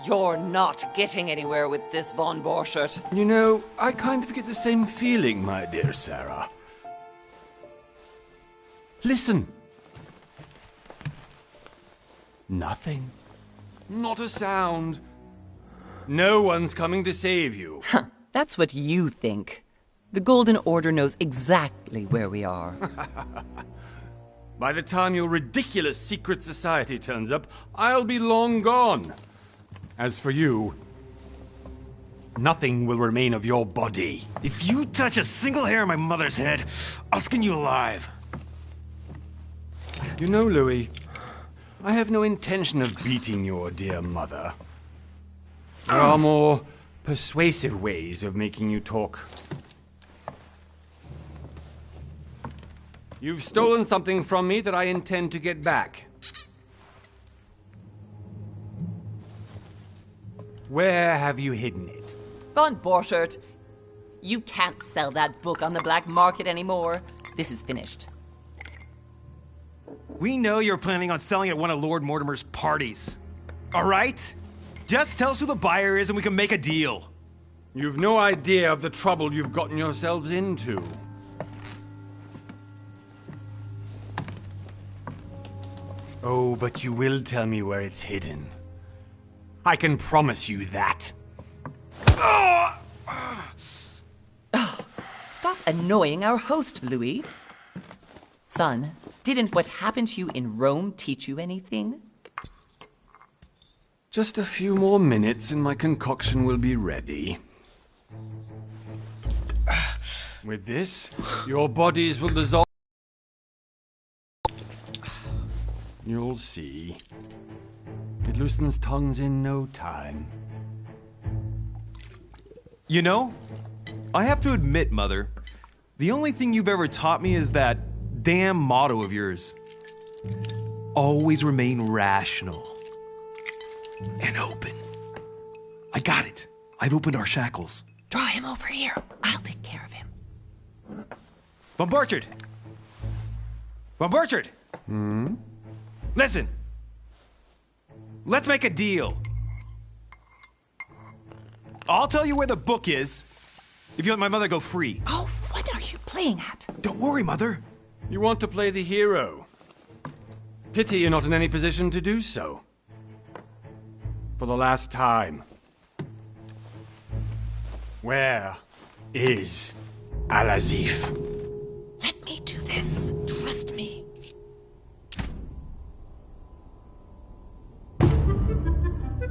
You're not getting anywhere with this, von Borchert. You know, I kind of get the same feeling, my dear Sarah. Listen. Nothing. Not a sound. No one's coming to save you. Huh, that's what you think. The Golden Order knows exactly where we are. By the time your ridiculous secret society turns up, I'll be long gone. As for you, nothing will remain of your body. If you touch a single hair on my mother's head, I'll skin you alive. You know, Louis, I have no intention of beating your dear mother. There are more persuasive ways of making you talk. You've stolen something from me that I intend to get back. Where have you hidden it? Von Borchert, you can't sell that book on the black market anymore. This is finished. We know you're planning on selling at one of Lord Mortimer's parties. All right? Just tell us who the buyer is and we can make a deal. You've no idea of the trouble you've gotten yourselves into. Oh, but you will tell me where it's hidden. I can promise you that. Stop annoying our host, Louis. Son, didn't what happened to you in Rome teach you anything? Just a few more minutes and my concoction will be ready. With this, your bodies will dissolve. You'll see. It loosens tongues in no time. You know, I have to admit, Mother, the only thing you've ever taught me is that damn motto of yours. Always remain rational. And open. I got it. I've opened our shackles. Draw him over here. I'll take care of him. Von Borchert! Von Borchert! Listen. Let's make a deal. I'll tell you where the book is if you let my mother go free. Oh, what are you playing at? Don't worry, Mother. You want to play the hero. Pity you're not in any position to do so. For the last time. Where is Al-Azif? Let me do this. Trust me.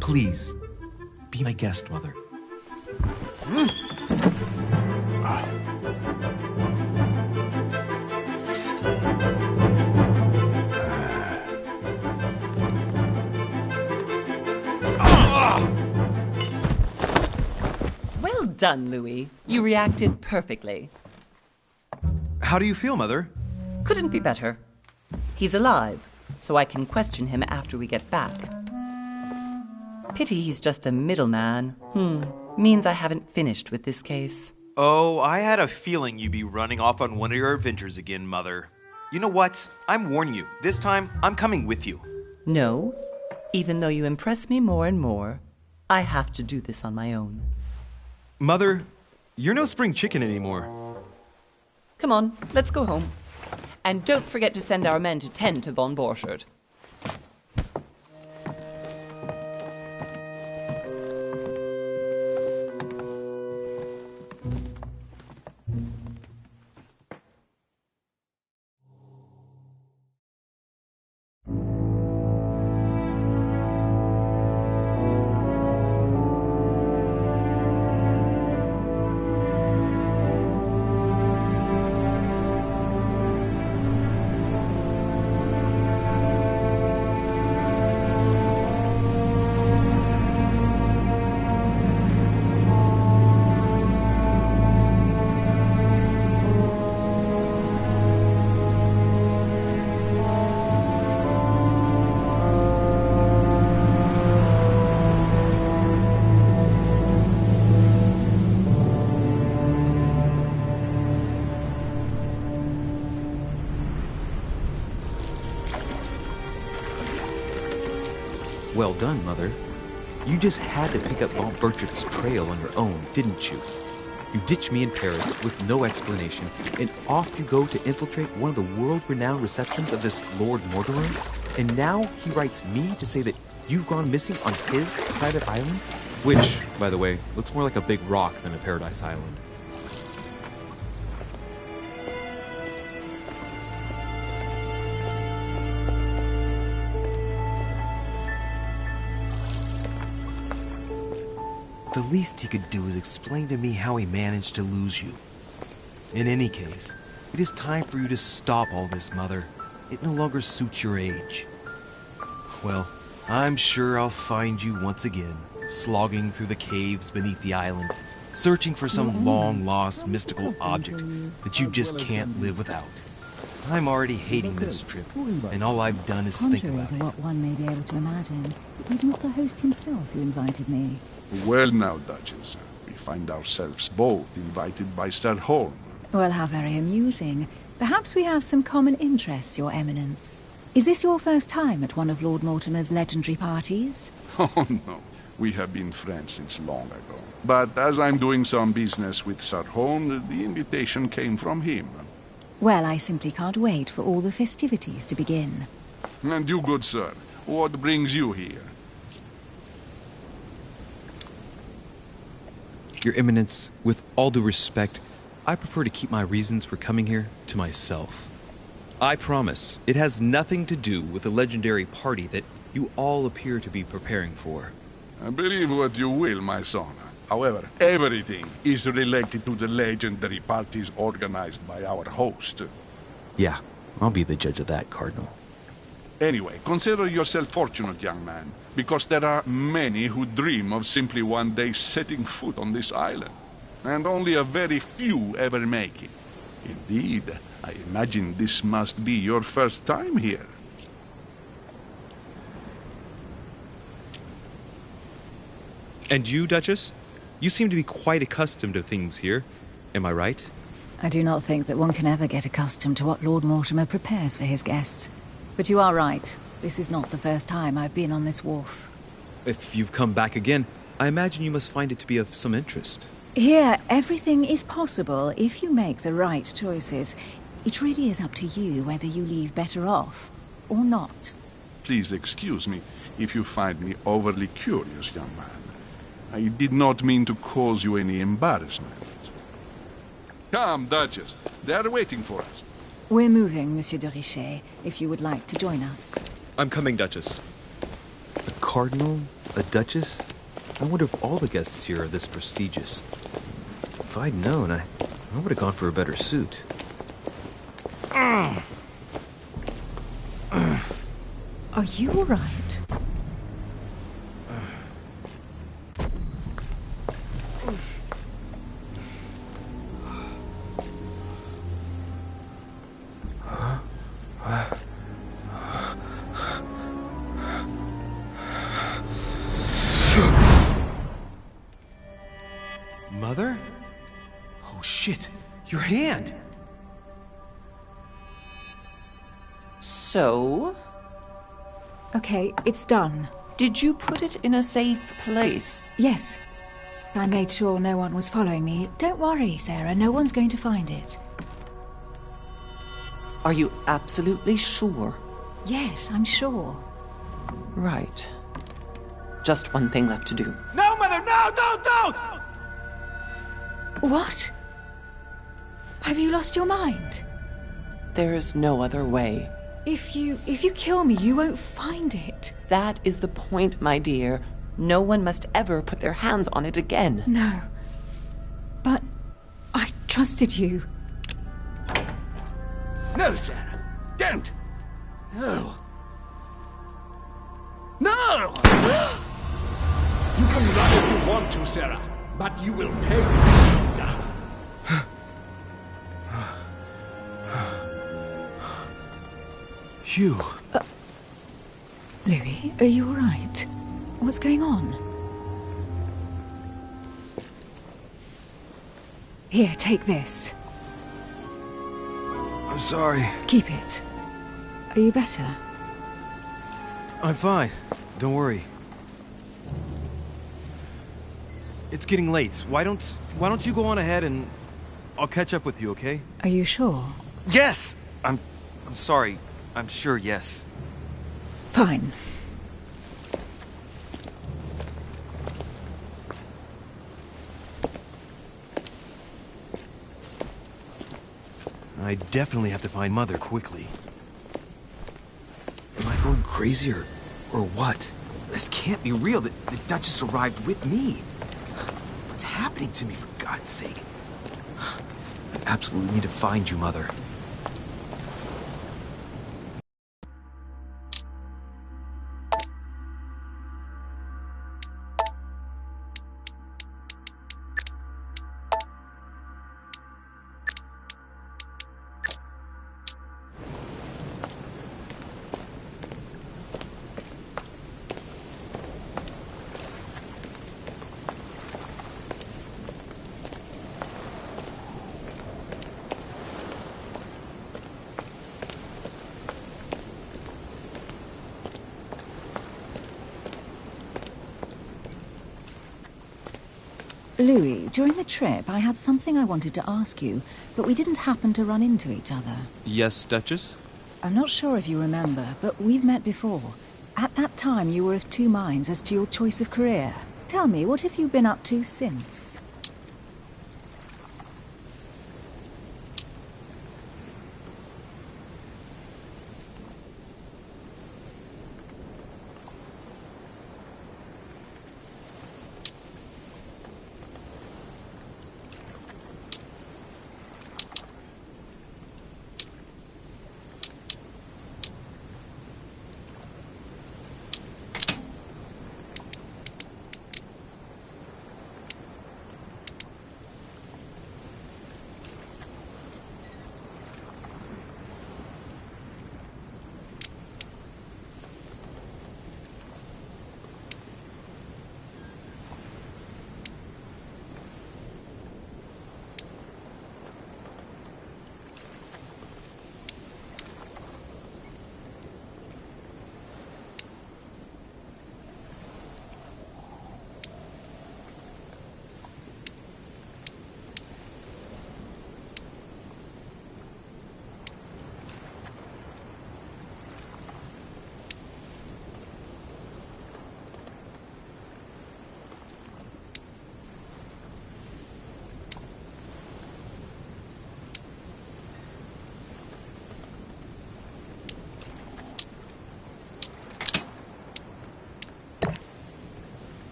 Please, be my guest, Mother. Well done, Louis. You reacted perfectly. How do you feel, Mother? Couldn't be better. He's alive, so I can question him after we get back. Pity he's just a middleman. Means I haven't finished with this case. Oh, I had a feeling you'd be running off on one of your adventures again, Mother. You know what? I'm warning you. This time, I'm coming with you. No. Even though you impress me more and more, I have to do this on my own. Mother, you're no spring chicken anymore. Come on, let's go home. And don't forget to send our men to tend to von Borchert. Well done, Mother. You just had to pick up Bob Burchett's trail on your own, didn't you? You ditch me in Paris with no explanation, and off you go to infiltrate one of the world-renowned receptions of this Lord Mortimer? And now he writes me to say that you've gone missing on his private island? Which, by the way, looks more like a big rock than a paradise island. The least he could do is explain to me how he managed to lose you. In any case, it is time for you to stop all this, Mother. It no longer suits your age. Well, I'm sure I'll find you once again, slogging through the caves beneath the island, searching for some long-lost mystical object that you just can't live without. I'm already hating this trip, and all I've done is think Contrary about to it. what one may be able to imagine, it was not the host himself who invited me. Well now, Duchess, we find ourselves both invited by Sir Holm. Well, how very amusing. Perhaps we have some common interests, Your Eminence. Is this your first time at one of Lord Mortimer's legendary parties? Oh no, we have been friends since long ago. But as I'm doing some business with Sir Holm, the invitation came from him. Well, I simply can't wait for all the festivities to begin. And you, good sir, what brings you here? Your Eminence, with all due respect, I prefer to keep my reasons for coming here to myself. I promise, it has nothing to do with the legendary party that you all appear to be preparing for. Believe what you will, my son. However, everything is related to the legendary parties organized by our host. Yeah, I'll be the judge of that, Cardinal. Anyway, consider yourself fortunate, young man, because there are many who dream of simply one day setting foot on this island, and only a very few ever make it. Indeed, I imagine this must be your first time here. And you, Duchess? You seem to be quite accustomed to things here. Am I right? I do not think that one can ever get accustomed to what Lord Mortimer prepares for his guests. But you are right. This is not the first time I've been on this wharf. If you've come back again, I imagine you must find it to be of some interest. Here, everything is possible if you make the right choices. It really is up to you whether you leave better off or not. Please excuse me if you find me overly curious, young man. I did not mean to cause you any embarrassment. Come, Duchess. They are waiting for us. We're moving, Monsieur de Richet, if you would like to join us. I'm coming, Duchess. A cardinal? A duchess? I wonder if all the guests here are this prestigious. If I'd known, I would have gone for a better suit. Are you all right? Mother? Oh shit, your hand! So, Okay, it's done. did you put it in a safe place? Yes. I made sure no one was following me. Don't worry, Sarah, no one's going to find it. Are you absolutely sure? Yes, I'm sure. Right. Just one thing left to do. No, Mother, no, don't! What? Have you lost your mind? There's no other way. If you kill me, you won't find it. That is the point, my dear. No one must ever put their hands on it again. No. But I trusted you. No, Sarah. Don't. No. No! You can run if you want to, Sarah, but you will pay. Hugh. Louis, are you all right? What's going on? Here, take this. I'm sorry. Keep it. Are you better? I'm fine. Don't worry. it's getting late. Why don't you go on ahead and I'll catch up with you, okay? Are you sure? Yes! I'm sorry. I'm sure, yes. Fine. I definitely have to find Mother quickly. Am I going crazy or what? This can't be real. The Duchess arrived with me. What's happening to me, for God's sake? I absolutely need to find you, Mother. Louis, during the trip, I had something I wanted to ask you, but we didn't happen to run into each other. Yes, Duchess? I'm not sure if you remember, but we've met before. At that time, you were of two minds as to your choice of career. Tell me, what have you been up to since?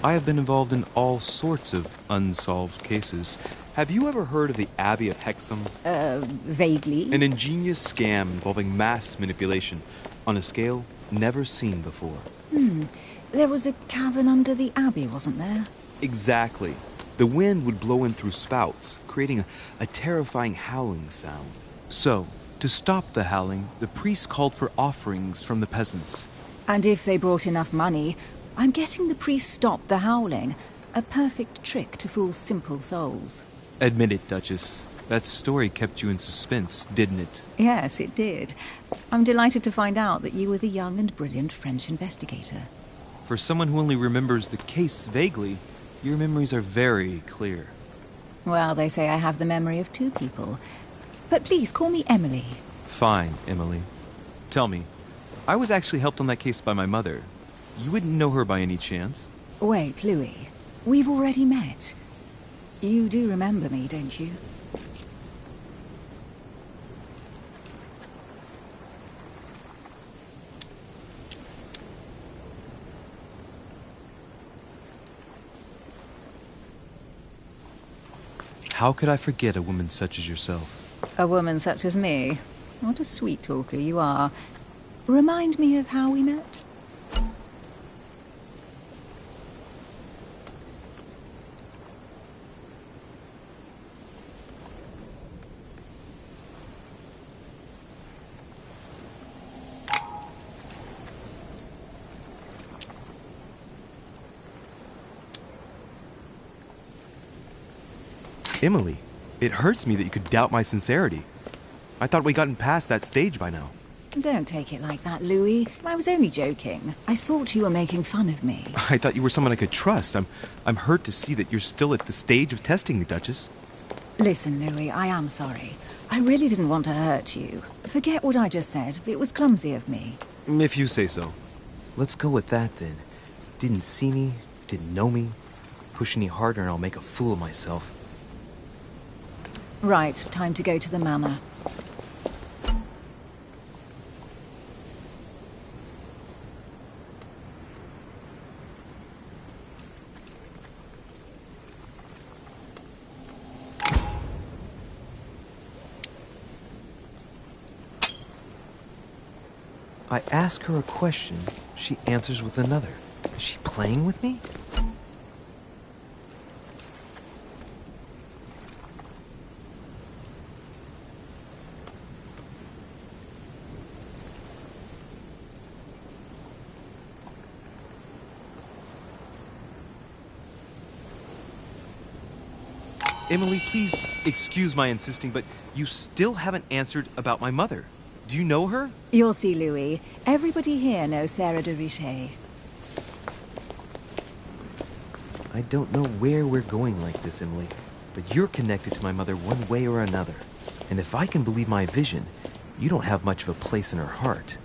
I have been involved in all sorts of unsolved cases. Have you ever heard of the Abbey of Hexham? Vaguely. An ingenious scam involving mass manipulation on a scale never seen before. There was a cavern under the abbey, wasn't there? Exactly. The wind would blow in through spouts, creating a terrifying howling sound. So, to stop the howling, the priests called for offerings from the peasants. And if they brought enough money, I'm guessing the priest stopped the howling. A perfect trick to fool simple souls. Admit it, Duchess. That story kept you in suspense, didn't it? Yes, it did. I'm delighted to find out that you were the young and brilliant French investigator. For someone who only remembers the case vaguely, Your memories are very clear. Well, they say I have the memory of two people. But please, call me Emily. Fine, Emily. Tell me, I was actually helped on that case by my mother. You wouldn't know her by any chance? Wait, Louis. We've already met. You do remember me, don't you? How could I forget a woman such as yourself? A woman such as me? What a sweet talker you are. Remind me of how we met? Emily, it hurts me that you could doubt my sincerity. I thought we'd gotten past that stage by now. Don't take it like that, Louis. I was only joking. I thought you were making fun of me. I thought you were someone I could trust. I'm hurt to see that you're still at the stage of testing me, Duchess. Listen, Louis, I am sorry. I really didn't want to hurt you. Forget what I just said. It was clumsy of me. If you say so. Let's go with that then. Didn't see me, didn't know me. Push any harder and I'll make a fool of myself. Right, time to go to the manor. I ask her a question, she answers with another. Is she playing with me? Emily, please excuse my insisting, but you still haven't answered about my mother. Do you know her? You'll see, Louis. Everybody here knows Sarah de Richet. I don't know where we're going like this, Emily, but you're connected to my mother one way or another. And if I can believe my vision, you don't have much of a place in her heart.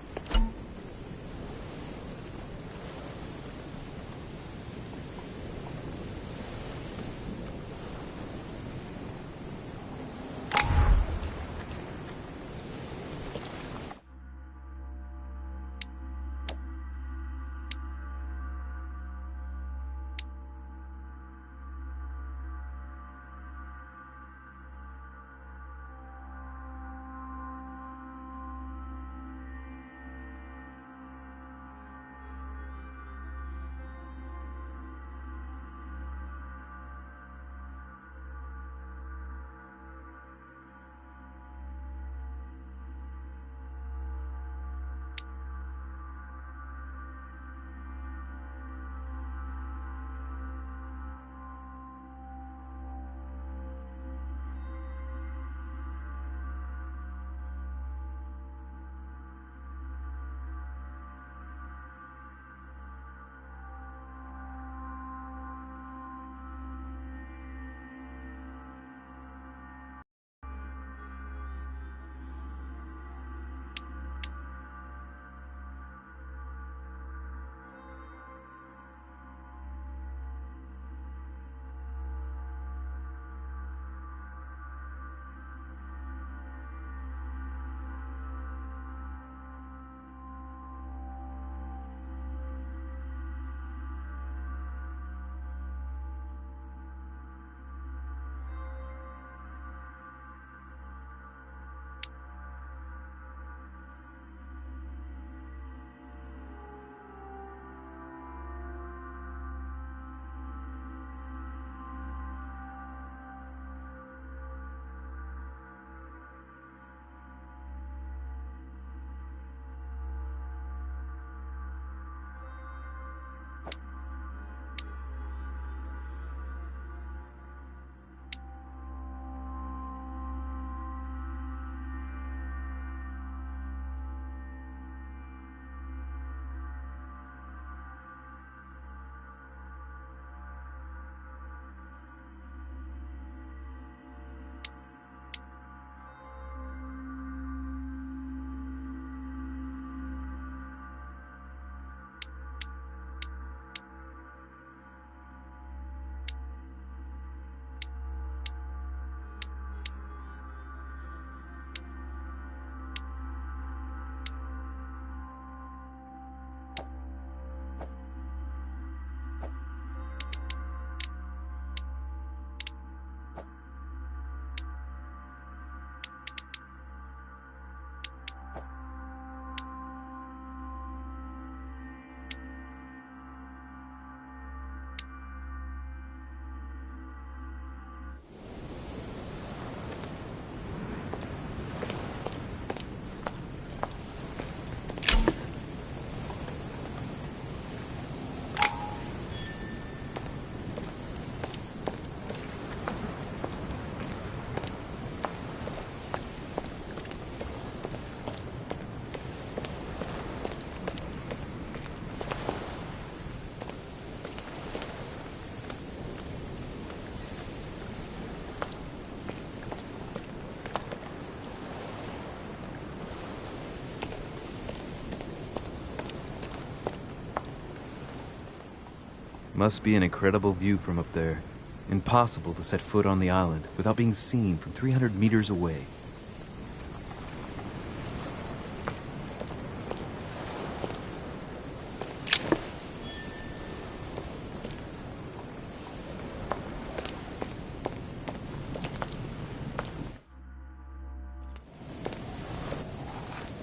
Must be an incredible view from up there. Impossible to set foot on the island without being seen from 300 meters away.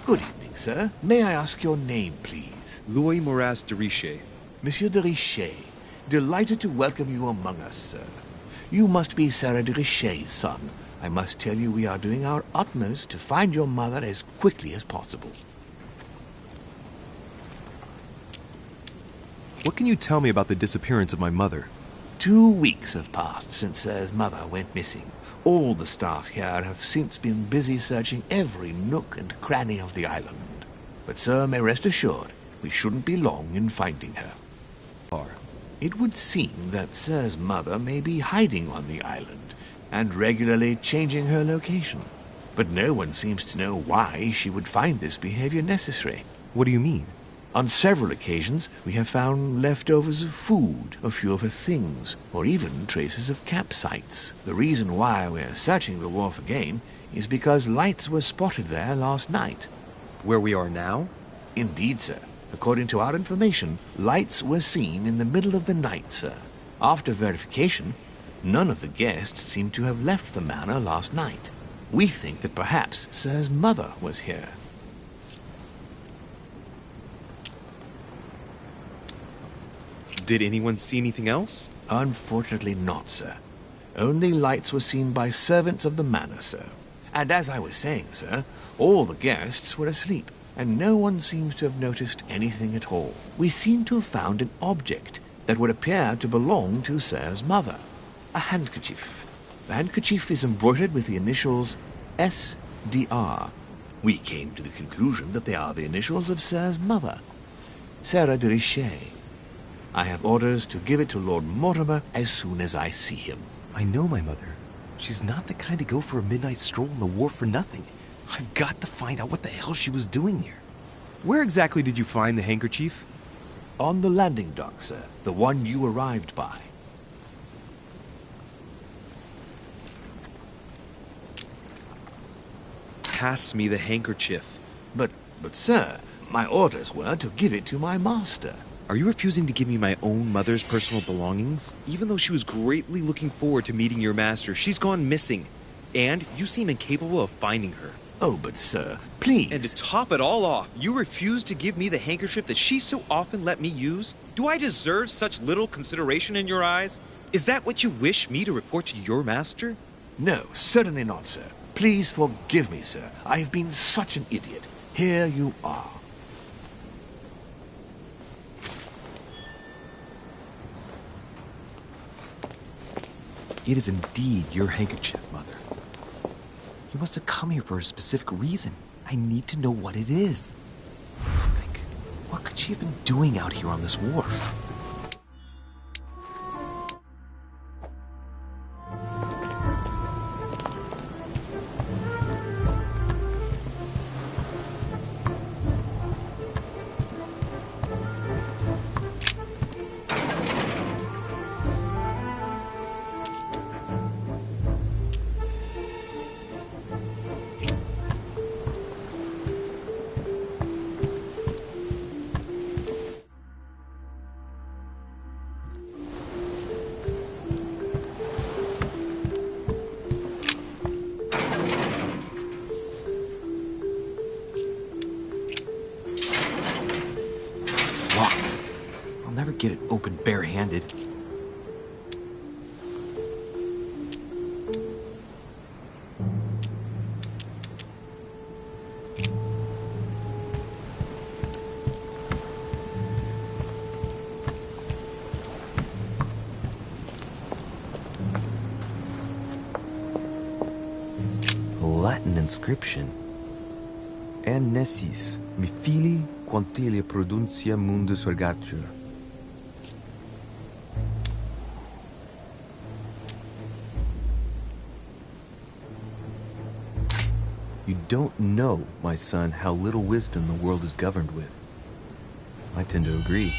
Good evening, sir. May I ask your name, please? Louis Moras de Richer. Monsieur de Richer. Delighted to welcome you among us, sir. You must be Sarah de Richer's son. I must tell you we are doing our utmost to find your mother as quickly as possible. What can you tell me about the disappearance of my mother? 2 weeks have passed since Sir's mother went missing. All the staff here have since been busy searching every nook and cranny of the island. But Sir may rest assured, we shouldn't be long in finding her. It would seem that Sir's mother may be hiding on the island and regularly changing her location. But no one seems to know why she would find this behavior necessary. What do you mean? On several occasions, we have found leftovers of food, a few of her things, or even traces of campsites. The reason why we're searching the wharf again is because lights were spotted there last night. Where we are now? Indeed, sir. According to our information, lights were seen in the middle of the night, sir. After verification, none of the guests seem to have left the manor last night. We think that perhaps Sir's mother was here. Did anyone see anything else? Unfortunately not, sir. Only lights were seen by servants of the manor, sir. And as I was saying, sir, all the guests were asleep, and no one seems to have noticed anything at all. We seem to have found an object that would appear to belong to Sir's mother. A handkerchief. The handkerchief is embroidered with the initials SDR. We came to the conclusion that they are the initials of Sir's mother, Sarah de Richer. I have orders to give it to Lord Mortimer as soon as I see him. I know my mother. She's not the kind to go for a midnight stroll on the wharf for nothing. I've got to find out what the hell she was doing here. Where exactly did you find the handkerchief? On the landing dock, sir. The one you arrived by. Pass me the handkerchief. But sir, my orders were to give it to my master. Are you refusing to give me my own mother's personal belongings? Even though she was greatly looking forward to meeting your master, she's gone missing. And you seem incapable of finding her. Oh, but sir, please. And to top it all off, you refuse to give me the handkerchief that she so often let me use? Do I deserve such little consideration in your eyes? Is that what you wish me to report to your master? No, certainly not, sir. Please forgive me, sir. I have been such an idiot. Here you are. It is indeed your handkerchief, Mother. You must have come here for a specific reason. I need to know what it is. Let's think. What could she have been doing out here on this wharf? Get it open barehanded. A Latin inscription. En nessis, mi fili quantilia produncia mundus ergatur. You don't know, my son, how little wisdom the world is governed with. I tend to agree.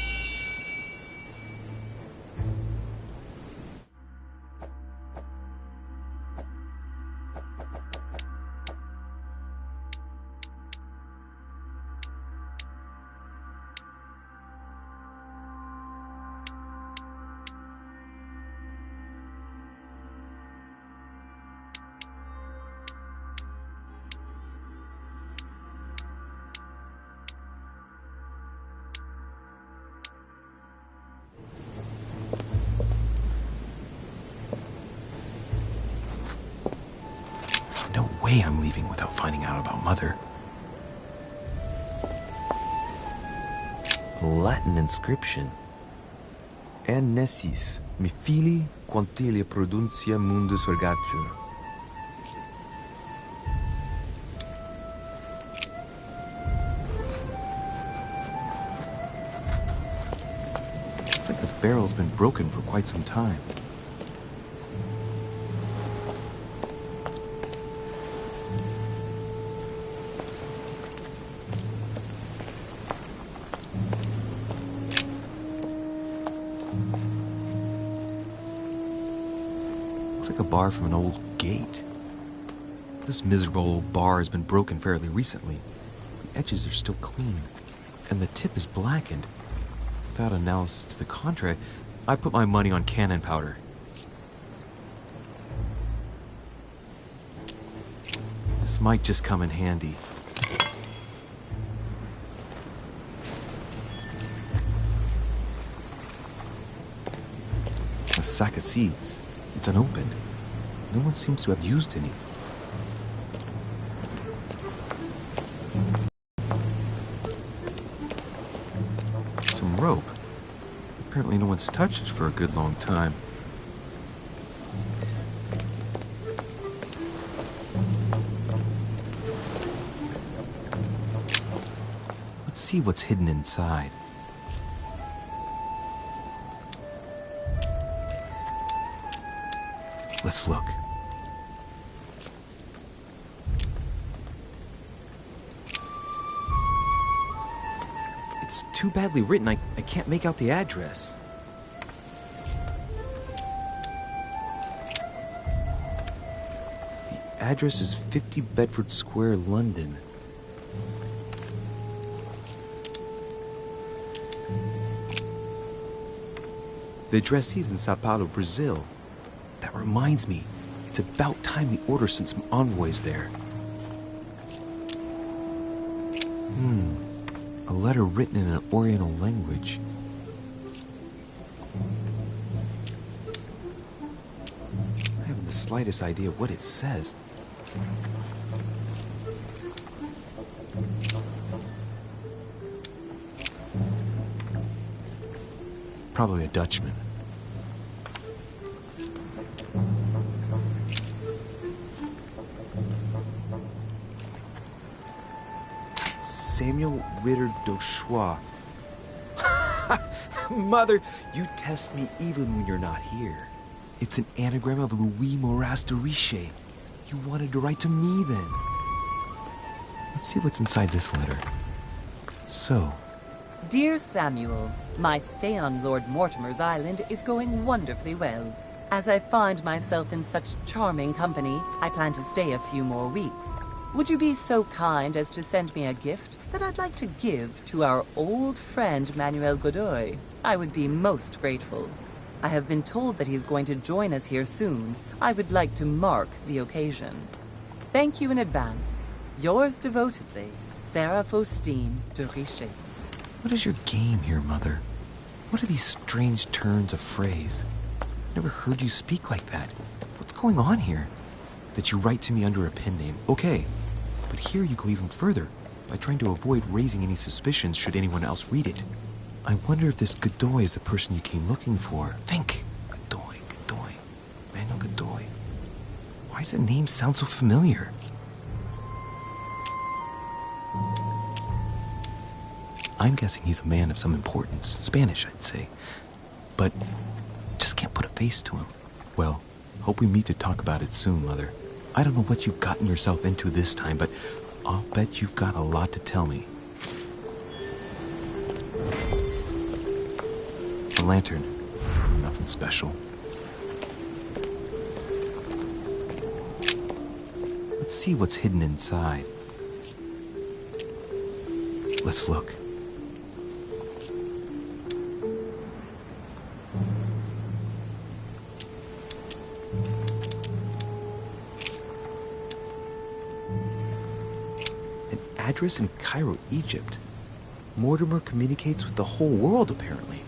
way I'm leaving without finding out about Mother. A Latin inscription. En nessis, mi fili, quantilia produncia mundus ergatur. Looks like the barrel's been broken for quite some time. Looks like a bar from an old gate. This miserable old bar has been broken fairly recently. The edges are still clean, and the tip is blackened. Without analysis to the contrary, I put my money on cannon powder. This might just come in handy. A sack of seeds. It's unopened. No one seems to have used any. Some rope. Apparently no one's touched it for a good long time. Let's see what's hidden inside. Let's look. It's too badly written, I can't make out the address. The address is 50 Bedford Square, London. The addressee's in Sao Paulo, Brazil. That reminds me, it's about time the Order sent some envoys there. A letter written in an Oriental language. I haven't the slightest idea what it says. Probably a Dutchman. Samuel Ritter d'Auchois. Mother, you test me even when you're not here. It's an anagram of Louis Moras de Riche. You wanted to write to me then. Let's see what's inside this letter. So, Dear Samuel, my stay on Lord Mortimer's island is going wonderfully well. As I find myself in such charming company, I plan to stay a few more weeks. Would you be so kind as to send me a gift that I'd like to give to our old friend Manuel Godoy? I would be most grateful. I have been told that he's going to join us here soon. I would like to mark the occasion. Thank you in advance. Yours devotedly, Sarah Faustine de Riche. what is your game here, Mother? What are these strange turns of phrase? Never heard you speak like that. What's going on here? That you write to me under a pen name, okay. But here you go even further, by trying to avoid raising any suspicions should anyone else read it. I wonder if this Godoy is the person you came looking for. Think! Godoy. Manuel Godoy. Why does the name sound so familiar? I'm guessing he's a man of some importance. Spanish, I'd say. But just can't put a face to him. Well, hope we meet to talk about it soon, Mother. I don't know what you've gotten yourself into this time, but I'll bet you've got a lot to tell me. A lantern. Nothing special. Let's see what's hidden inside. Let's look. An address in Cairo, Egypt. Mortimer communicates with the whole world, apparently.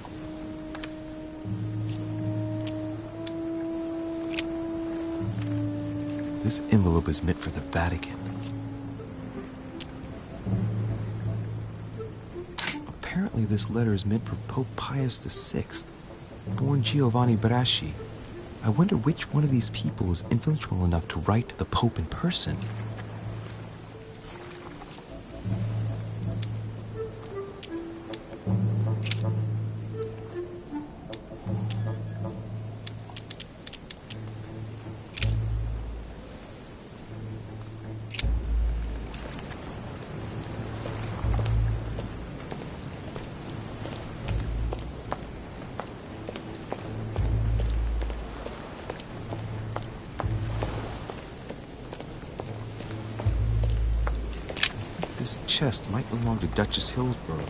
This envelope is meant for the Vatican. Apparently this letter is meant for Pope Pius VI, born Giovanni Braschi. I wonder which one of these people is influential enough to write to the Pope in person. This chest might belong to Duchess Hillsborough.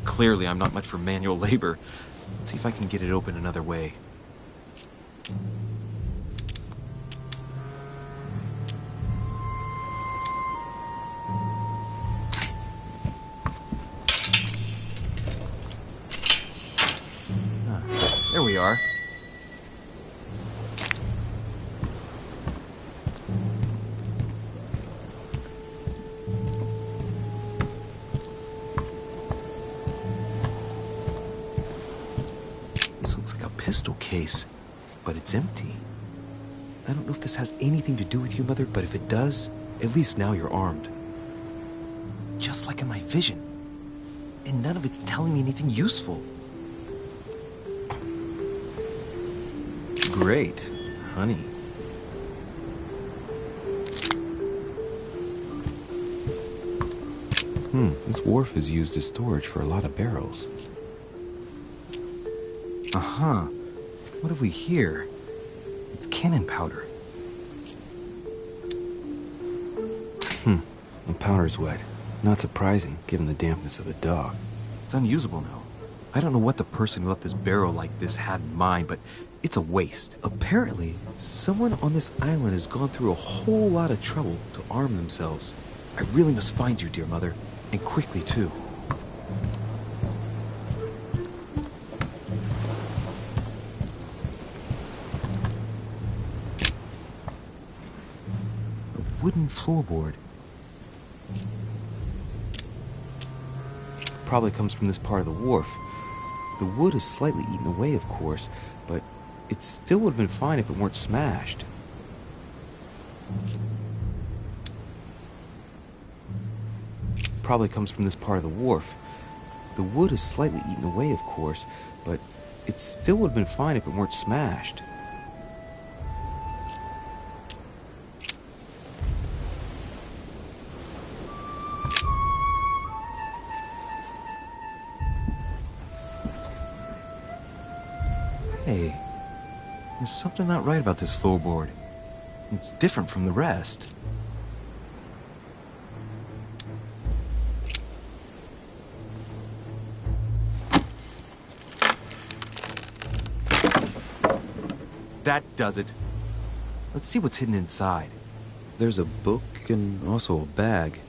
Clearly, I'm not much for manual labor. Let's see if I can get it open another way. There we are. Pistol case, but it's empty. I don't know if this has anything to do with you, Mother, but if it does, at least now you're armed. Just like in my vision. And none of it's telling me anything useful. Great, honey. This wharf is used as storage for a lot of barrels. Uh-huh. What have we here? It's cannon powder. The powder's wet. Not surprising, given the dampness of the dog. It's unusable now. I don't know what the person who left this barrel like this had in mind, but it's a waste. Apparently, someone on this island has gone through a whole lot of trouble to arm themselves. I really must find you, dear Mother, and quickly, too. Wooden floorboard. Probably comes from this part of the wharf. The wood is slightly eaten away, of course, but it still would have been fine if it weren't smashed. Probably comes from this part of the wharf. The wood is slightly eaten away, of course, but it still would have been fine if it weren't smashed. Hey, there's something not right about this floorboard. It's different from the rest. that does it. Let's see what's hidden inside. There's a book and also a bag.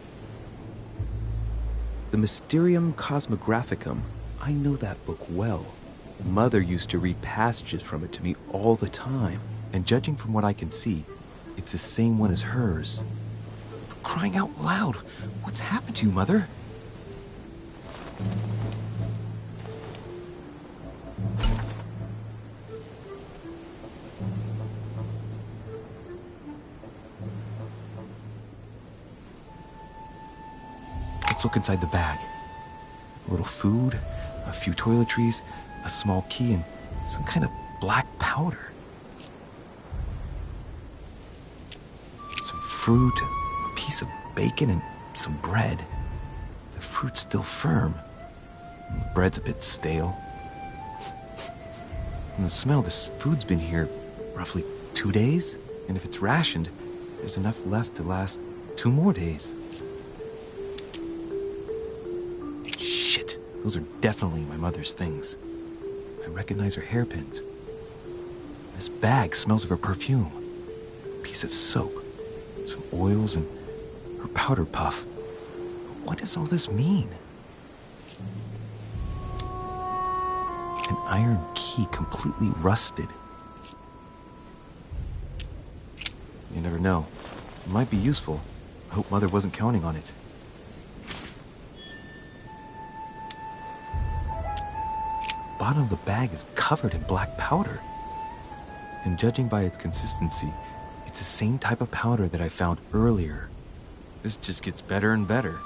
The Mysterium Cosmographicum. I know that book well. Mother used to read passages from it to me all the time. And judging from what I can see, it's the same one as hers. For crying out loud, what's happened to you, Mother? Let's look inside the bag. A little food, a few toiletries, a small key, and some kind of black powder. Some fruit, a piece of bacon, and some bread. The fruit's still firm. And the bread's a bit stale. From the smell, this food's been here roughly 2 days. And if it's rationed, there's enough left to last 2 more days. Shit, those are definitely my mother's things. I recognize her hairpins. This bag smells of her perfume. A piece of soap, some oils, and her powder puff. What does all this mean? An iron key completely rusted. You never know. It might be useful. I hope Mother wasn't counting on it. The bottom of the bag is covered in black powder. And judging by its consistency, it's the same type of powder that I found earlier. This just gets better and better.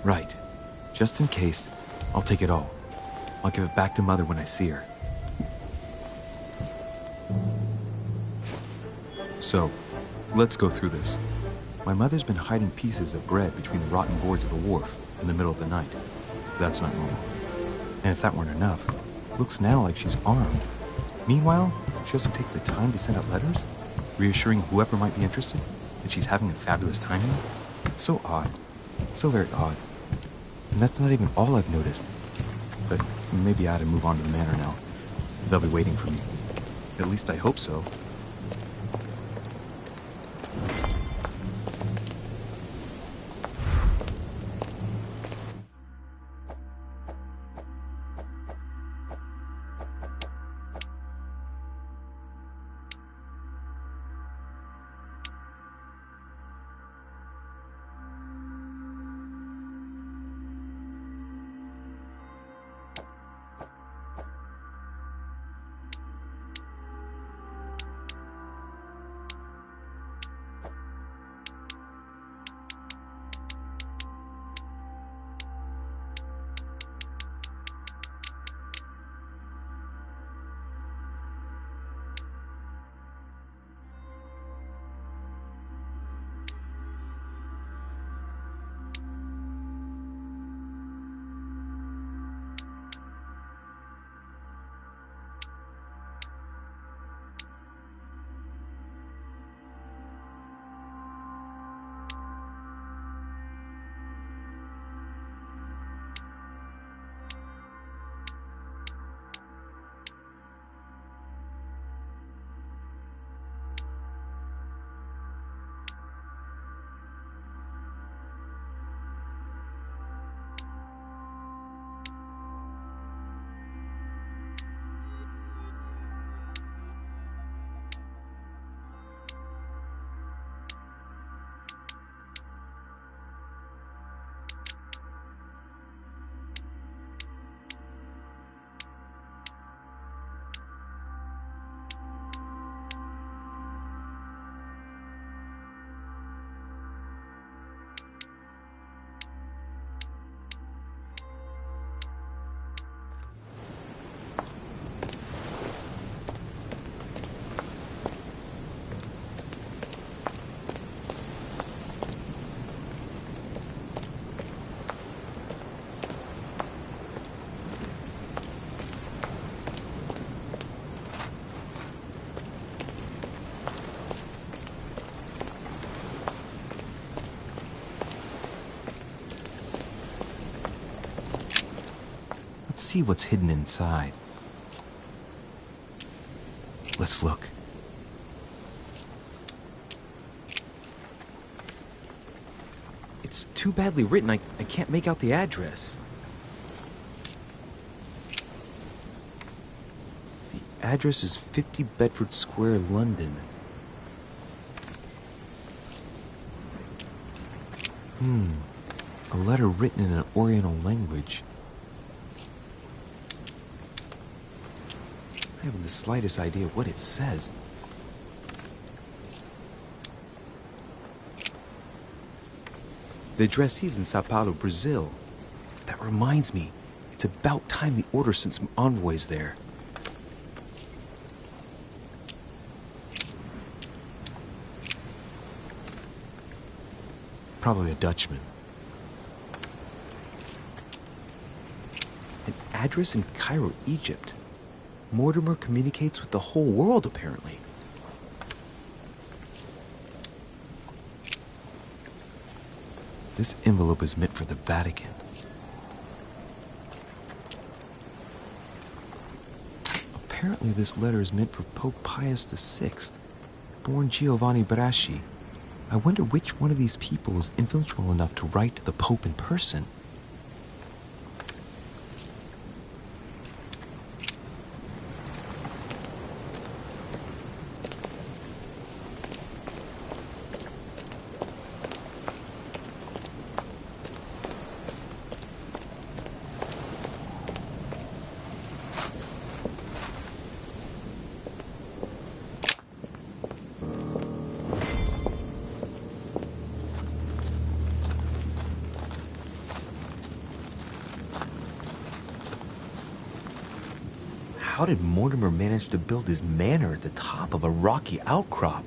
Right. Just in case, I'll take it all. I'll give it back to Mother when I see her. So, let's go through this. My mother's been hiding pieces of bread between the rotten boards of the wharf in the middle of the night. That's not normal. And if that weren't enough, it looks now like she's armed. Meanwhile, she also takes the time to send out letters, reassuring whoever might be interested that she's having a fabulous time here. So odd. So very odd. And that's not even all I've noticed. But maybe I ought to move on to the manor now. They'll be waiting for me. At least I hope so. see what's hidden inside. Let's look. It's too badly written, I can't make out the address. The address is 50 Bedford Square, London. A letter written in an Oriental language. I haven't the slightest idea what it says. The addressee's in Sao Paulo, Brazil. That reminds me, it's about time the Order sent some envoys there. Probably a Dutchman. An address in Cairo, Egypt. Mortimer communicates with the whole world, apparently. This envelope is meant for the Vatican. Apparently this letter is meant for Pope Pius VI, born Giovanni Braschi. I wonder which one of these people is influential enough to write to the Pope in person. How did Mortimer manage to build his manor at the top of a rocky outcrop?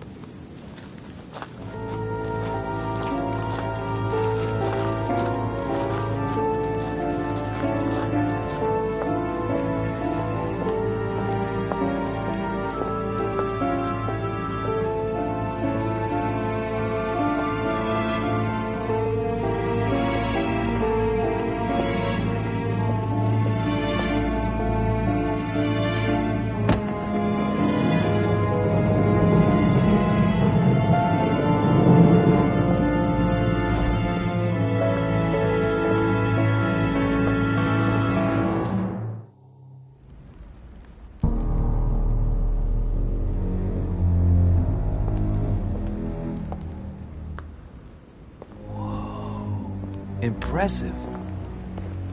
Impressive.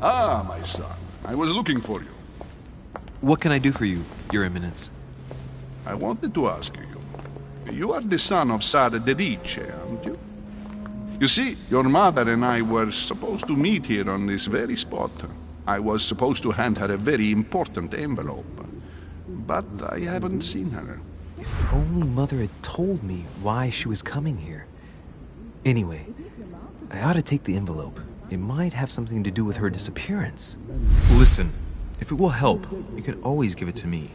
Ah, my son. I was looking for you. What can I do for you, Your Eminence? I wanted to ask you. You are the son of Sara de Ricci, aren't you? You see, your mother and I were supposed to meet here on this very spot. I was supposed to hand her a very important envelope. But I haven't seen her. If only Mother had told me why she was coming here. Anyway, I ought to take the envelope. It might have something to do with her disappearance. Listen, if it will help, you can always give it to me.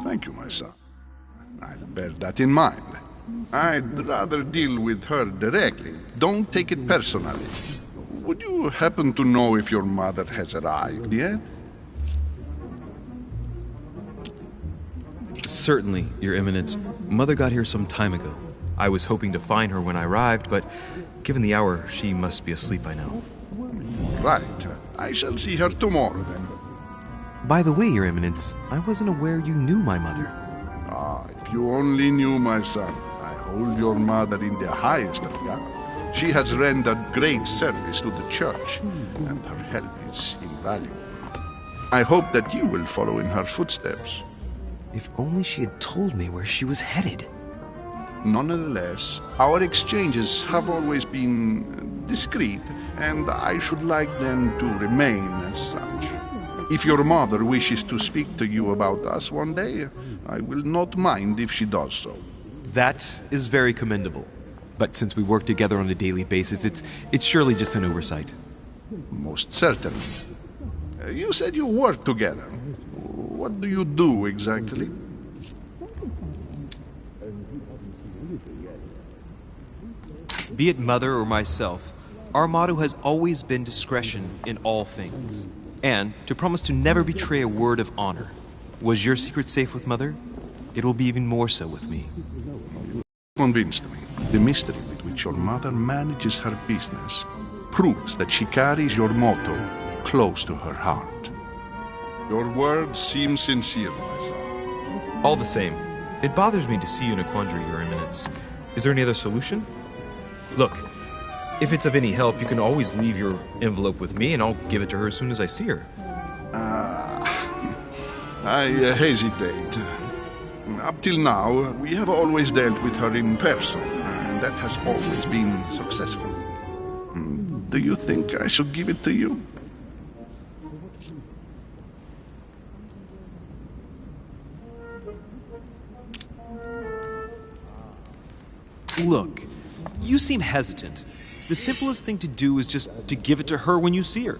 Thank you, my son. I'll bear that in mind. I'd rather deal with her directly. Don't take it personally. Would you happen to know if your mother has arrived yet? Certainly, Your Eminence. Mother got here some time ago. I was hoping to find her when I arrived, but given the hour, she must be asleep by now. Right. I shall see her tomorrow, then. By the way, Your Eminence, I wasn't aware you knew my mother. Ah, if you only knew, my son. I hold your mother in the highest regard. She has rendered great service to the church, and her help is invaluable. I hope that you will follow in her footsteps. If only she had told me where she was headed. Nonetheless, our exchanges have always been discreet, and I should like them to remain as such. If your mother wishes to speak to you about us one day, I will not mind if she does so. That is very commendable. But since we work together on a daily basis, it's surely just an oversight. Most certainly. You said you work together. What do you do exactly? Be it Mother or myself, our motto has always been discretion in all things, and to promise to never betray a word of honor. Was your secret safe with Mother? It will be even more so with me. Convinced me. The mystery with which your mother manages her business proves that she carries your motto close to her heart. Your words seem sincere, my son. All the same, it bothers me to see you in a quandary, Your Eminence. Is there any other solution? Look, if it's of any help, you can always leave your envelope with me and I'll give it to her as soon as I see her. I hesitate. Up till now, we have always dealt with her in person, and that has always been successful. Do you think I should give it to you? Look, you seem hesitant. The simplest thing to do is just to give it to her when you see her.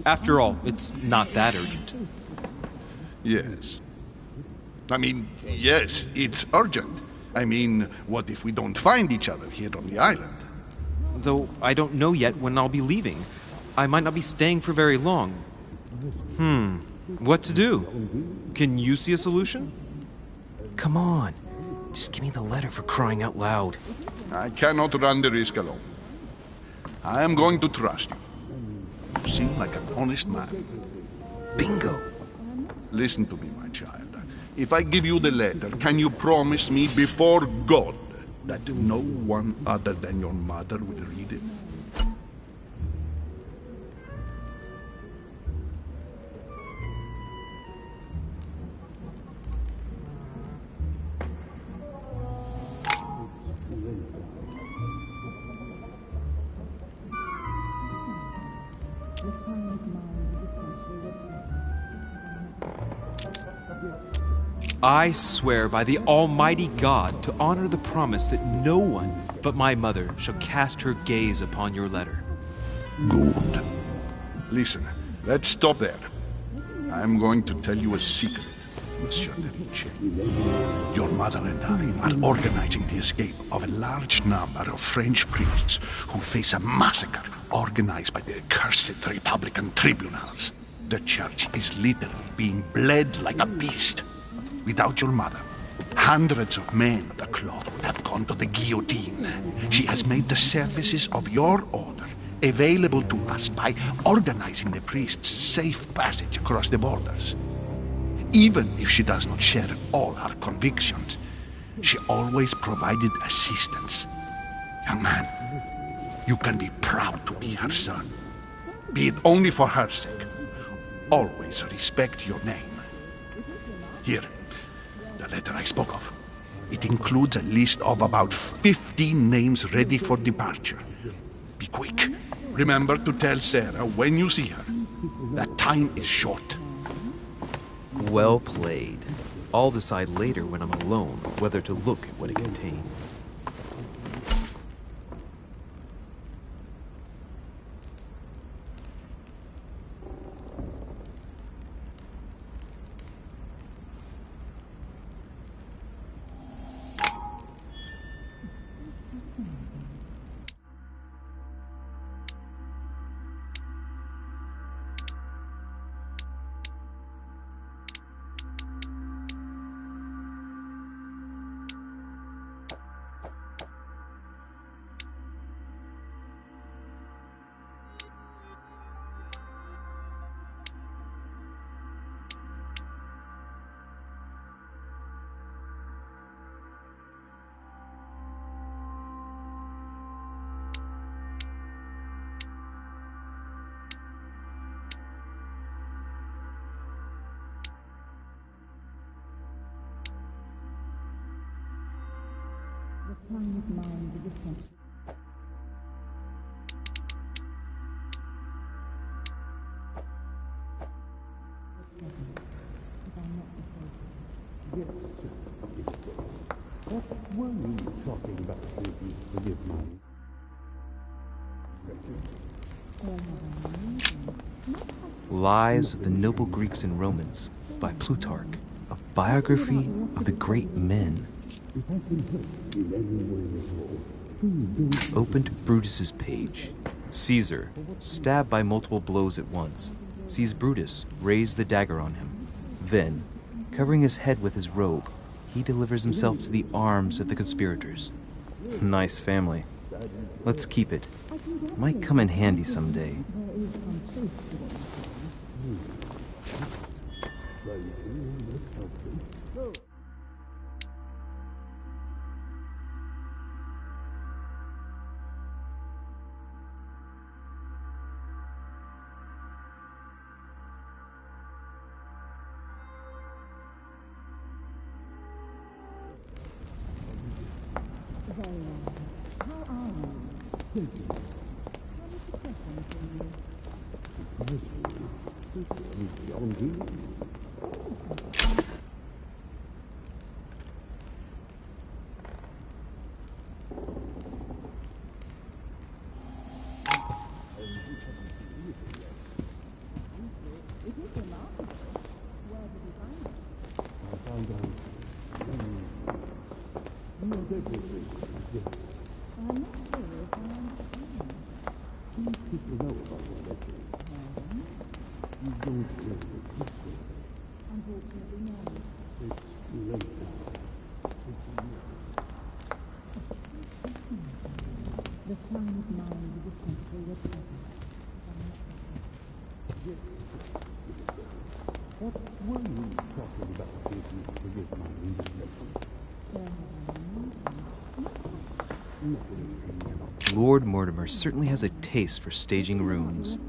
After all, it's not that urgent. Yes. I mean, yes, it's urgent. I mean, what if we don't find each other here on the island? Though I don't know yet when I'll be leaving. I might not be staying for very long. What to do? Can you see a solution? Come on. Just give me the letter, for crying out loud. I cannot run the risk alone. I am going to trust you. You seem like an honest man. Bingo! Listen to me, my child. If I give you the letter, can you promise me before God that no one other than your mother will read it? I swear by the Almighty God to honor the promise that no one but my mother shall cast her gaze upon your letter. Good. Listen, let's stop there. I'm going to tell you a secret, Monsieur de Ricci. Your mother and I are organizing the escape of a large number of French priests who face a massacre organized by the accursed Republican tribunals. The church is literally being bled like a beast. Without your mother, hundreds of men of the cloth would have gone to the guillotine. She has made the services of your order available to us by organizing the priests' safe passage across the borders. Even if she does not share all our convictions, she always provided assistance. Young man, you can be proud to be her son. Be it only for her sake. Always respect your name. Here, the letter I spoke of. It includes a list of about 15 names ready for departure. Be quick. Remember to tell Sarah when you see her that time is short. Well played. I'll decide later when I'm alone whether to look at what it contains. The finest minds of the century. If I'm not mistaken. Yes, what were you talking about with you? Forgive my Lives of the Noble Greeks and Romans by Plutarch, a biography of the great men. If I can help in any way at all, Open to Brutus's page. Caesar, stabbed by multiple blows at once, sees Brutus raise the dagger on him. Then, covering his head with his robe, he delivers himself to the arms of the conspirators. Nice family. Let's keep it. Might come in handy someday. Lord Mortimer certainly has a taste for staging rooms.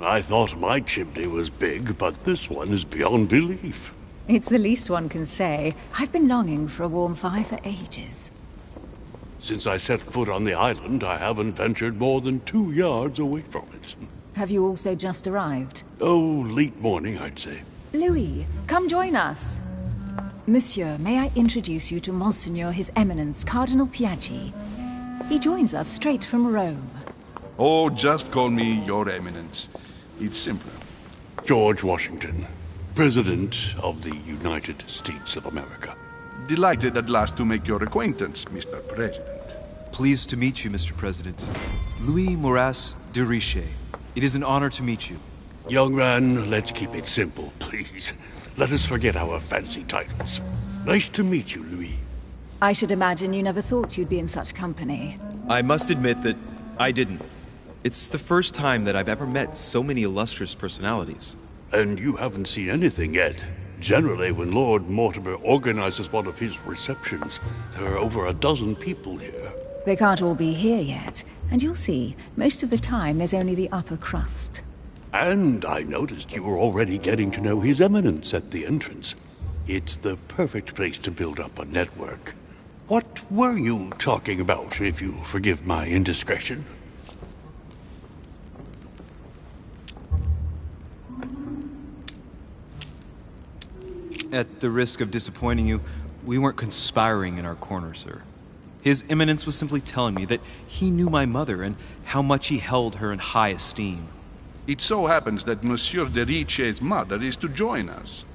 I thought my chimney was big, but this one is beyond belief. It's the least one can say. I've been longing for a warm fire for ages. Since I set foot on the island, I haven't ventured more than 2 yards away from it. Have you also just arrived? Oh, late morning, I'd say. Louis, come join us. Monsieur, may I introduce you to Monseigneur His Eminence, Cardinal Piaggi. He joins us straight from Rome. Oh, just call me Your Eminence. It's simpler. George Washington, President of the United States of America. Delighted at last to make your acquaintance, Mr. President. Pleased to meet you, Mr. President. Louis Moras de Richet. It is an honor to meet you. Young man, let's keep it simple, please. Let us forget our fancy titles. Nice to meet you, Louis. I should imagine you never thought you'd be in such company. I must admit that I didn't. It's the first time that I've ever met so many illustrious personalities. And you haven't seen anything yet. Generally, when Lord Mortimer organizes one of his receptions, there are over a dozen people here. They can't all be here yet, and you'll see, most of the time there's only the upper crust. And I noticed you were already getting to know His Eminence at the entrance. It's the perfect place to build up a network. What were you talking about, if you forgive my indiscretion? At the risk of disappointing you, we weren't conspiring in our corner, sir. His Eminence was simply telling me that he knew my mother and how much he held her in high esteem. It so happens that Monsieur de Richet's mother is to join us.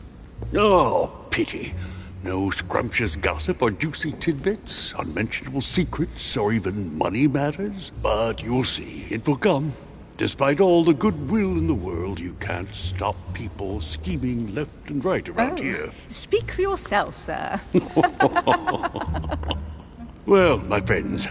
Oh, pity. No scrumptious gossip or juicy tidbits, unmentionable secrets, or even money matters. But you'll see, it will come. Despite all the goodwill in the world, you can't stop people scheming left and right around here. Speak for yourself, sir. Well, my friends,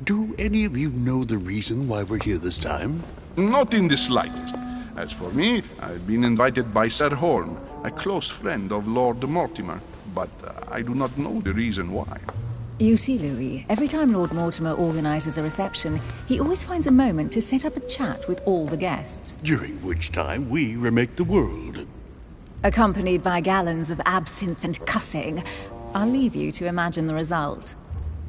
do any of you know the reason why we're here this time? Not in the slightest. As for me, I've been invited by Sir Horn, a close friend of Lord Mortimer, but I do not know the reason why. You see, Louis, every time Lord Mortimer organizes a reception, he always finds a moment to set up a chat with all the guests. During which time we remake the world. Accompanied by gallons of absinthe and cussing. I'll leave you to imagine the result.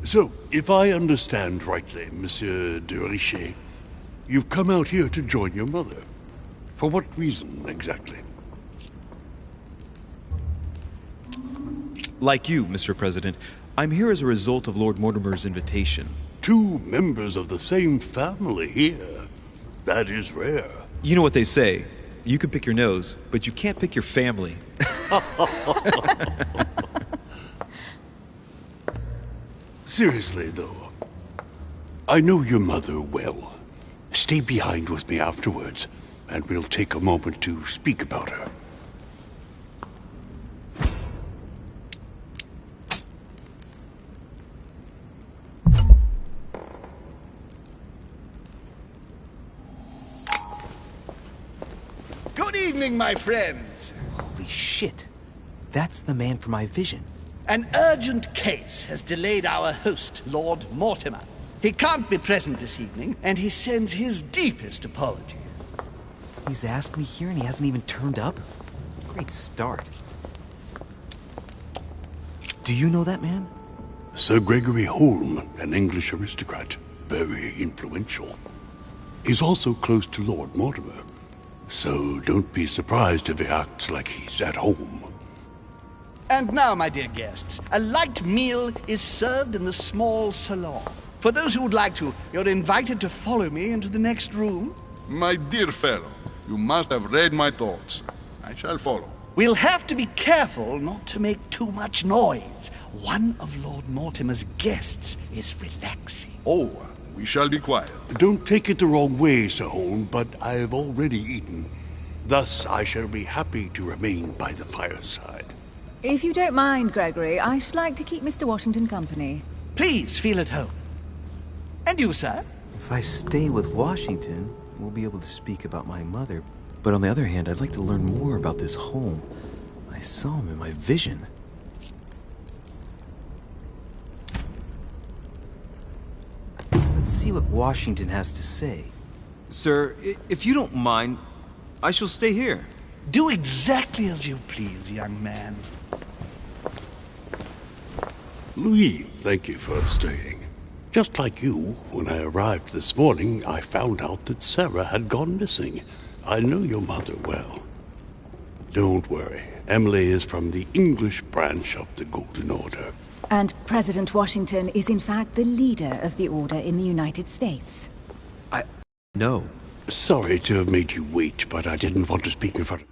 So, if I understand rightly, Monsieur de Richet, you've come out here to join your mother. For what reason, exactly? Like you, Mr. President, I'm here as a result of Lord Mortimer's invitation. 2 members of the same family here. That is rare. You know what they say. You can pick your nose, but you can't pick your family. Seriously, though, I know your mother well. Stay behind with me afterwards, and we'll take a moment to speak about her. Good evening, my friends. Holy shit. That's the man from my vision. An urgent case has delayed our host, Lord Mortimer. He can't be present this evening, and he sends his deepest apologies. He's asked me here and he hasn't even turned up? Great start. Do you know that man? Sir Gregory Holm, an English aristocrat, very influential. He's also close to Lord Mortimer, so don't be surprised if he acts like he's at home. And now, my dear guests, a light meal is served in the small salon. For those who would like to, you're invited to follow me into the next room. My dear fellow, you must have read my thoughts. I shall follow. We'll have to be careful not to make too much noise. One of Lord Mortimer's guests is relaxing. Oh, we shall be quiet. Don't take it the wrong way, Sir Holm, but I've already eaten. Thus, I shall be happy to remain by the fireside. If you don't mind, Gregory, I should like to keep Mr. Washington company. Please feel at home. And you, sir? If I stay with Washington, we'll be able to speak about my mother. But on the other hand, I'd like to learn more about this home. I saw him in my vision. Let's see what Washington has to say. Sir, if you don't mind, I shall stay here. Do exactly as you please, young man. Louis, thank you for staying. Just like you, when I arrived this morning, I found out that Sarah had gone missing. I know your mother well. Don't worry. Emily is from the English branch of the Golden Order. And President Washington is in fact the leader of the Order in the United States. No. Sorry to have made you wait, but I didn't want to speak in front of...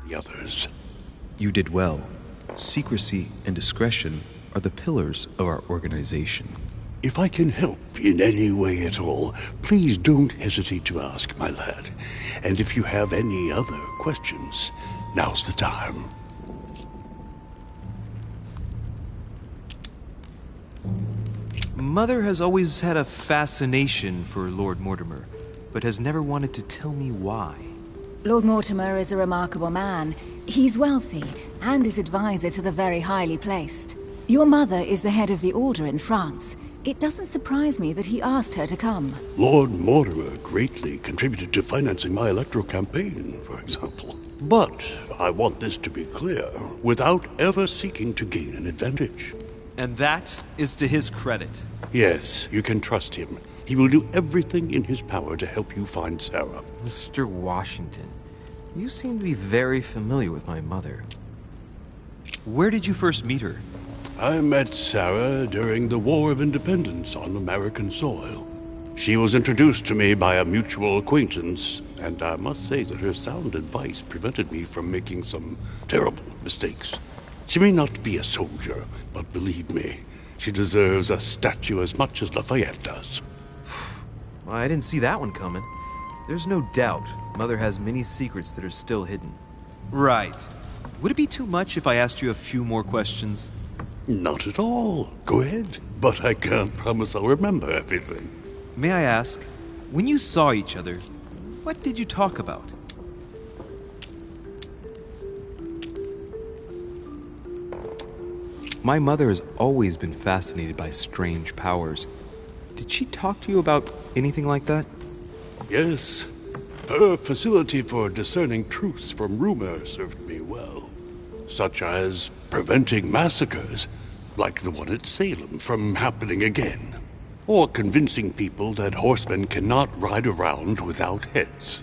the others. You did well. Secrecy and discretion are the pillars of our organization. If I can help in any way at all, please don't hesitate to ask, my lad. And if you have any other questions, now's the time. Mother has always had a fascination for Lord Mortimer, but has never wanted to tell me why. Lord Mortimer is a remarkable man. He's wealthy and is advisor to the very highly placed. Your mother is the head of the Order in France. It doesn't surprise me that he asked her to come. Lord Mortimer greatly contributed to financing my electoral campaign, for example. But I want this to be clear, without ever seeking to gain an advantage. And that is to his credit. Yes, you can trust him. He will do everything in his power to help you find Sarah. Mr. Washington, you seem to be very familiar with my mother. Where did you first meet her? I met Sarah during the War of Independence on American soil. She was introduced to me by a mutual acquaintance, and I must say that her sound advice prevented me from making some terrible mistakes. She may not be a soldier, but believe me, she deserves a statue as much as Lafayette does. Well, I didn't see that one coming. There's no doubt Mother has many secrets that are still hidden. Right. Would it be too much if I asked you a few more questions? Not at all. Go ahead. But I can't promise I'll remember everything. May I ask, when you saw each other, what did you talk about? My mother has always been fascinated by strange powers. Did she talk to you about anything like that? Yes. Her facility for discerning truths from rumor served me well. Such as preventing massacres, like the one at Salem, from happening again. Or convincing people that horsemen cannot ride around without heads.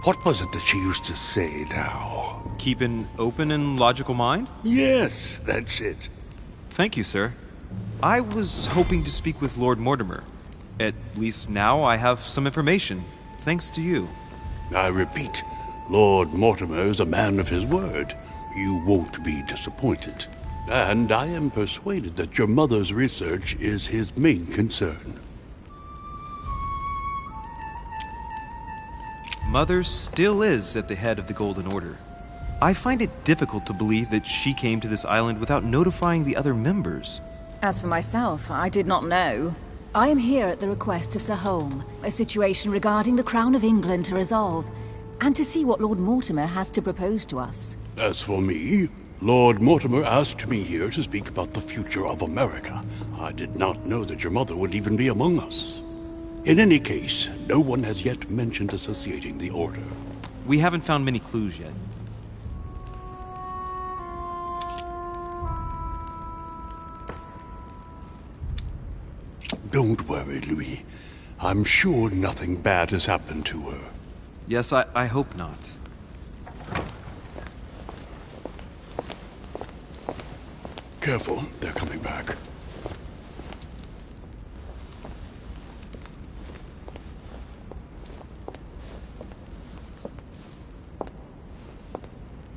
What was it that she used to say now? Keep an open and logical mind? Yes, that's it. Thank you, sir. I was hoping to speak with Lord Mortimer. At least now I have some information, thanks to you. I repeat, Lord Mortimer is a man of his word. You won't be disappointed. And I am persuaded that your mother's research is his main concern. Mother still is at the head of the Golden Order. I find it difficult to believe that she came to this island without notifying the other members. As for myself, I did not know. I am here at the request of Sir Holm, a situation regarding the Crown of England to resolve, and to see what Lord Mortimer has to propose to us. As for me, Lord Mortimer asked me here to speak about the future of America. I did not know that your mother would even be among us. In any case, no one has yet mentioned associating the Order. We haven't found many clues yet. Don't worry, Louis. I'm sure nothing bad has happened to her. Yes, I hope not. Careful, they're coming back.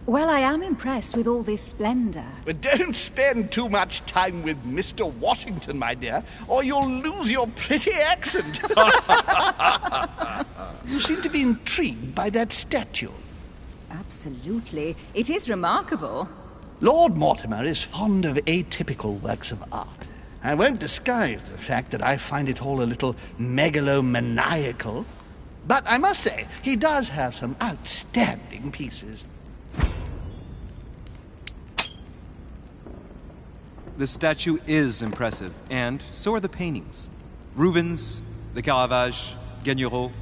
Well, I am impressed with all this splendor. But don't spend too much time with Mr. Washington, my dear, or you'll lose your pretty accent. You seem to be intrigued by that statue. Absolutely. It is remarkable. Lord Mortimer is fond of atypical works of art. I won't disguise the fact that I find it all a little megalomaniacal. But I must say, he does have some outstanding pieces. The statue is impressive, and so are the paintings. Rubens, the Caravage, Guignero.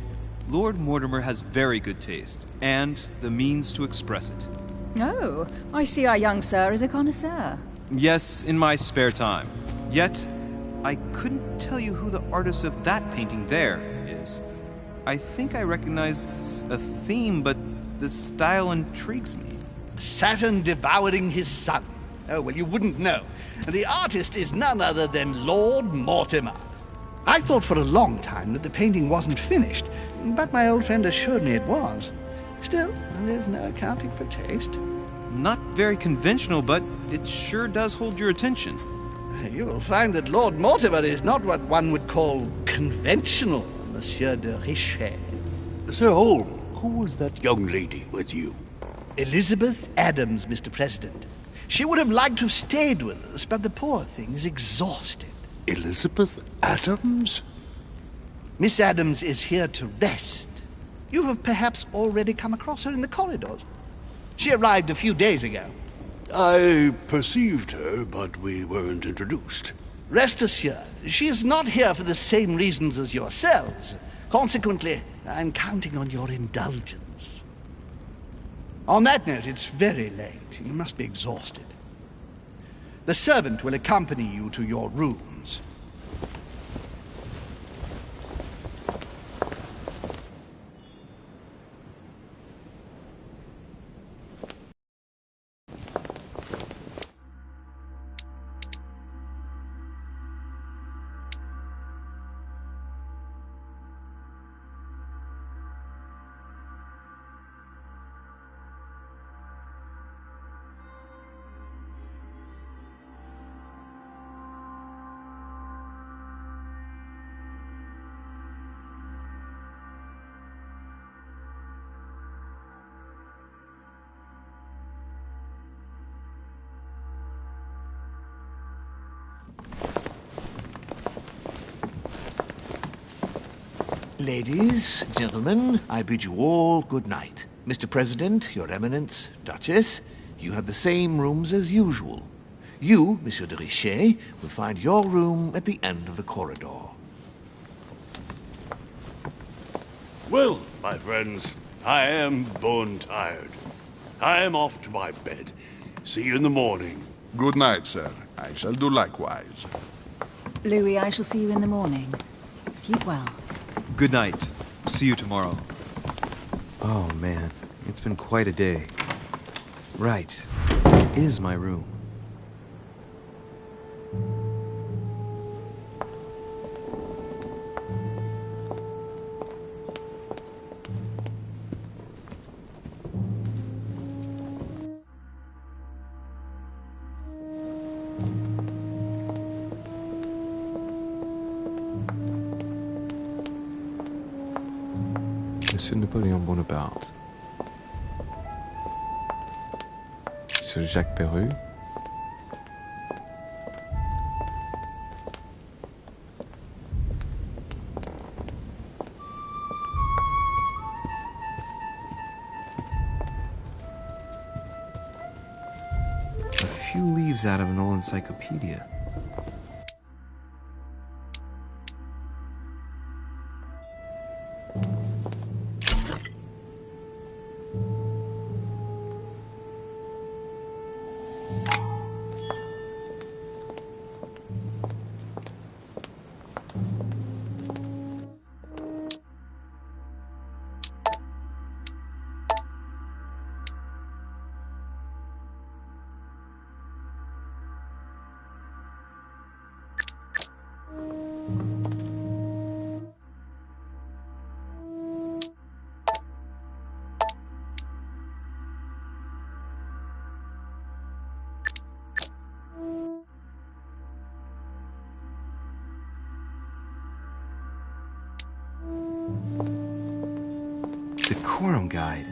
Lord Mortimer has very good taste, and the means to express it. Oh, I see our young sir is a connoisseur. Yes, in my spare time. Yet, I couldn't tell you who the artist of that painting there is. I think I recognize a theme, but the style intrigues me. Saturn devouring his son. Oh, well, you wouldn't know. The artist is none other than Lord Mortimer. I thought for a long time that the painting wasn't finished, but my old friend assured me it was. Still, there's no accounting for taste. Not very conventional, but it sure does hold your attention. You will find that Lord Mortimer is not what one would call conventional, Monsieur de Richet. Sir Holm, who was that young lady with you? Elizabeth Adams, Mr. President. She would have liked to have stayed with us, but the poor thing is exhausted. Elizabeth Adams? Miss Adams is here to rest. You have perhaps already come across her in the corridors. She arrived a few days ago. I perceived her, but we weren't introduced. Rest assured, she is not here for the same reasons as yourselves. Consequently, I'm counting on your indulgence. On that note, it's very late. You must be exhausted. The servant will accompany you to your rooms. Ladies, gentlemen, I bid you all good night. Mr. President, Your Eminence, Duchess, you have the same rooms as usual. You, Monsieur de Richet, will find your room at the end of the corridor. Well, my friends, I am bone tired. I am off to my bed. See you in the morning. Good night, sir. I shall do likewise. Louis, I shall see you in the morning. Sleep well. Good night. See you tomorrow. Oh man, it's been quite a day. Right, where is my room? Monsieur Napoléon Bonaparte. Monsieur Jacques Perru. A few leaves out of an old encyclopedia. Decorum guide.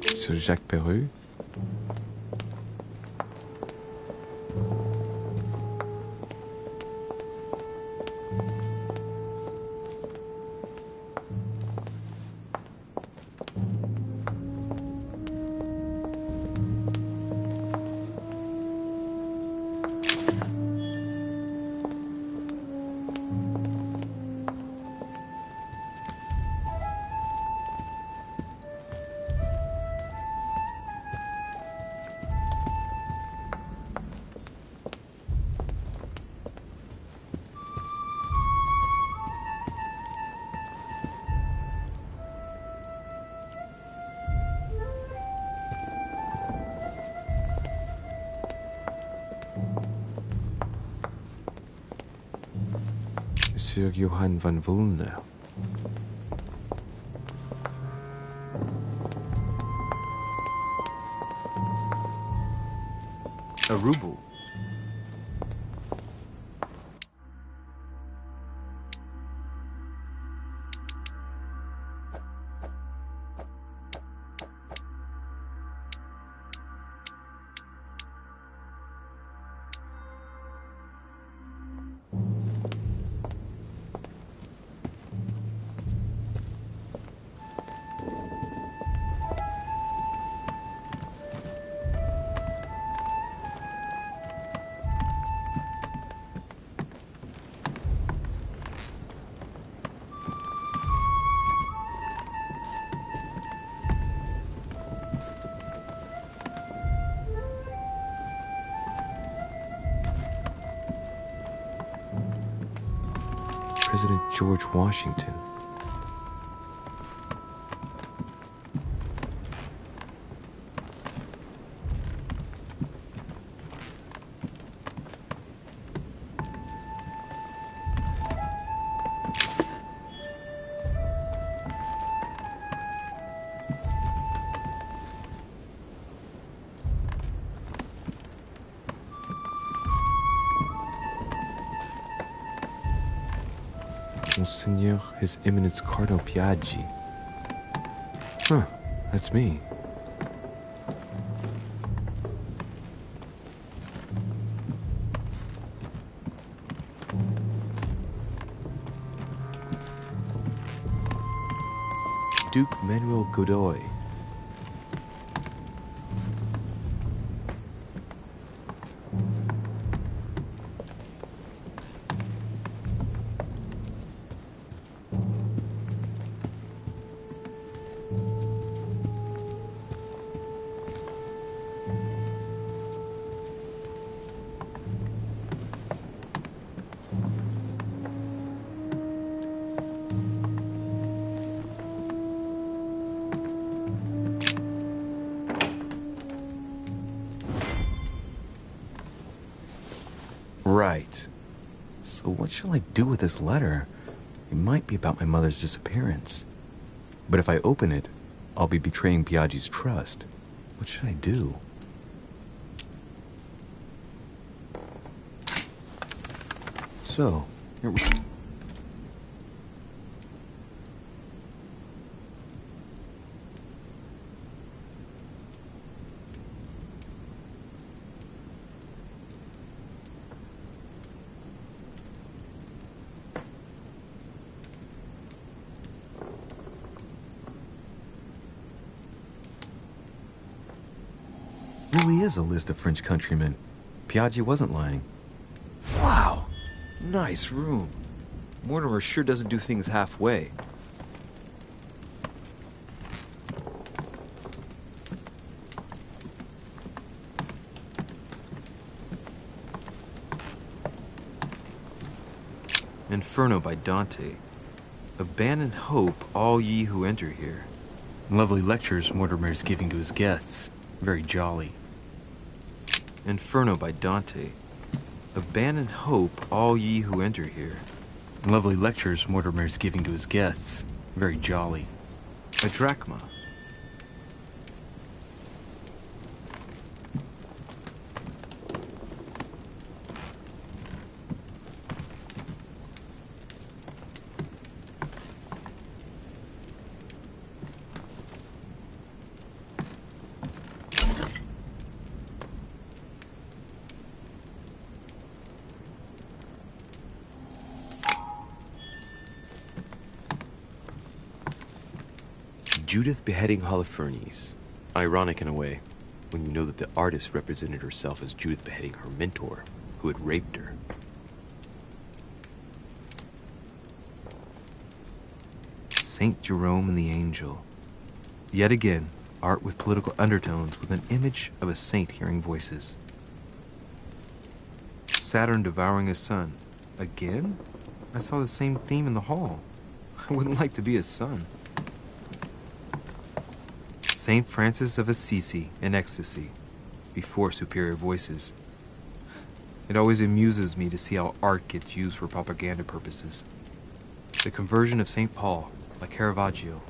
Monsieur Jacques Perru. Monsieur Johann von Wulner. A ruble. President George Washington. Monseigneur, His Eminence Cardinal Piaggi. Huh, that's me. Duke Manuel Godoy. Right. So what shall I do with this letter? It might be about my mother's disappearance. But if I open it, I'll be betraying Piaggi's trust. What should I do? So, here we... really is a list of French countrymen. Piaggi wasn't lying. Wow! Nice room. Mortimer sure doesn't do things halfway. Inferno by Dante. Abandon hope, all ye who enter here. Lovely lectures Mortimer is giving to his guests. Very jolly. Inferno by Dante. Abandon hope, all ye who enter here. Lovely lectures Mortimer is giving to his guests. Very jolly. A drachma. Judith beheading Holofernes. Ironic in a way, when you know that the artist represented herself as Judith beheading her mentor, who had raped her. Saint Jerome and the Angel. Yet again, art with political undertones with an image of a saint hearing voices. Saturn devouring his son. Again? I saw the same theme in the hall. I wouldn't like to be his son. Saint Francis of Assisi in ecstasy, before superior voices. It always amuses me to see how art gets used for propaganda purposes. The conversion of St. Paul, by Caravaggio.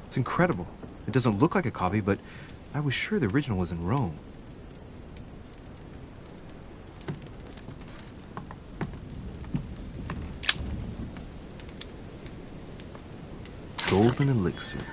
It's incredible. It doesn't look like a copy, but I was sure the original was in Rome. Golden elixir.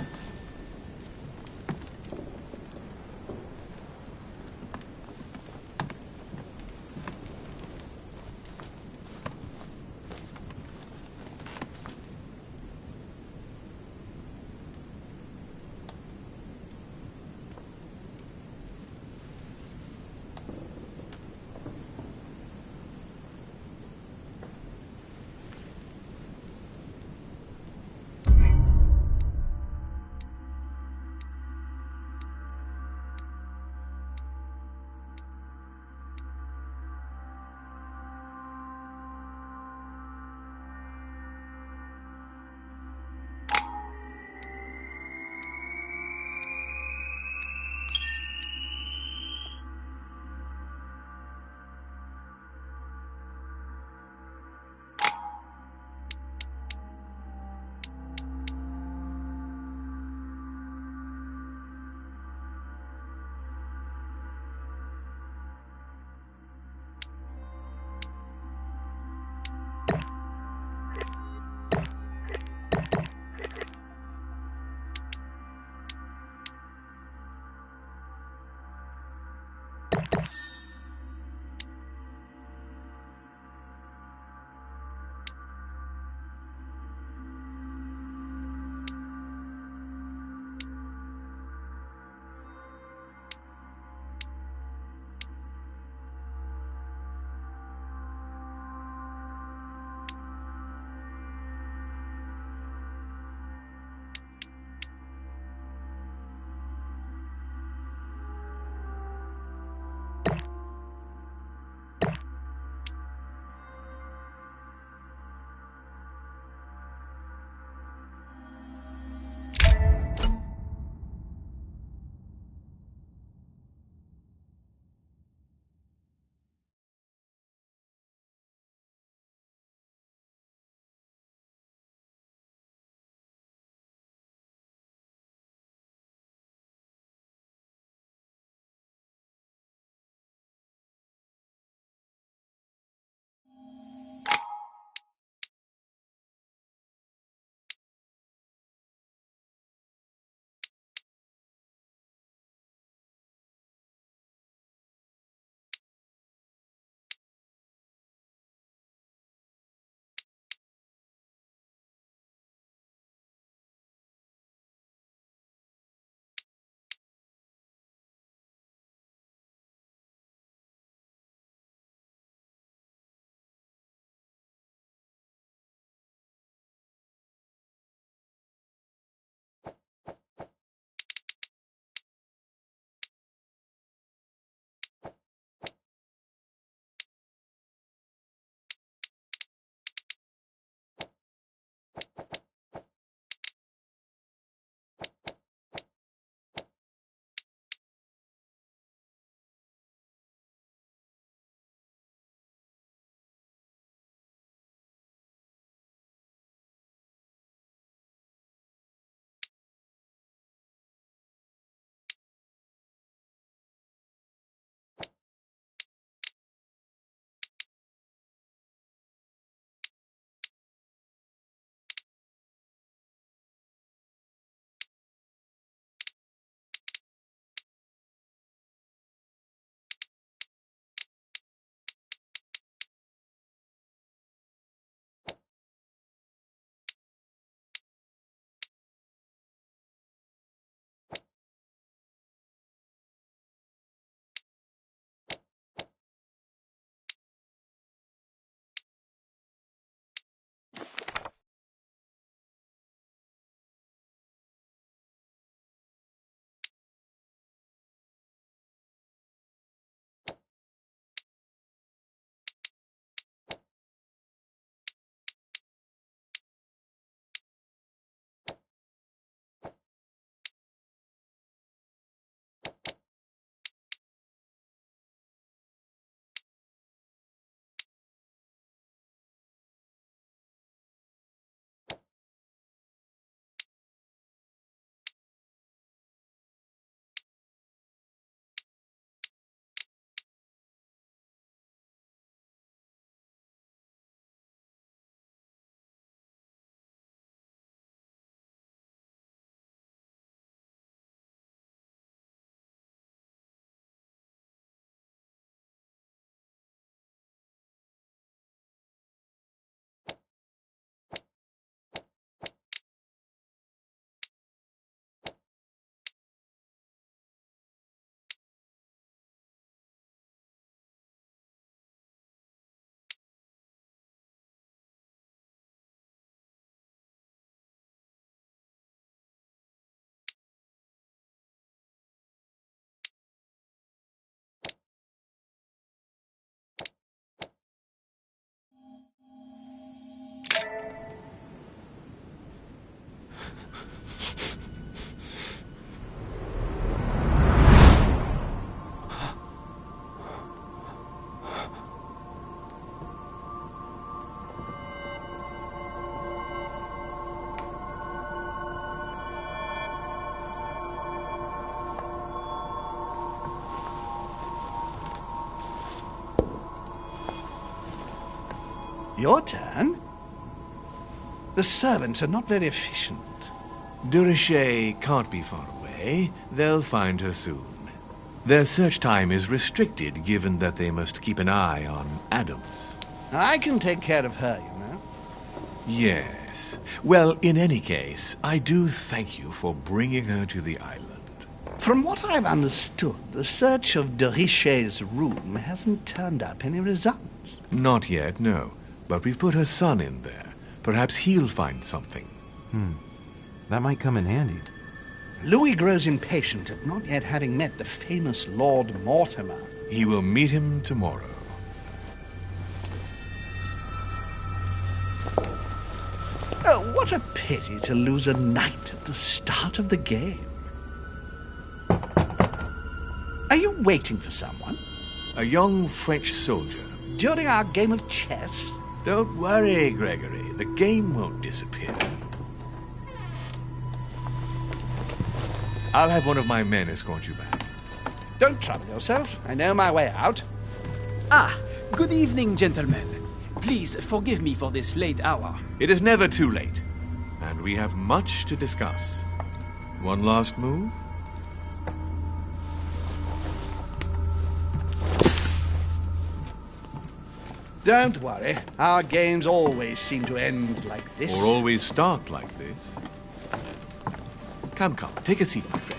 Your turn? The servants are not very efficient. Durocher can't be far away. They'll find her soon. Their search time is restricted, given that they must keep an eye on Adams. I can take care of her, you know. Yes. Well, in any case, I do thank you for bringing her to the island. From what I've understood, the search of Durocher's room hasn't turned up any results. Not yet, no. But we've put her son in there. Perhaps he'll find something. That might come in handy. Louis grows impatient at not yet having met the famous Lord Mortimer. He will meet him tomorrow. Oh, what a pity to lose a knight at the start of the game. Are you waiting for someone? A young French soldier. During our game of chess? Don't worry, Gregory. The game won't disappear. I'll have one of my men escort you back. Don't trouble yourself. I know my way out. Ah, good evening, gentlemen. Please forgive me for this late hour. It is never too late, and we have much to discuss. One last move? Don't worry. Our games always seem to end like this. Or always start like this. Come, take a seat, my friend.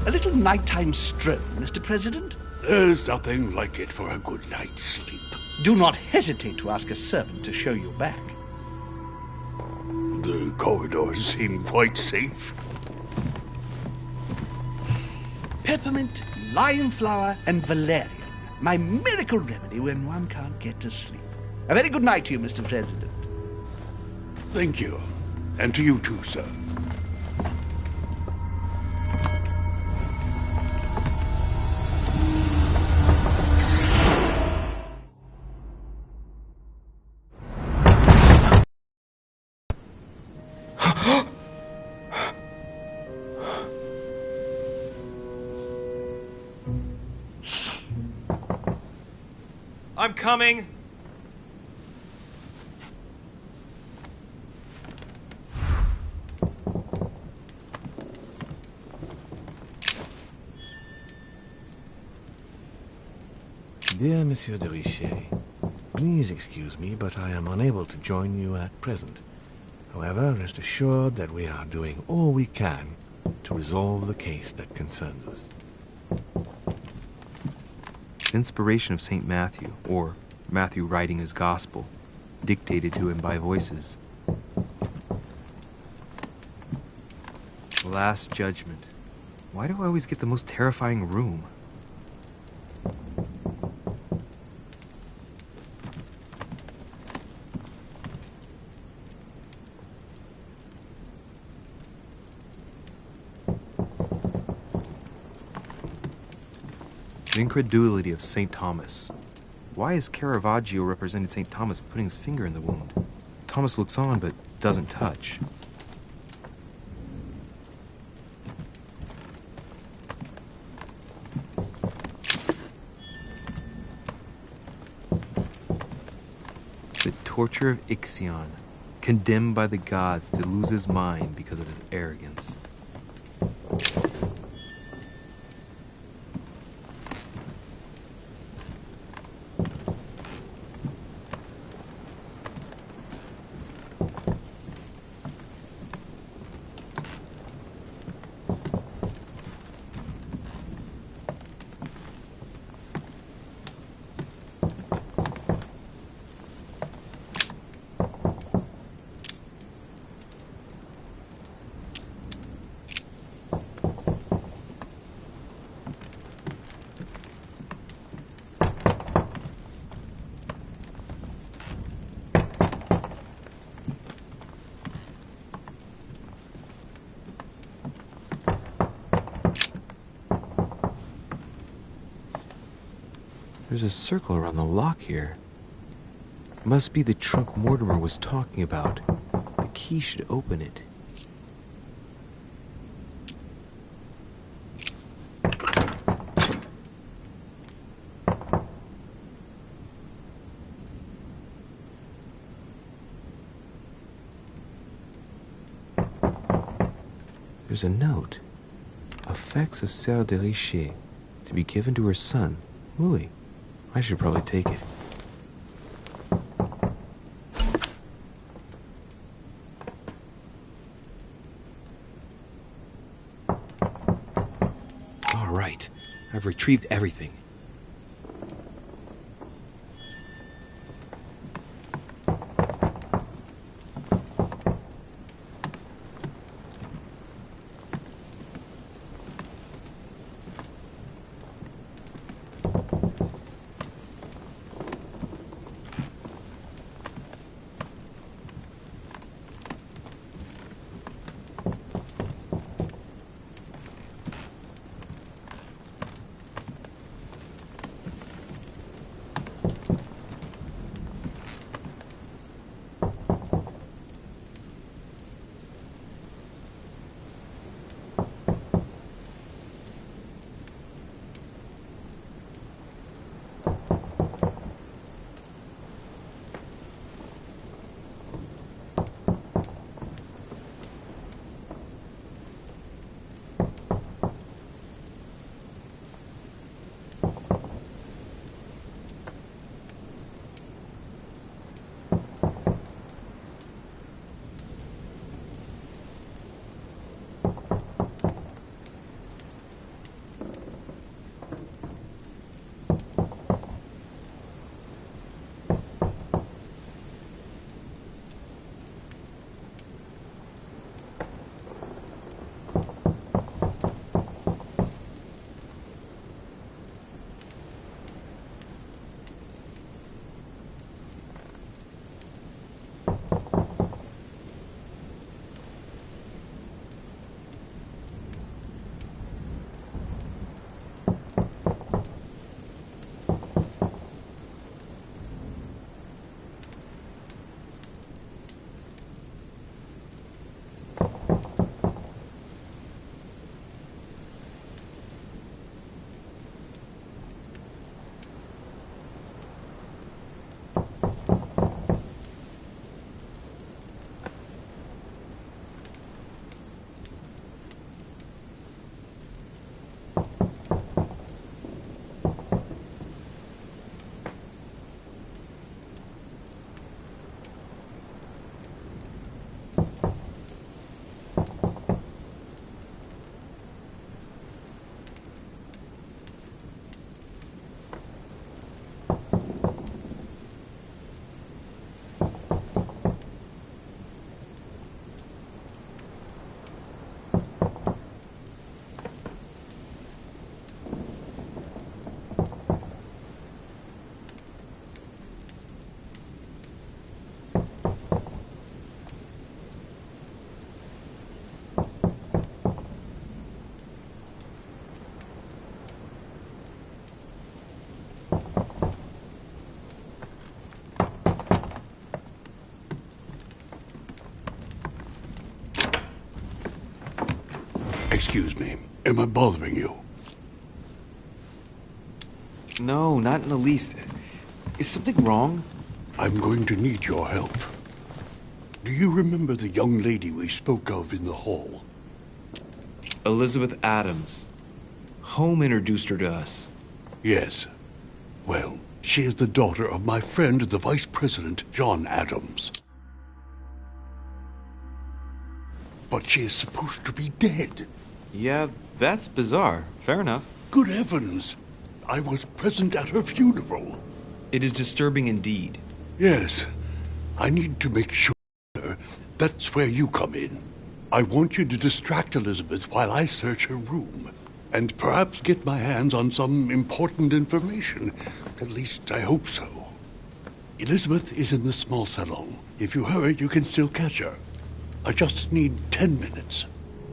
A little nighttime stroll, Mr. President? There's nothing like it for a good night's sleep. Do not hesitate to ask a servant to show you back. The corridors seem quite safe. Peppermint, lime flower, and valerian. My miracle remedy when one can't get to sleep. A very good night to you, Mr. President. Thank you. And to you too, sir. I'm coming. Dear Monsieur de Richet, please excuse me, but I am unable to join you at present. However, rest assured that we are doing all we can to resolve the case that concerns us. Inspiration of St. Matthew, or Matthew writing his gospel, dictated to him by voices. Last Judgment. Why do I always get the most terrifying room? The incredulity of St. Thomas. Why is Caravaggio representing St. Thomas putting his finger in the wound? Thomas looks on but doesn't touch. The torture of Ixion, condemned by the gods to lose his mind because of his arrogance. There's a circle around the lock here. Must be the trunk Mortimer was talking about. The key should open it. There's a note. Effects of Sœur de Richer, to be given to her son, Louis. I should probably take it. All right, I've retrieved everything. Excuse me, am I bothering you? No, not in the least. Is something wrong? I'm going to need your help. Do you remember the young lady we spoke of in the hall? Elizabeth Adams. Home introduced her to us. Yes. Well, she is the daughter of my friend, the Vice President, John Adams. But she is supposed to be dead. Yeah, that's bizarre. Fair enough. Good heavens! I was present at her funeral. It is disturbing indeed. Yes. I need to make sure. That's where you come in. I want you to distract Elizabeth while I search her room. And perhaps get my hands on some important information. At least, I hope so. Elizabeth is in the small salon. If you hurry, you can still catch her. I just need 10 minutes.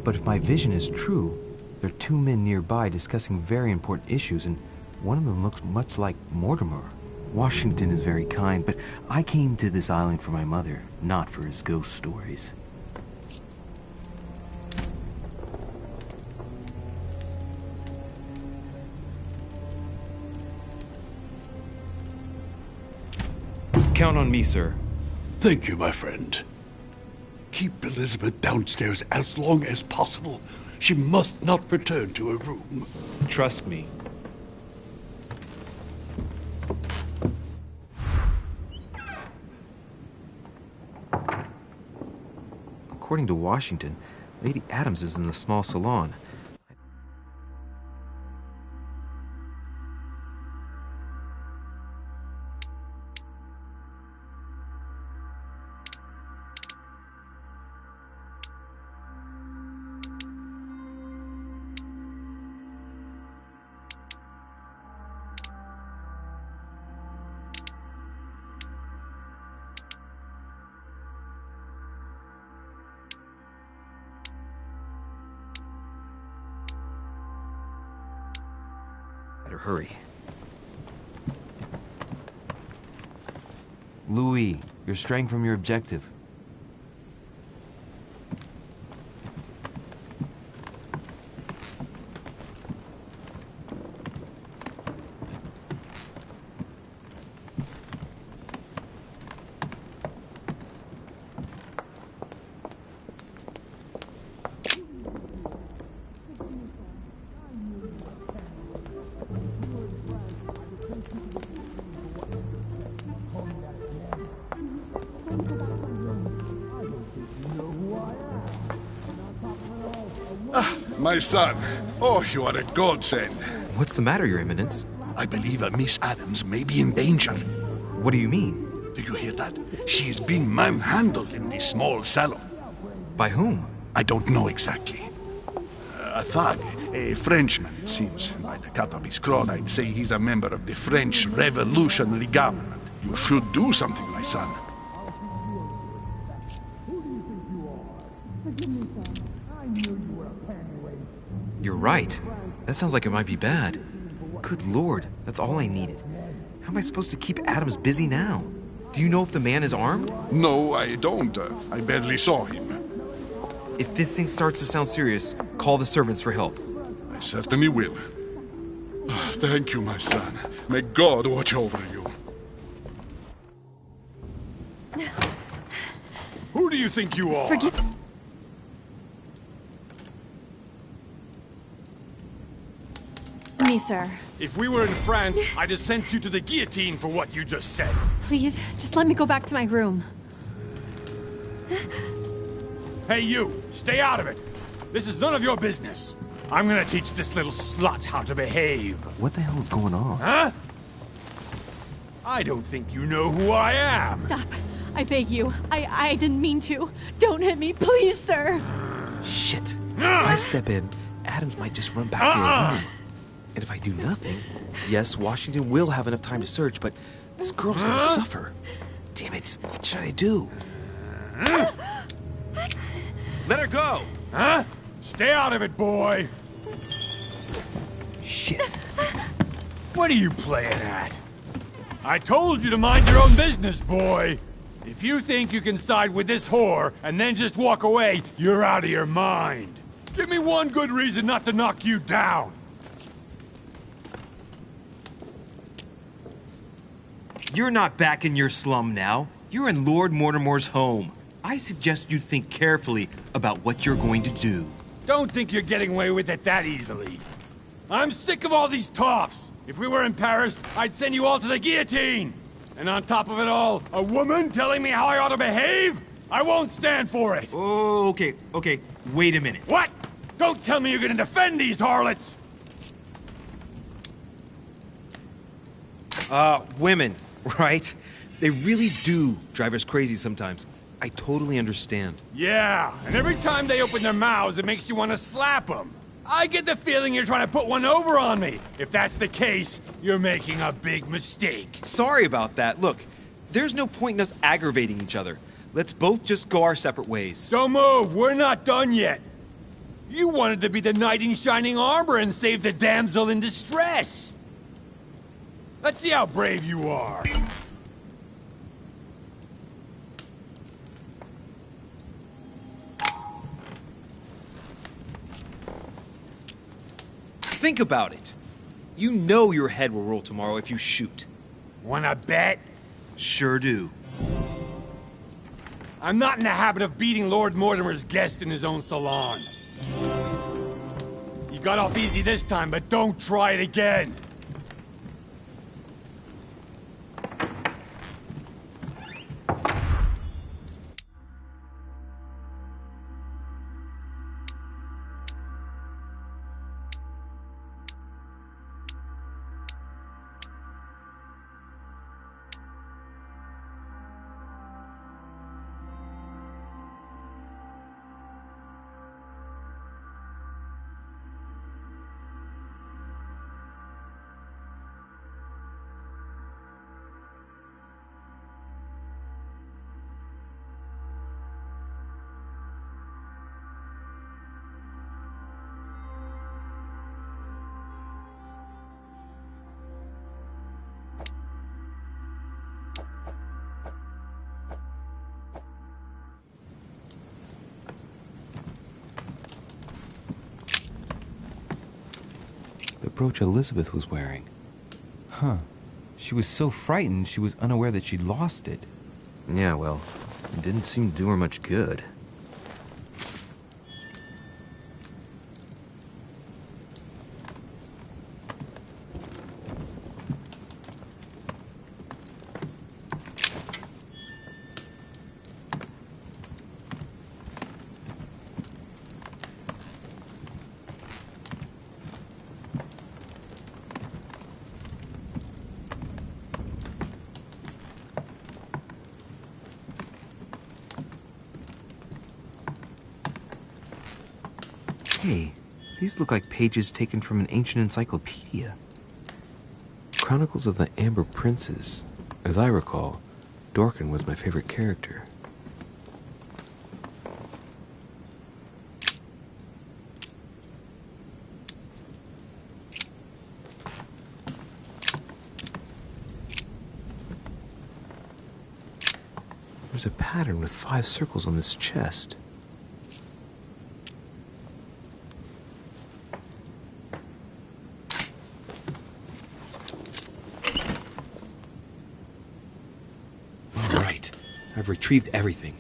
But if my vision is true, there are two men nearby discussing very important issues, and One of them looks much like Mortimer. Washington is very kind, but I came to this island for my mother, not for his ghost stories. Count on me, sir. Thank you, my friend. Keep Elizabeth downstairs as long as possible. She must not return to her room. Trust me. According to Washington, Lady Adams is in the small salon. Better hurry. Louis, you're straying from your objective. My son. Oh, you are a godsend. What's the matter, Your Eminence? I believe a Miss Adams may be in danger. What do you mean? Do you hear that? She is being manhandled in this small salon. By whom? I don't know exactly. A thug, a Frenchman, it seems. By the cut of his cloth, I'd say he's a member of the French Revolutionary Government. You should do something, my son. You're right. That sounds like it might be bad. Good Lord, that's all I needed. How am I supposed to keep Adams busy now? Do you know if the man is armed? No, I don't. I barely saw him. If this thing starts to sound serious, call the servants for help. I certainly will. Thank you, my son. May God watch over you. Who do you think you are? Forgive me, sir. If we were in France, I'd have sent you to the guillotine for what you just said. Please, just let me go back to my room. Hey, you! Stay out of it! This is none of your business. I'm gonna teach this little slut how to behave. What the hell is going on? Huh? I don't think you know who I am. Stop. I beg you. I didn't mean to. Don't hit me, please, sir. Shit. If I step in, Adams might just run back to her room. And if I do nothing, yes, Washington will have enough time to search, but this girl's gonna suffer. Damn it, what should I do? Let her go! Huh? Stay out of it, boy! Shit. What are you playing at? I told you to mind your own business, boy! If you think you can side with this whore and then just walk away, you're out of your mind. Give me one good reason not to knock you down. You're not back in your slum now. You're in Lord Mortimer's home. I suggest you think carefully about what you're going to do. Don't think you're getting away with it that easily. I'm sick of all these toffs. If we were in Paris, I'd send you all to the guillotine. And on top of it all, a woman telling me how I ought to behave? I won't stand for it. Oh, okay. Wait a minute. What? Don't tell me you're gonna defend these harlots. Women, right? They really do drive us crazy sometimes. I totally understand. Yeah, and every time they open their mouths, it makes you want to slap them. I get the feeling you're trying to put one over on me. If that's the case, you're making a big mistake. Sorry about that. Look, there's no point in us aggravating each other. Let's both just go our separate ways. Don't move. We're not done yet. You wanted to be the knight in shining armor and save the damsel in distress. Let's see how brave you are. Think about it. You know your head will roll tomorrow if you shoot. Wanna bet? Sure do. I'm not in the habit of beating Lord Mortimer's guest in his own salon. You got off easy this time, but don't try it again. The brooch Elizabeth was wearing. Huh. She was so frightened she was unaware that she'd lost it. Yeah, well, it didn't seem to do her much good. Hey, these look like pages taken from an ancient encyclopedia. Chronicles of the Amber Princes. As I recall, Dorkin was my favorite character. There's a pattern with 5 circles on this chest. I've retrieved everything.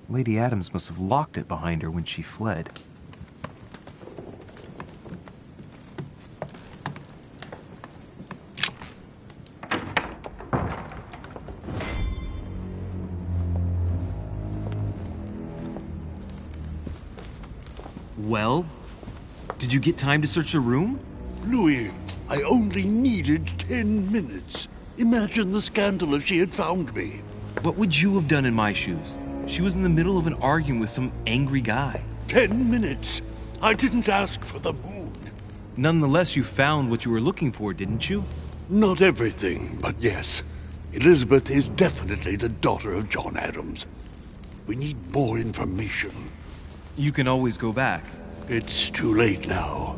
Lady Adams must have locked it behind her when she fled. Well, did you get time to search the room? Louis, I only needed 10 minutes. Imagine the scandal if she had found me. What would you have done in my shoes? She was in the middle of an argument with some angry guy. 10 minutes. I didn't ask for the moon. Nonetheless, you found what you were looking for, didn't you? Not everything, but yes. Elizabeth is definitely the daughter of John Adams. We need more information. You can always go back. It's too late now.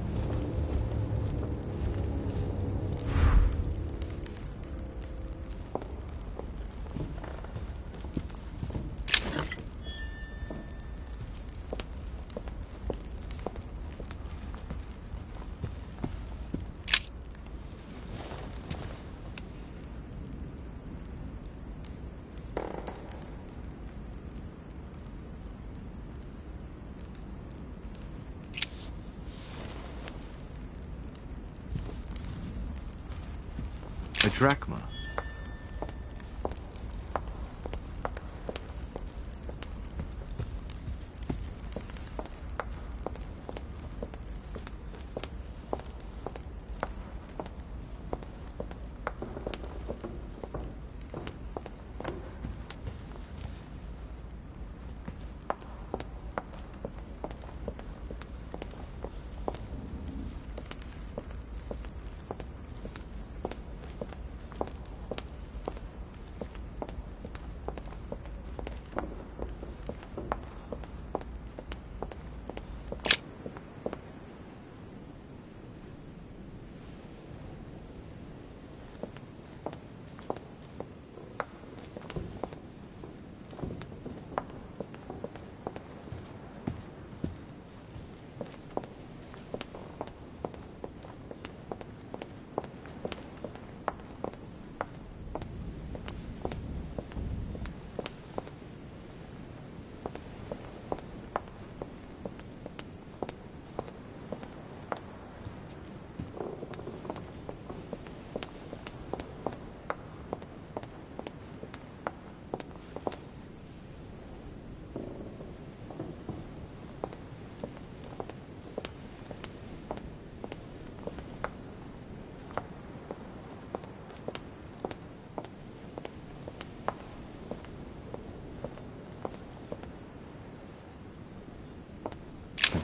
drachma.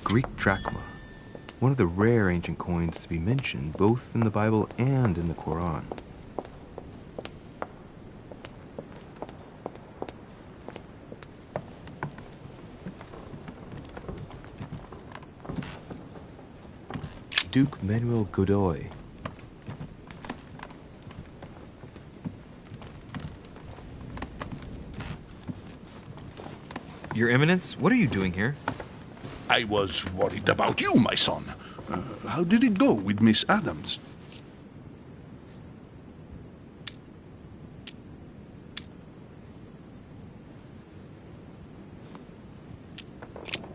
Greek drachma, one of the rare ancient coins to be mentioned both in the Bible and in the Quran. Duke Manuel Godoy. Your Eminence, what are you doing here? I was worried about you, my son. How did it go with Miss Adams?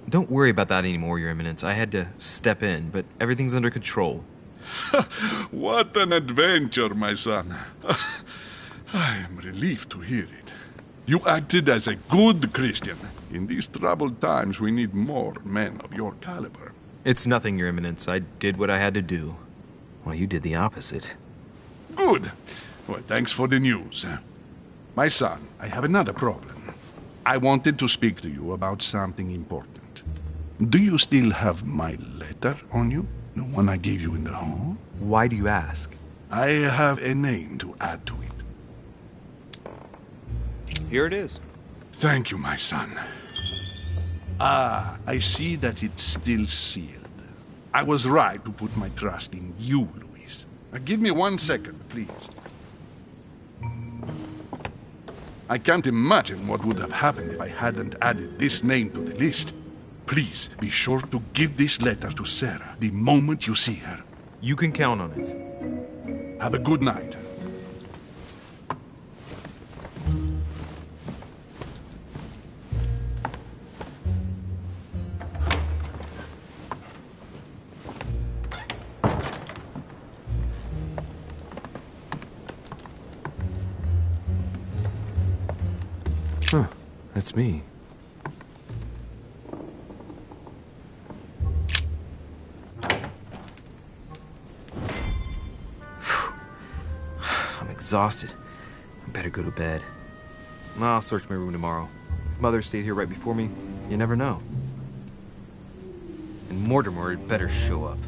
Don't worry about that anymore, Your Eminence. I had to step in, but everything's under control. What an adventure, my son. I am relieved to hear it. You acted as a good Christian. In these troubled times, we need more men of your caliber. It's nothing, Your Eminence. I did what I had to do. Well, you did the opposite. Good. Well, thanks for the news. My son, I have another problem. I wanted to speak to you about something important. Do you still have my letter on you? The one I gave you in the hall? Why do you ask? I have a name to add to it. Here it is. Thank you, my son. Ah, I see that it's still sealed. I was right to put my trust in you, Luis. Give me 1 second, please. I can't imagine what would have happened if I hadn't added this name to the list. Please, be sure to give this letter to Sarah the moment you see her. You can count on it. Have a good night. Huh, that's me. I'm exhausted. I better go to bed. I'll search my room tomorrow. If Mother stayed here right before me, you never know. And Mortimer had better show up.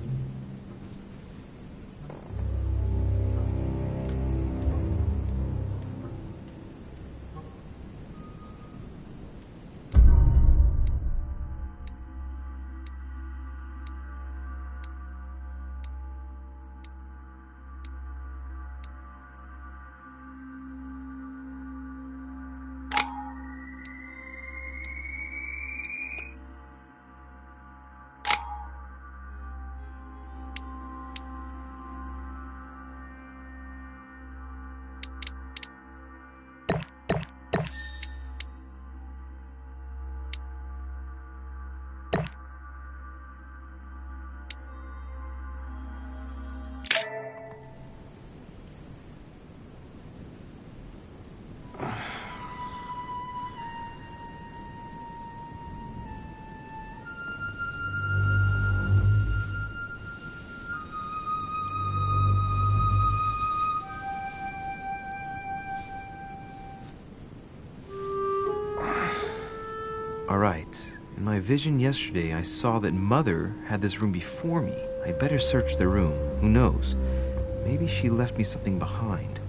Alright. In my vision yesterday, I saw that Mother had this room before me. I better search the room. Who knows? Maybe she left me something behind.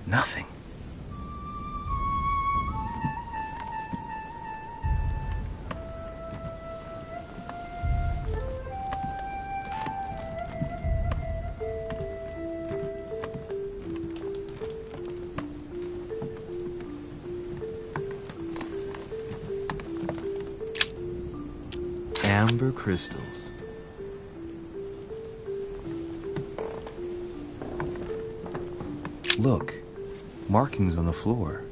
Nothing. Amber crystals. Look. Markings on the floor.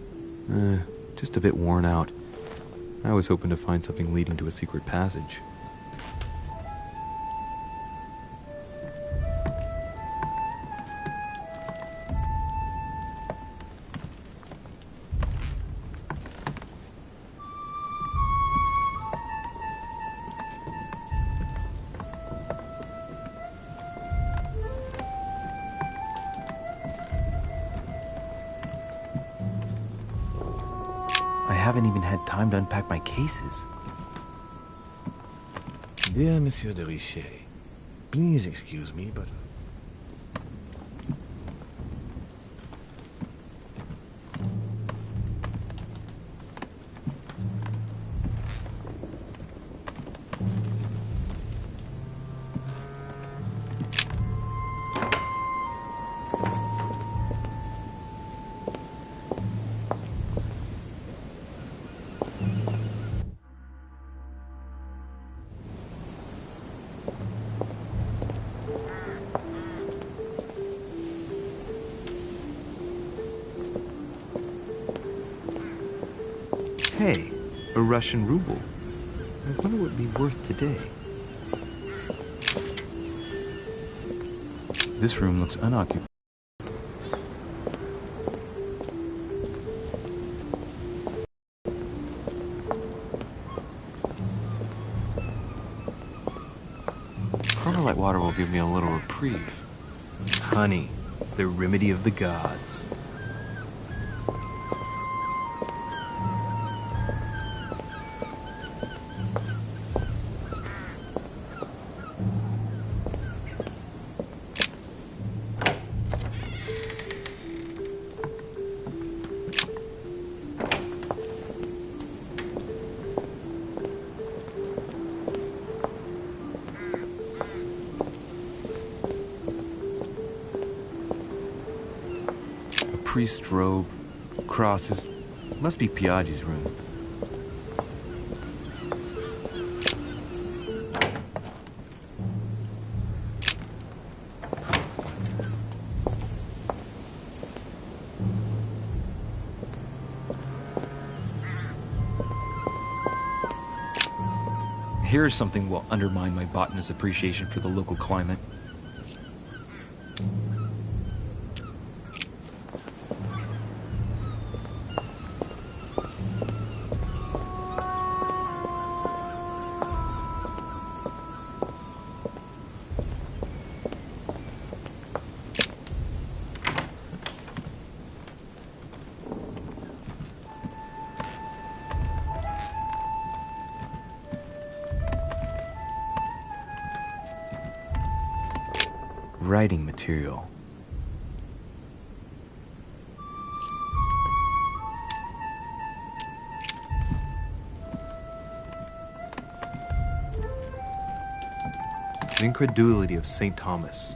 Just a bit worn out. I was hoping to find something leading to a secret passage. I haven't even had time to unpack my cases. Dear Monsieur de Richet, please excuse me, but... Hey, a Russian ruble. I wonder what it'd be worth today. This room looks unoccupied. Carmelite water will give me a little reprieve. Honey, the remedy of the gods. Priest's robe, crosses. Must be Piaggi's room. Here's something will undermine my botanist's appreciation for the local climate. Writing material. The incredulity of St. Thomas.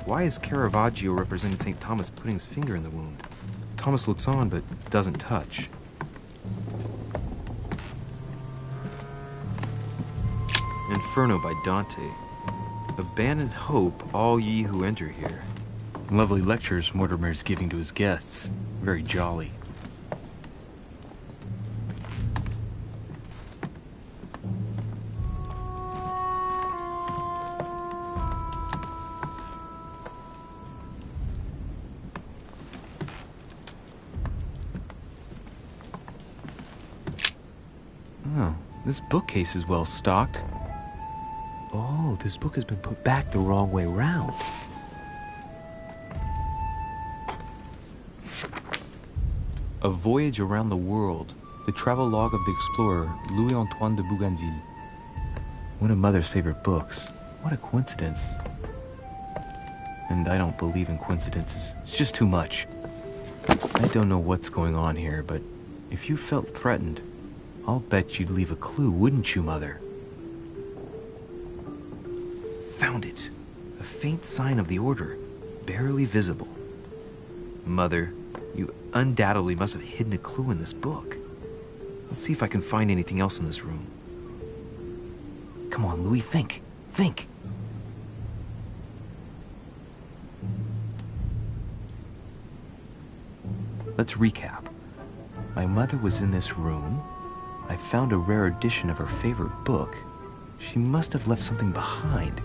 Why is Caravaggio representing St. Thomas putting his finger in the wound? Thomas looks on but doesn't touch. Inferno by Dante. Abandon hope, all ye who enter here. Lovely lectures Mortimer's giving to his guests. Very jolly. Oh, this bookcase is well stocked. Oh, this book has been put back the wrong way round. A Voyage Around the World, the travelogue of the explorer Louis-Antoine de Bougainville. One of Mother's favorite books. What a coincidence. And I don't believe in coincidences. It's just too much. I don't know what's going on here, but if you felt threatened, I'll bet you'd leave a clue, wouldn't you, Mother? Found it. A faint sign of the order, barely visible. Mother, you undoubtedly must have hidden a clue in this book. Let's see if I can find anything else in this room. Come on, Louis, think. Think. Let's recap. My mother was in this room. I found a rare edition of her favorite book. She must have left something behind.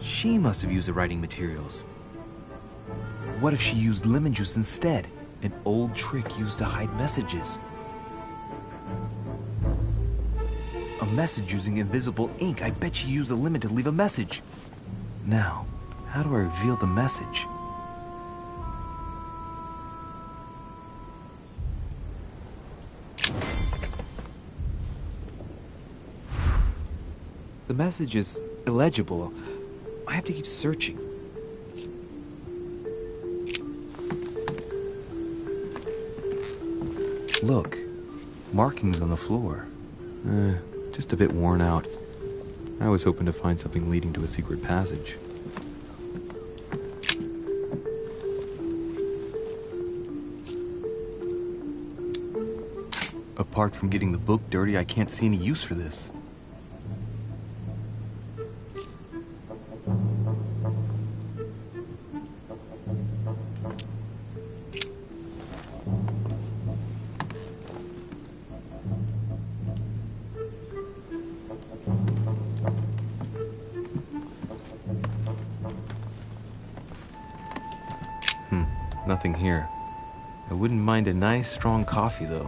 She must have used the writing materials. What if she used lemon juice instead? An old trick used to hide messages. A message using invisible ink. I bet she used a lemon to leave a message. Now, how do I reveal the message? The message is illegible. I have to keep searching. Look, markings on the floor. Just a bit worn out. I was hoping to find something leading to a secret passage. Apart from getting the book dirty, I can't see any use for this. Nothing here. I wouldn't mind a nice, strong coffee, though.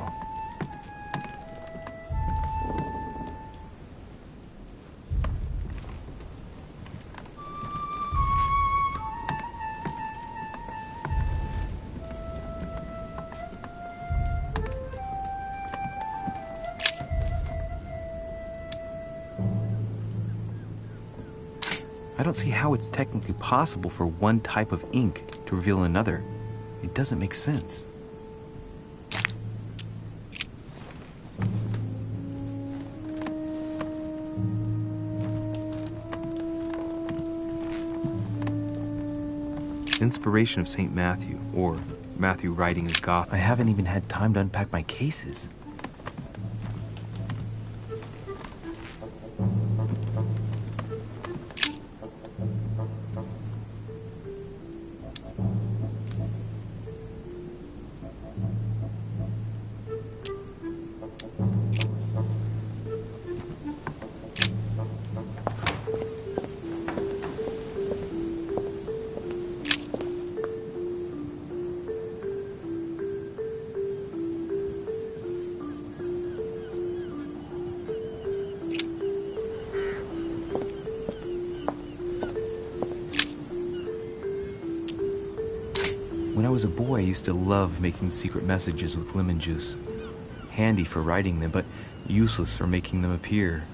I don't see how it's technically possible for one type of ink to reveal another. It doesn't make sense. Inspiration of St. Matthew, or Matthew writing his Gospel. I haven't even had time to unpack my cases. When I was a boy, I used to love making secret messages with lemon juice. Handy for writing them, but useless for making them appear.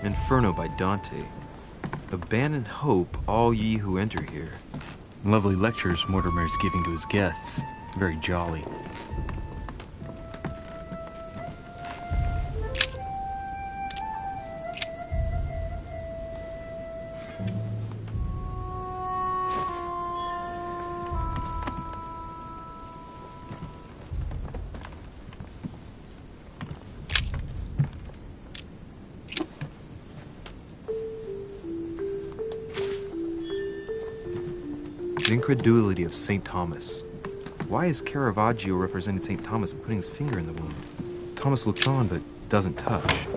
Inferno by Dante. Abandon hope, all ye who enter here. Lovely lectures Mortimer's giving to his guests. Very jolly. The incredulity of St. Thomas. Why is Caravaggio representing St. Thomas putting his finger in the wound? Thomas looks on but doesn't touch.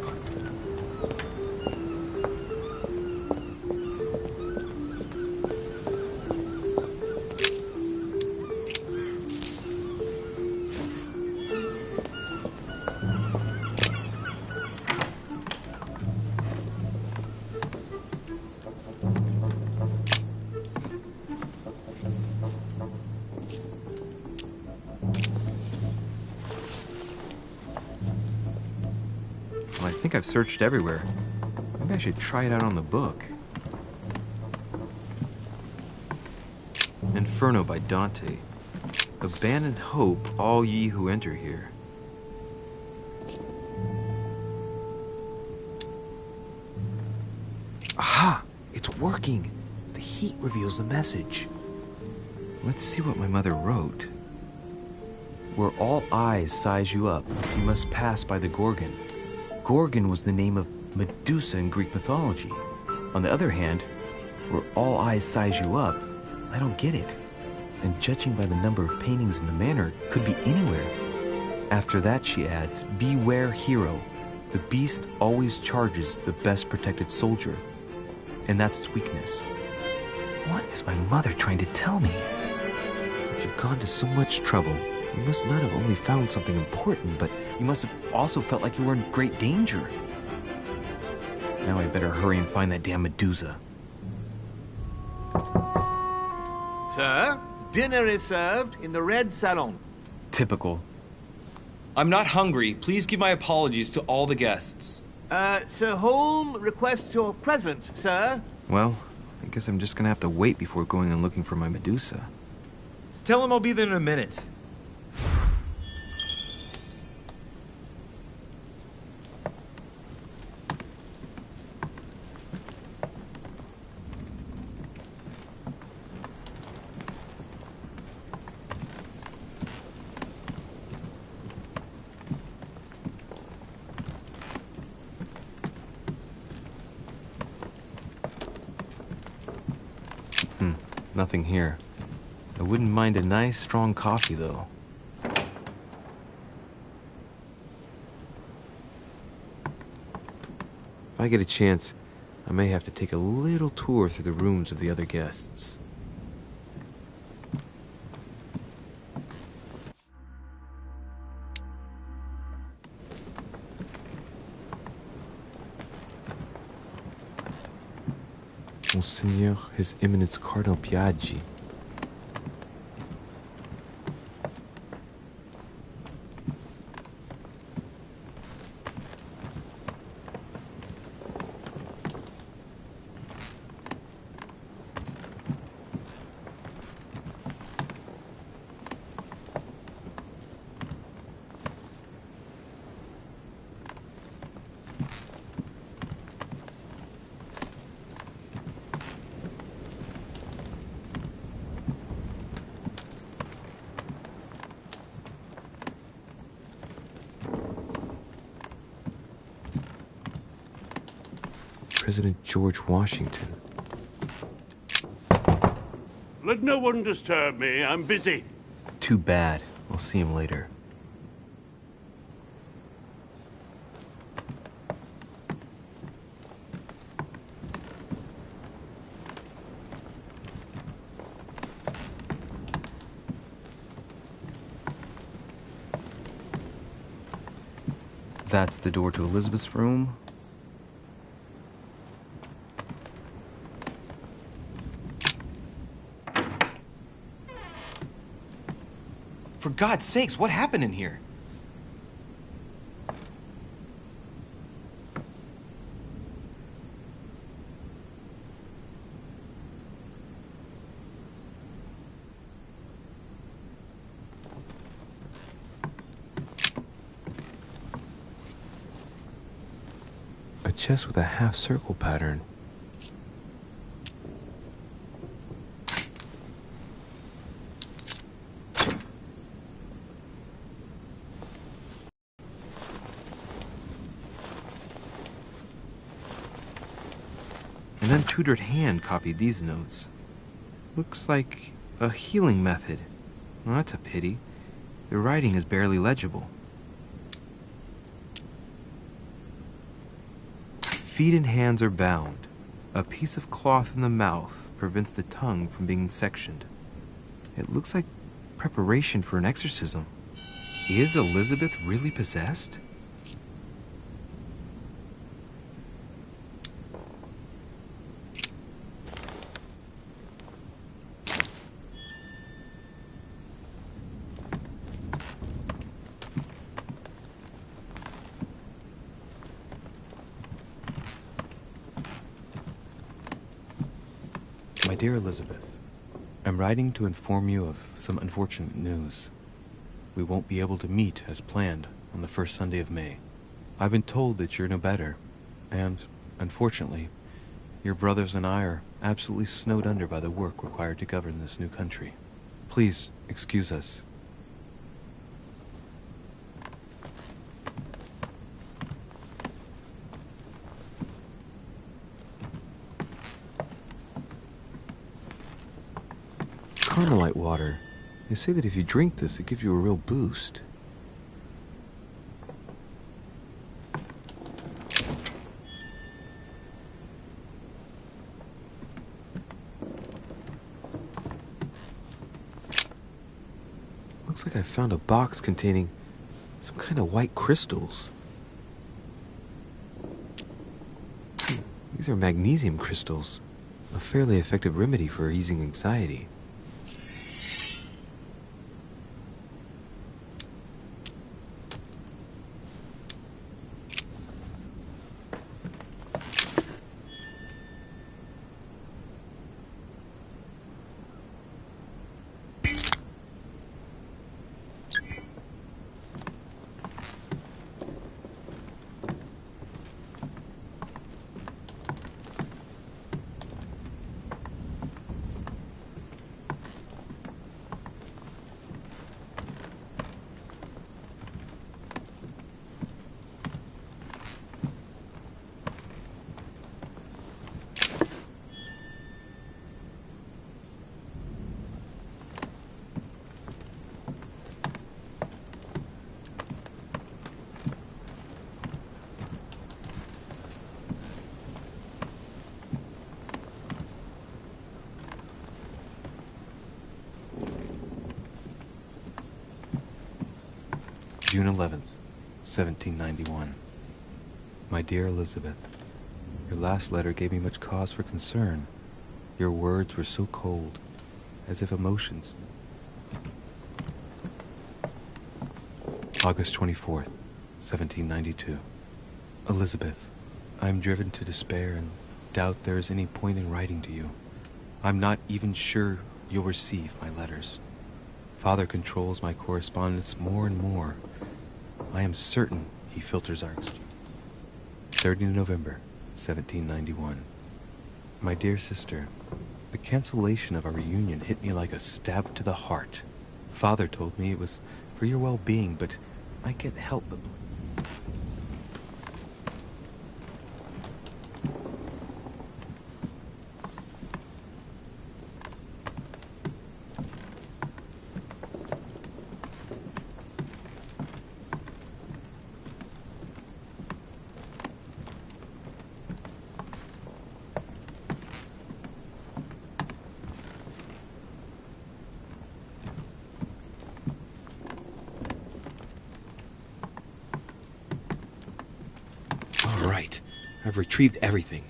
Well, I think I've searched everywhere. Maybe I should try it out on the book. Inferno by Dante. Abandon hope, all ye who enter here. Aha! It's working! The heat reveals the message. Let's see what my mother wrote. Where all eyes size you up, you must pass by the Gorgon. Gorgon was the name of Medusa in Greek mythology. On the other hand, where all eyes size you up, I don't get it. And judging by the number of paintings in the manor, could be anywhere. After that, she adds, beware hero. The beast always charges the best protected soldier. And that's its weakness. What is my mother trying to tell me? If you've gone to so much trouble, you must not have only found something important, but you must have also felt like you were in great danger. Now I'd better hurry and find that damn Medusa. Sir, dinner is served in the red salon. Typical. I'm not hungry. Please give my apologies to all the guests. Sir Holm requests your presence, sir. Well, I guess I'm just gonna have to wait before going and looking for my Medusa. Tell him I'll be there in a minute. Nothing here. I wouldn't mind a nice, strong coffee, though. If I get a chance, I may have to take a little tour through the rooms of the other guests. Monseigneur, His Eminence Cardinal Piaggi. President George Washington. Let no one disturb me. I'm busy. Too bad. I'll see him later. That's the door to Elizabeth's room. For God's sakes, what happened in here? chest with a half-circle pattern. An untutored hand copied these notes. Looks like a healing method. Well, that's a pity. The writing is barely legible. Feet and hands are bound. A piece of cloth in the mouth prevents the tongue from being sectioned. It looks like preparation for an exorcism. Is Elizabeth really possessed? My dear Elizabeth, I'm writing to inform you of some unfortunate news. We won't be able to meet as planned on the first Sunday of May. I've been told that you're no better, and, unfortunately, your brothers and I are absolutely snowed under by the work required to govern this new country. Please excuse us. Carmelite water. They say that if you drink this, it gives you a real boost. Looks like I found a box containing some kind of white crystals. These are magnesium crystals, a fairly effective remedy for easing anxiety. June 11th, 1791. My dear Elizabeth, your last letter gave me much cause for concern. Your words were so cold, as if emotions. August 24th, 1792. Elizabeth, I am driven to despair and doubt there is any point in writing to you. I'm not even sure you'll receive my letters. Father controls my correspondence more and more. I am certain he filters our exchange. 30 November, 1791. My dear sister, the cancellation of our reunion hit me like a stab to the heart. Father told me it was for your well-being, but I can't help but... Right. I've retrieved everything.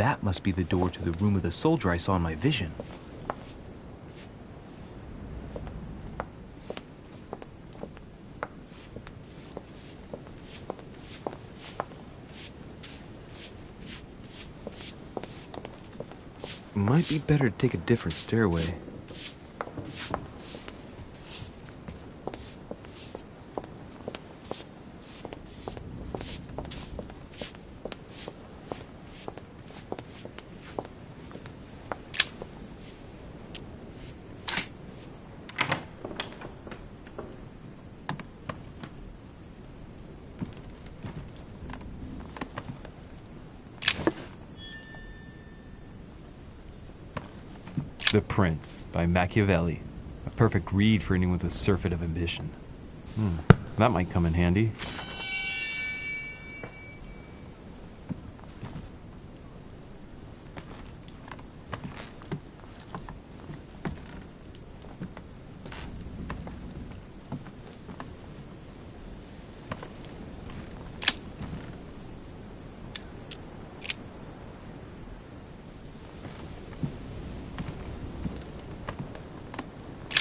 That must be the door to the room of the soldier I saw in my vision. Might be better to take a different stairway. The Prince by Machiavelli. A perfect read for anyone with a surfeit of ambition. That might come in handy.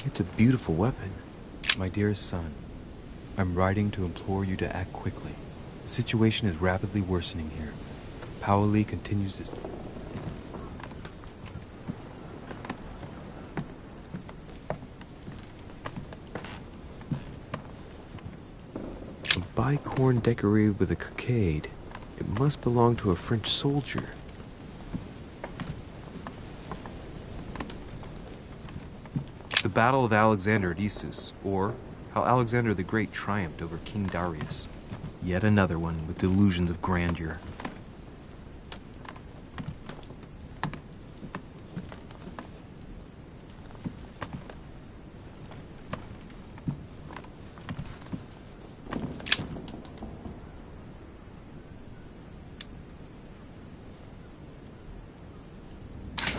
It's a beautiful weapon. My dearest son, I'm writing to implore you to act quickly. The situation is rapidly worsening here. Paoli continues his... A bicorn decorated with a cockade. It must belong to a French soldier. The Battle of Alexander at Issus, or How Alexander the Great Triumphed Over King Darius. Yet another one with delusions of grandeur.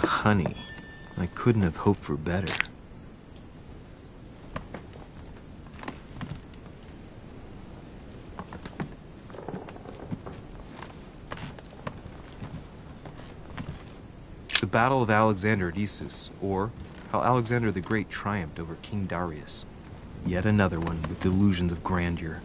Honey, I couldn't have hoped for better. The Battle of Alexander at Issus, or How Alexander the Great Triumphed Over King Darius. Yet another one with delusions of grandeur.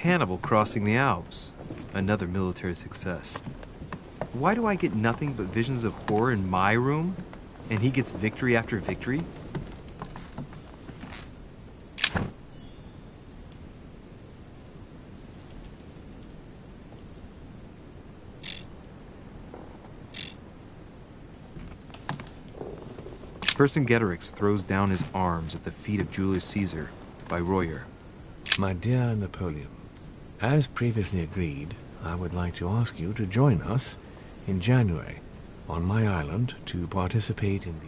Hannibal crossing the Alps. Another military success. Why do I get nothing but visions of horror in my room, and he gets victory after victory? Vercingetorix throws down his arms at the feet of Julius Caesar by Royer. My dear Napoleon, as previously agreed, I would like to ask you to join us in January on my island to participate in the...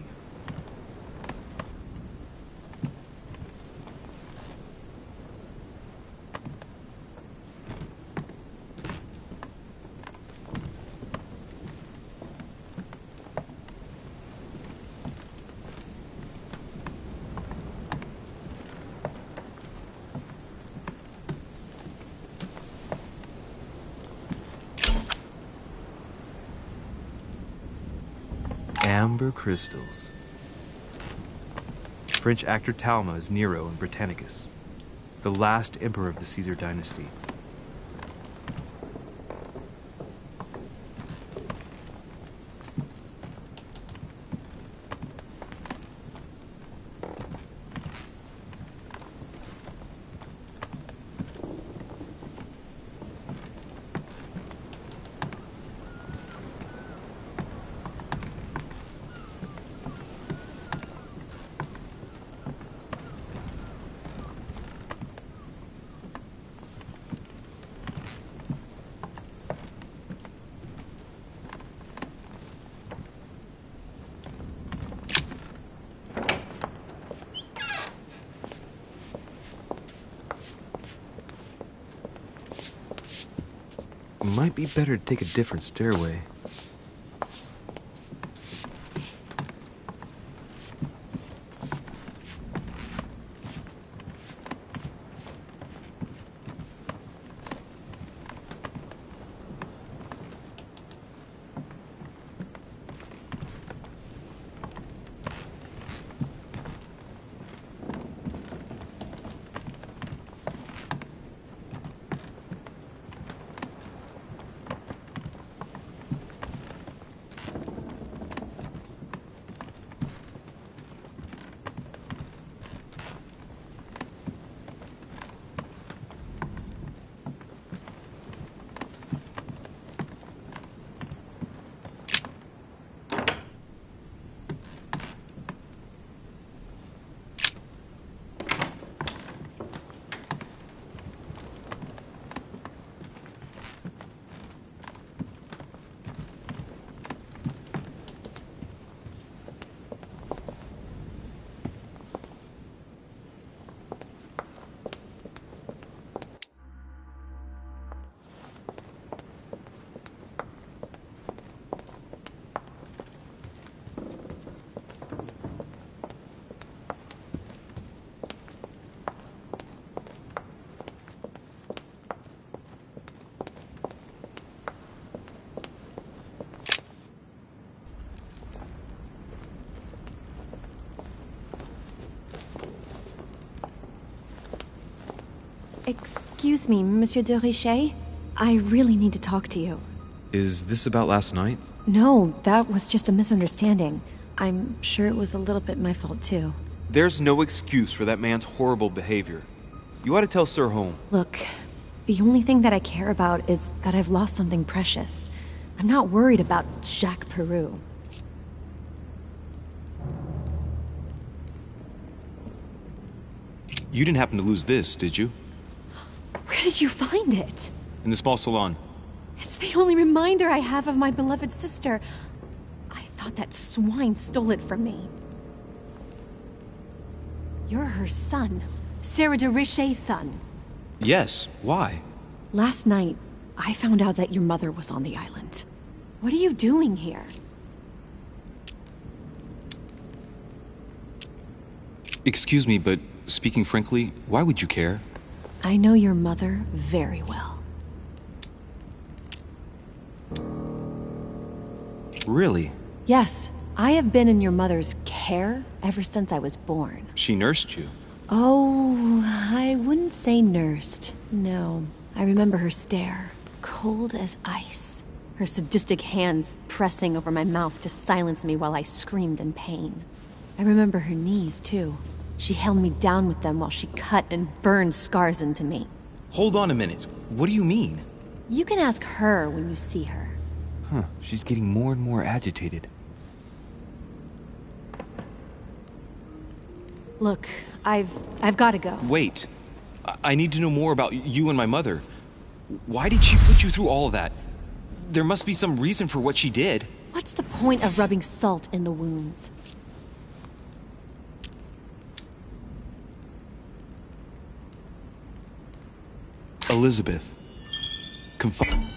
Amber crystals. French actor Talma as Nero in Britannicus, the last emperor of the Caesar dynasty. Might be better to take a different stairway. Excuse me, Monsieur de Richet? I really need to talk to you. Is this about last night? No, that was just a misunderstanding. I'm sure it was a little bit my fault, too. There's no excuse for that man's horrible behavior. You ought to tell Sir Home. Look, the only thing that I care about is that I've lost something precious. I'm not worried about Jacques Peru. You didn't happen to lose this, did you? Where did you find it? In the small salon. It's the only reminder I have of my beloved sister. I thought that swine stole it from me. You're her son. Sarah de Richet's son. Yes, why? Last night, I found out that your mother was on the island. What are you doing here? Excuse me, but speaking frankly, why would you care? I know your mother very well. Really? Yes, I have been in your mother's care ever since I was born. She nursed you? Oh, I wouldn't say nursed. No, I remember her stare, cold as ice. Her sadistic hands pressing over my mouth to silence me while I screamed in pain. I remember her knees, too. She held me down with them while she cut and burned scars into me. Hold on a minute. What do you mean? You can ask her when you see her. Huh, she's getting more and more agitated. Look, I've got to go. Wait. I need to know more about you and my mother. Why did she put you through all of that? There must be some reason for what she did. What's the point of rubbing salt in the wounds? Elizabeth. Confiding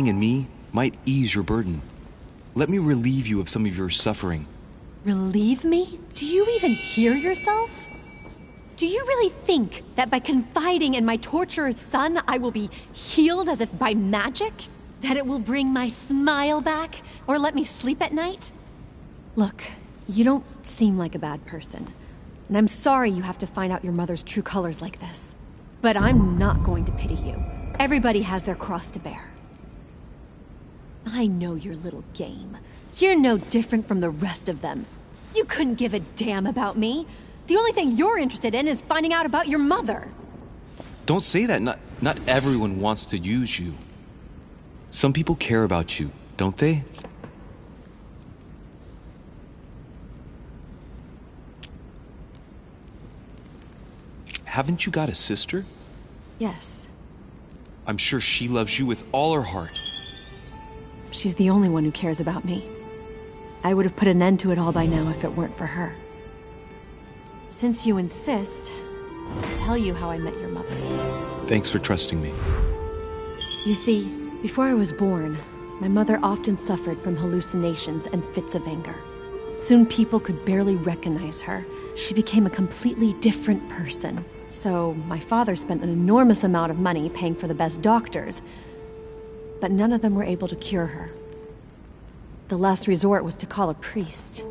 in me might ease your burden. Let me relieve you of some of your suffering. Relieve me? Do you even hear yourself? Do you really think that by confiding in my torturer's son, I will be healed as if by magic? That it will bring my smile back, or let me sleep at night? Look, you don't seem like a bad person, and I'm sorry you have to find out your mother's true colors like this. But I'm not going to pity you. Everybody has their cross to bear. I know your little game. You're no different from the rest of them. You couldn't give a damn about me. The only thing you're interested in is finding out about your mother. Don't say that. Not everyone wants to use you. Some people care about you, don't they? Haven't you got a sister? Yes. I'm sure she loves you with all her heart. She's the only one who cares about me. I would have put an end to it all by now if it weren't for her. Since you insist, I'll tell you how I met your mother. Thanks for trusting me. You see, before I was born, my mother often suffered from hallucinations and fits of anger. Soon people could barely recognize her. She became a completely different person. So my father spent an enormous amount of money paying for the best doctors, but none of them were able to cure her. The last resort was to call a priest.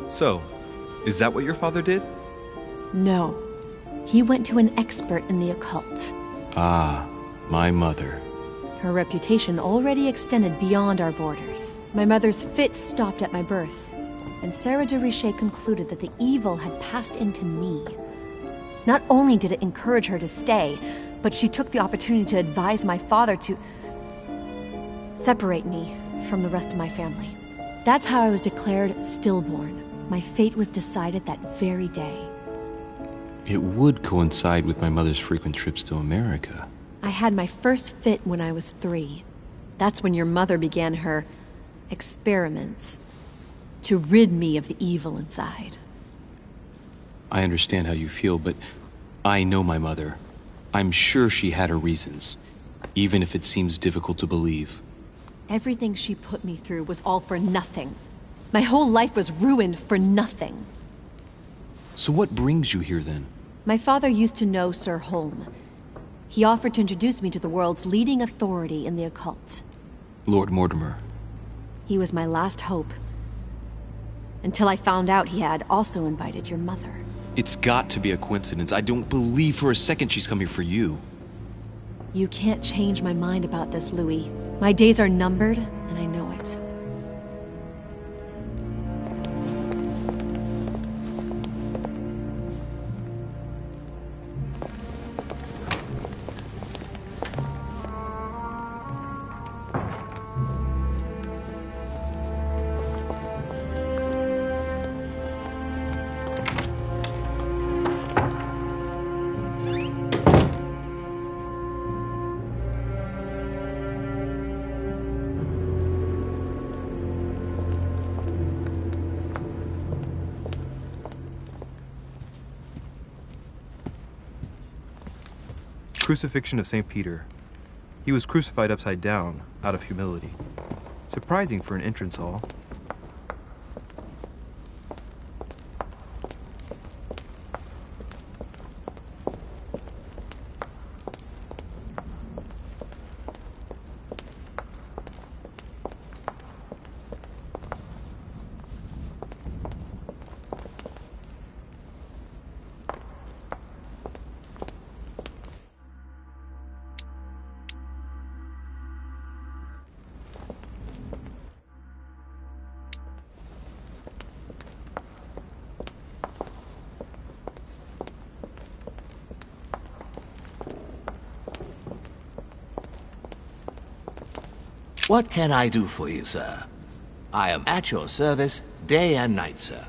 So, is that what your father did? No. He went to an expert in the occult. Ah, my mother. Her reputation already extended beyond our borders. My mother's fits stopped at my birth, and Sarah de Richet concluded that the evil had passed into me. Not only did it encourage her to stay, but she took the opportunity to advise my father to separate me from the rest of my family. That's how I was declared stillborn. My fate was decided that very day. It would coincide with my mother's frequent trips to America. I had my first fit when I was 3. That's when your mother began her experiments to rid me of the evil inside. I understand how you feel, but I know my mother. I'm sure she had her reasons, even if it seems difficult to believe. Everything she put me through was all for nothing. My whole life was ruined for nothing. So what brings you here then? My father used to know Sir Holm. He offered to introduce me to the world's leading authority in the occult. Lord Mortimer. He was my last hope. Until I found out he had also invited your mother. It's got to be a coincidence. I don't believe for a second she's come here for you. You can't change my mind about this, Louis. My days are numbered, and I know it. Crucifixion of St. Peter. He was crucified upside down, out of humility. Surprising for an entrance hall. What can I do for you, sir? I am at your service, day and night, sir.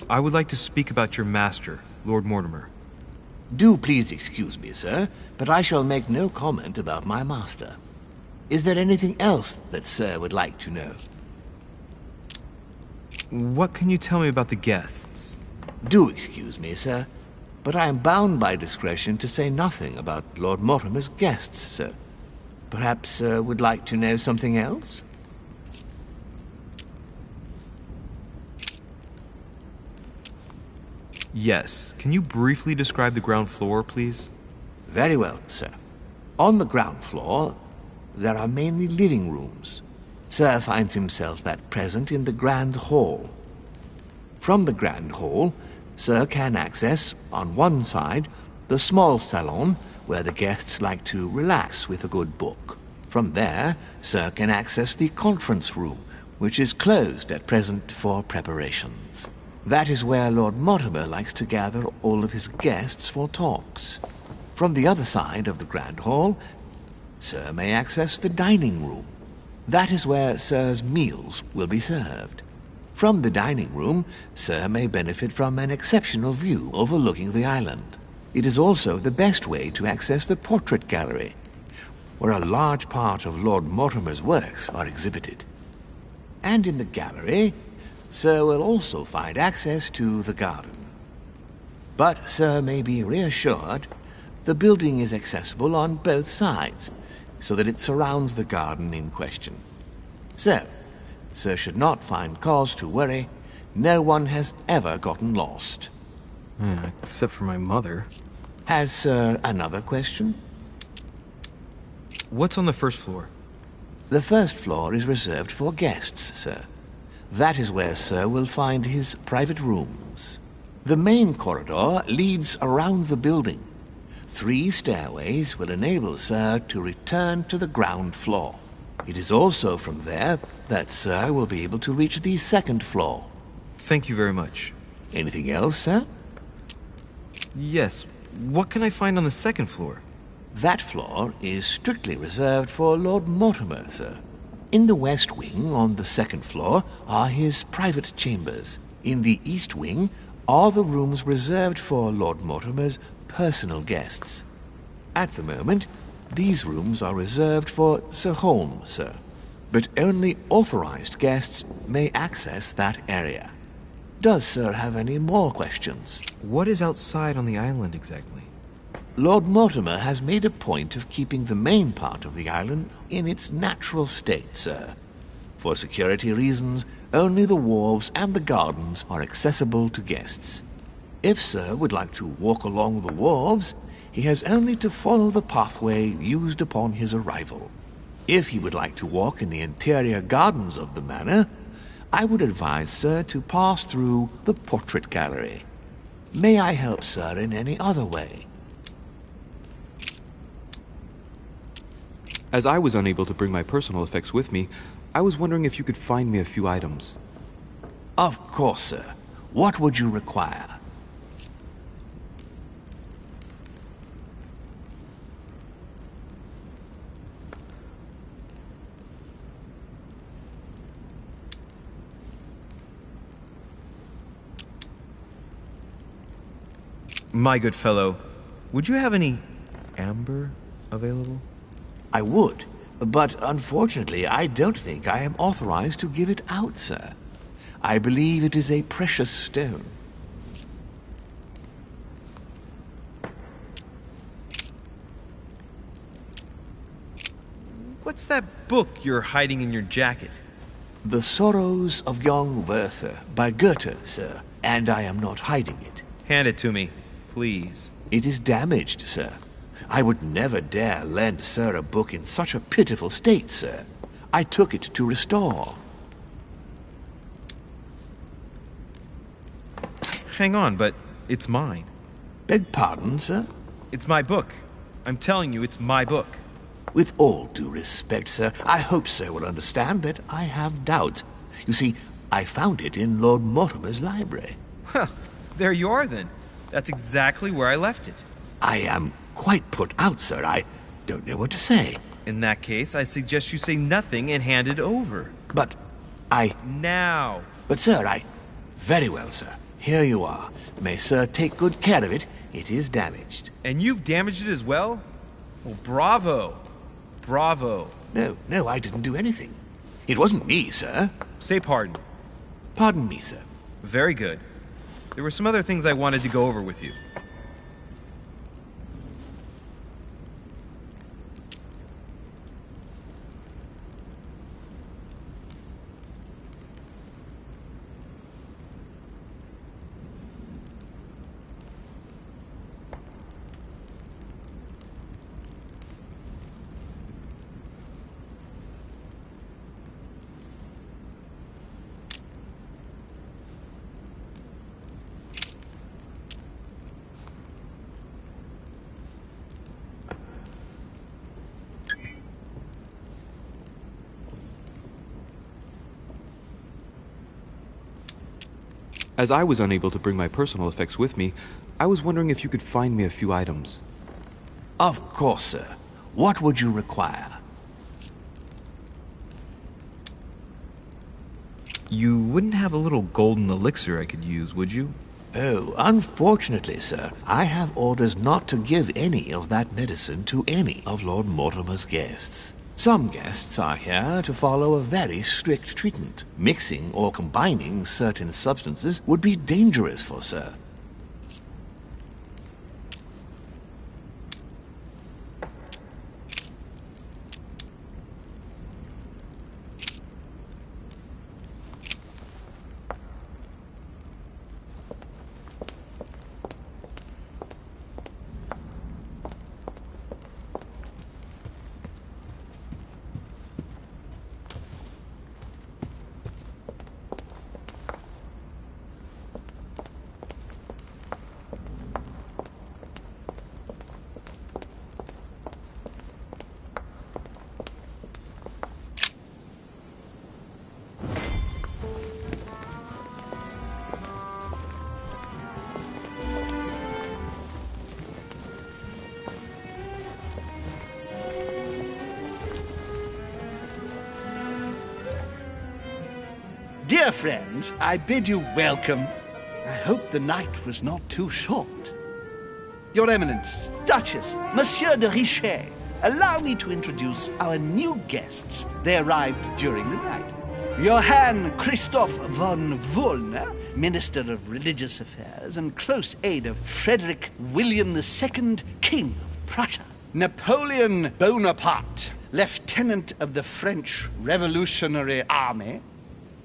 I would like to speak about your master, Lord Mortimer. Do please excuse me, sir, but I shall make no comment about my master. Is there anything else that sir would like to know? What can you tell me about the guests? Do excuse me, sir, but I am bound by discretion to say nothing about Lord Mortimer's guests, sir. Perhaps sir would like to know something else? Yes. Can you briefly describe the ground floor, please? Very well, sir. On the ground floor, there are mainly living rooms. Sir finds himself at present in the Grand Hall. From the Grand Hall, Sir can access, on one side, the small salon, where the guests like to relax with a good book. From there, Sir can access the conference room, which is closed at present for preparations. That is where Lord Mortimer likes to gather all of his guests for talks. From the other side of the Grand Hall, Sir may access the dining room. That is where Sir's meals will be served. From the dining room, Sir may benefit from an exceptional view overlooking the island. It is also the best way to access the portrait gallery. where a large part of Lord Mortimer's works are exhibited. And in the gallery, Sir will also find access to the garden. But Sir may be reassured the building is accessible on both sides, so that it surrounds the garden in question. So, Sir should not find cause to worry. No one has ever gotten lost. Except for my mother. Has Sir another question? What's on the first floor? The first floor is reserved for guests, sir. That is where Sir will find his private rooms. The main corridor leads around the building. 3 stairways will enable Sir to return to the ground floor. It is also from there that Sir will be able to reach the second floor. Thank you very much. Anything else, sir? Yes. What can I find on the second floor? That floor is strictly reserved for Lord Mortimer, sir. In the west wing on the second floor are his private chambers. In the east wing are the rooms reserved for Lord Mortimer's personal guests. At the moment, these rooms are reserved for Sir Holmes, sir. But only authorized guests may access that area. Does Sir have any more questions? What is outside on the island exactly? Lord Mortimer has made a point of keeping the main part of the island in its natural state, sir. For security reasons, only the wharves and the gardens are accessible to guests. If Sir would like to walk along the wharves, he has only to follow the pathway used upon his arrival. If he would like to walk in the interior gardens of the manor, I would advise Sir to pass through the portrait gallery. May I help Sir in any other way? As I was unable to bring my personal effects with me, I was wondering if you could find me a few items. Of course, sir. What would you require? My good fellow, would you have any amber available? I would, but unfortunately I don't think I am authorized to give it out, sir. I believe it is a precious stone. What's that book you're hiding in your jacket? The Sorrows of Young Werther by Goethe, sir, and I am not hiding it. Hand it to me, please. It is damaged, sir. I would never dare lend Sir a book in such a pitiful state, sir. I took it to restore. Hang on, but it's mine. Beg pardon, sir? It's my book. I'm telling you, it's my book. With all due respect, sir, I hope Sir will understand that I have doubts. You see, I found it in Lord Mortimer's library. Huh, there you are then. That's exactly where I left it. I am quite put out, sir. I don't know what to say. In that case, I suggest you say nothing and hand it over. But Now! But, sir, Very well, sir. Here you are. May Sir take good care of it. It is damaged. And you've damaged it as well? Well, bravo. Bravo. No, I didn't do anything. It wasn't me, sir. Say pardon. Pardon me, sir. Very good. There were some other things I wanted to go over with you. As I was unable to bring my personal effects with me, I was wondering if you could find me a few items. Of course, sir. What would you require? You wouldn't have a little golden elixir I could use, would you? Oh, unfortunately, sir, I have orders not to give any of that medicine to any of Lord Mortimer's guests. Some guests are here to follow a very strict treatment. Mixing or combining certain substances would be dangerous for sir. Dear friends, I bid you welcome. I hope the night was not too short. Your Eminence, Duchess, Monsieur de Richet, allow me to introduce our new guests. They arrived during the night. Johann Christoph von Wollner, Minister of Religious Affairs and close aide of Frederick William II, King of Prussia. Napoleon Bonaparte, Lieutenant of the French Revolutionary Army.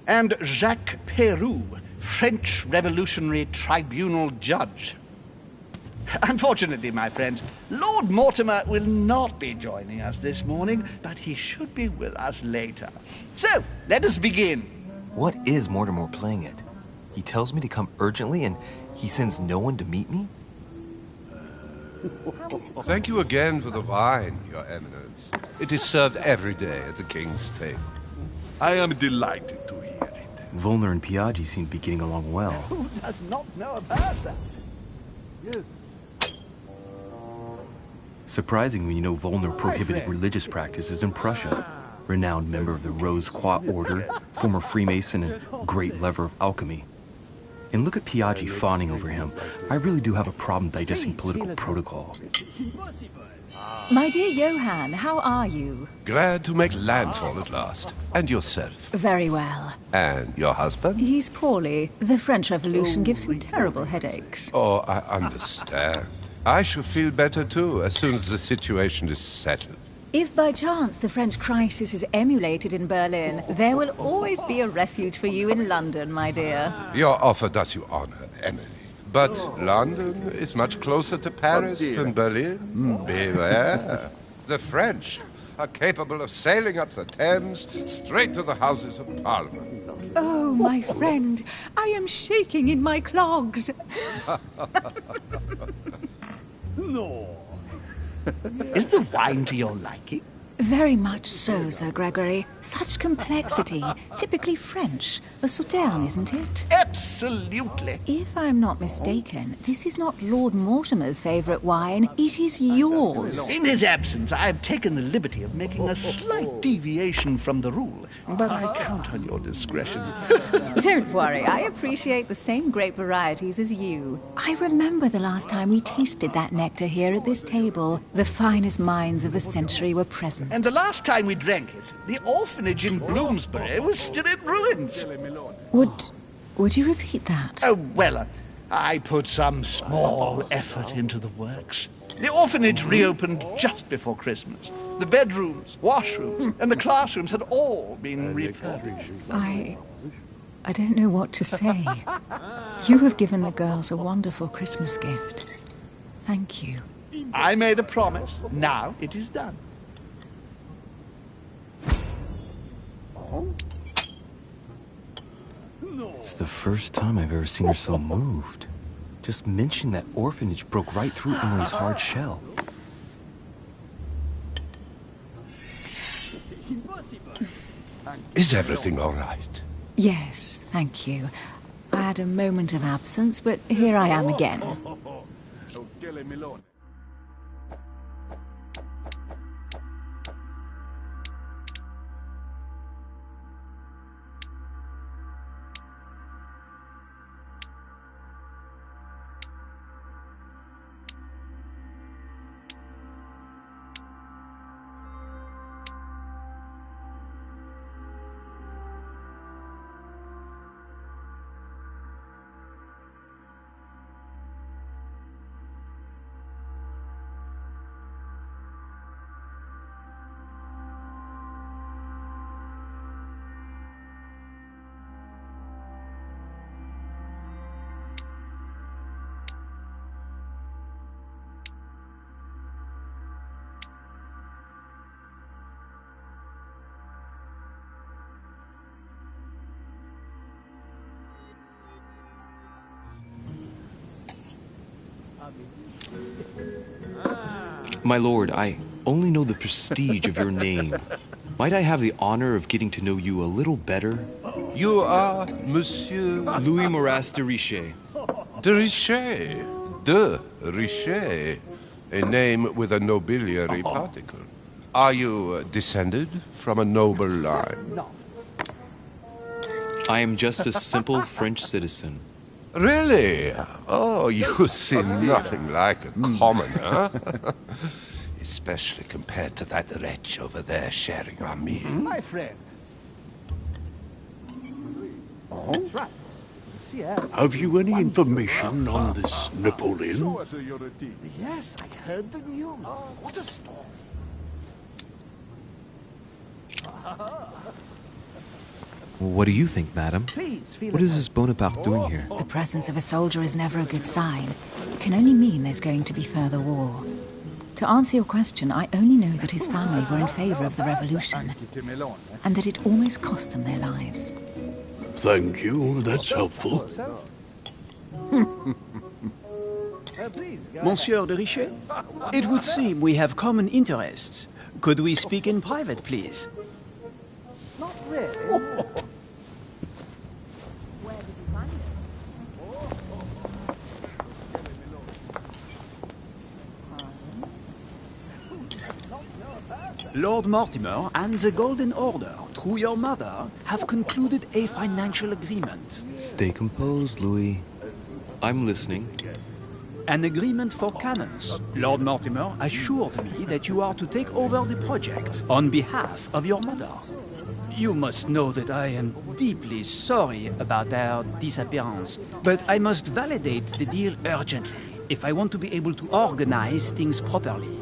And Jacques Peroux, French Revolutionary Tribunal Judge. Unfortunately, my friends, Lord Mortimer will not be joining us this morning, but he should be with us later. So, let us begin. What is Mortimer playing at? He tells me to come urgently and he sends no one to meet me? Thank you again for the wine, Your Eminence. It is served every day at the King's table. I am delighted to hear it. Volner and Piaggi seem to be getting along well. Who does not know of her, sir? Yes. Surprising when you know Volner prohibited religious practices in Prussia. Renowned member of the Rose Croix Order, former Freemason, and great lover of alchemy. And look at Piaggi fawning over him. I really do have a problem digesting political protocol. My dear Johann, how are you? Glad to make landfall at last. And yourself? Very well. And your husband? He's poorly. The French Revolution gives him terrible headaches. Oh, I understand. I shall feel better too, as soon as the situation is settled. If by chance the French crisis is emulated in Berlin, there will always be a refuge for you in London, my dear. Your offer does you honor, Emily. But London is much closer to Paris than Berlin. Beware. The French are capable of sailing up the Thames straight to the Houses of Parliament. Oh, my friend, I am shaking in my clogs. No. Is the wine to your liking? Very much so, Sir Gregory. Such complexity. Typically French. A Sauterne, isn't it? Absolutely. If I'm not mistaken, this is not Lord Mortimer's favourite wine. It is yours. In his absence, I have taken the liberty of making a slight deviation from the rule, but I count on your discretion. Don't worry, I appreciate the same grape varieties as you. I remember the last time we tasted that nectar here at this table. The finest minds of the century were present. And the last time we drank it, the orphanage in Bloomsbury was still in ruins. Would you repeat that? Oh, well, I put some small effort into the works. The orphanage reopened just before Christmas. The bedrooms, washrooms, and the classrooms had all been refurbished. I don't know what to say. You have given the girls a wonderful Christmas gift. Thank you. I made a promise. Now it is done. It's the first time I've ever seen her so moved. Just mentioning that orphanage broke right through Emily's hard shell. Is everything all right? Yes, thank you. I had a moment of absence, but here I am again. My lord, I only know the prestige of your name. Might I have the honor of getting to know you a little better? You are Monsieur... Louis Moras de Richet. De Richet. De Richet. A name with a nobiliary particle. Are you descended from a noble line? I am just a simple French citizen. Really? Oh, you seem nothing like a commoner. Especially compared to that wretch over there sharing our meal. My friend. That's right. Have you any information on this Napoleon? Yes, I heard the news. What a story. What do you think, madam? Please, feel What is this Bonaparte doing here? The presence of a soldier is never a good sign. It can only mean there's going to be further war. To answer your question, I only know that his family were in favor of the revolution, and that it almost cost them their lives. Thank you, that's helpful. Monsieur de Richet, it would seem we have common interests. Could we speak in private, please? Not really. Lord Mortimer and the Golden Order, through your mother, have concluded a financial agreement. Stay composed, Louis. I'm listening. An agreement for cannons. Lord Mortimer assured me that you are to take over the project on behalf of your mother. You must know that I am deeply sorry about their disappearance, but I must validate the deal urgently if I want to be able to organize things properly.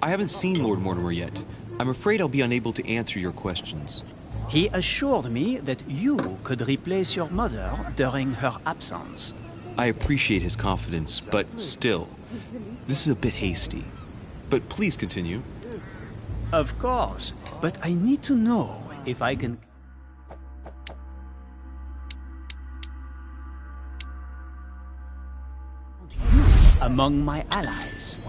I haven't seen Lord Mortimer yet. I'm afraid I'll be unable to answer your questions. He assured me that you could replace your mother during her absence. I appreciate his confidence, but still, this is a bit hasty. But please continue. Of course, but I need to know if I can... among my allies.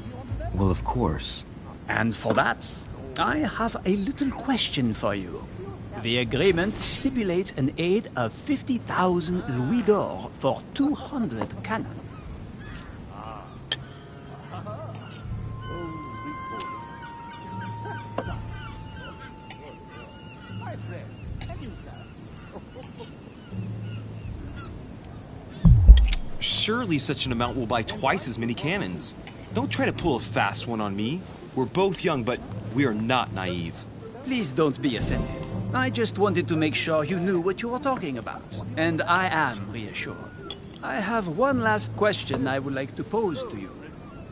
Well, of course. And for that, I have a little question for you. The agreement stipulates an aid of 50,000 louis d'or for 200 cannon. Surely such an amount will buy twice as many cannons. Don't try to pull a fast one on me. We're both young, but we are not naive. Please don't be offended. I just wanted to make sure you knew what you were talking about. And I am reassured. I have one last question I would like to pose to you.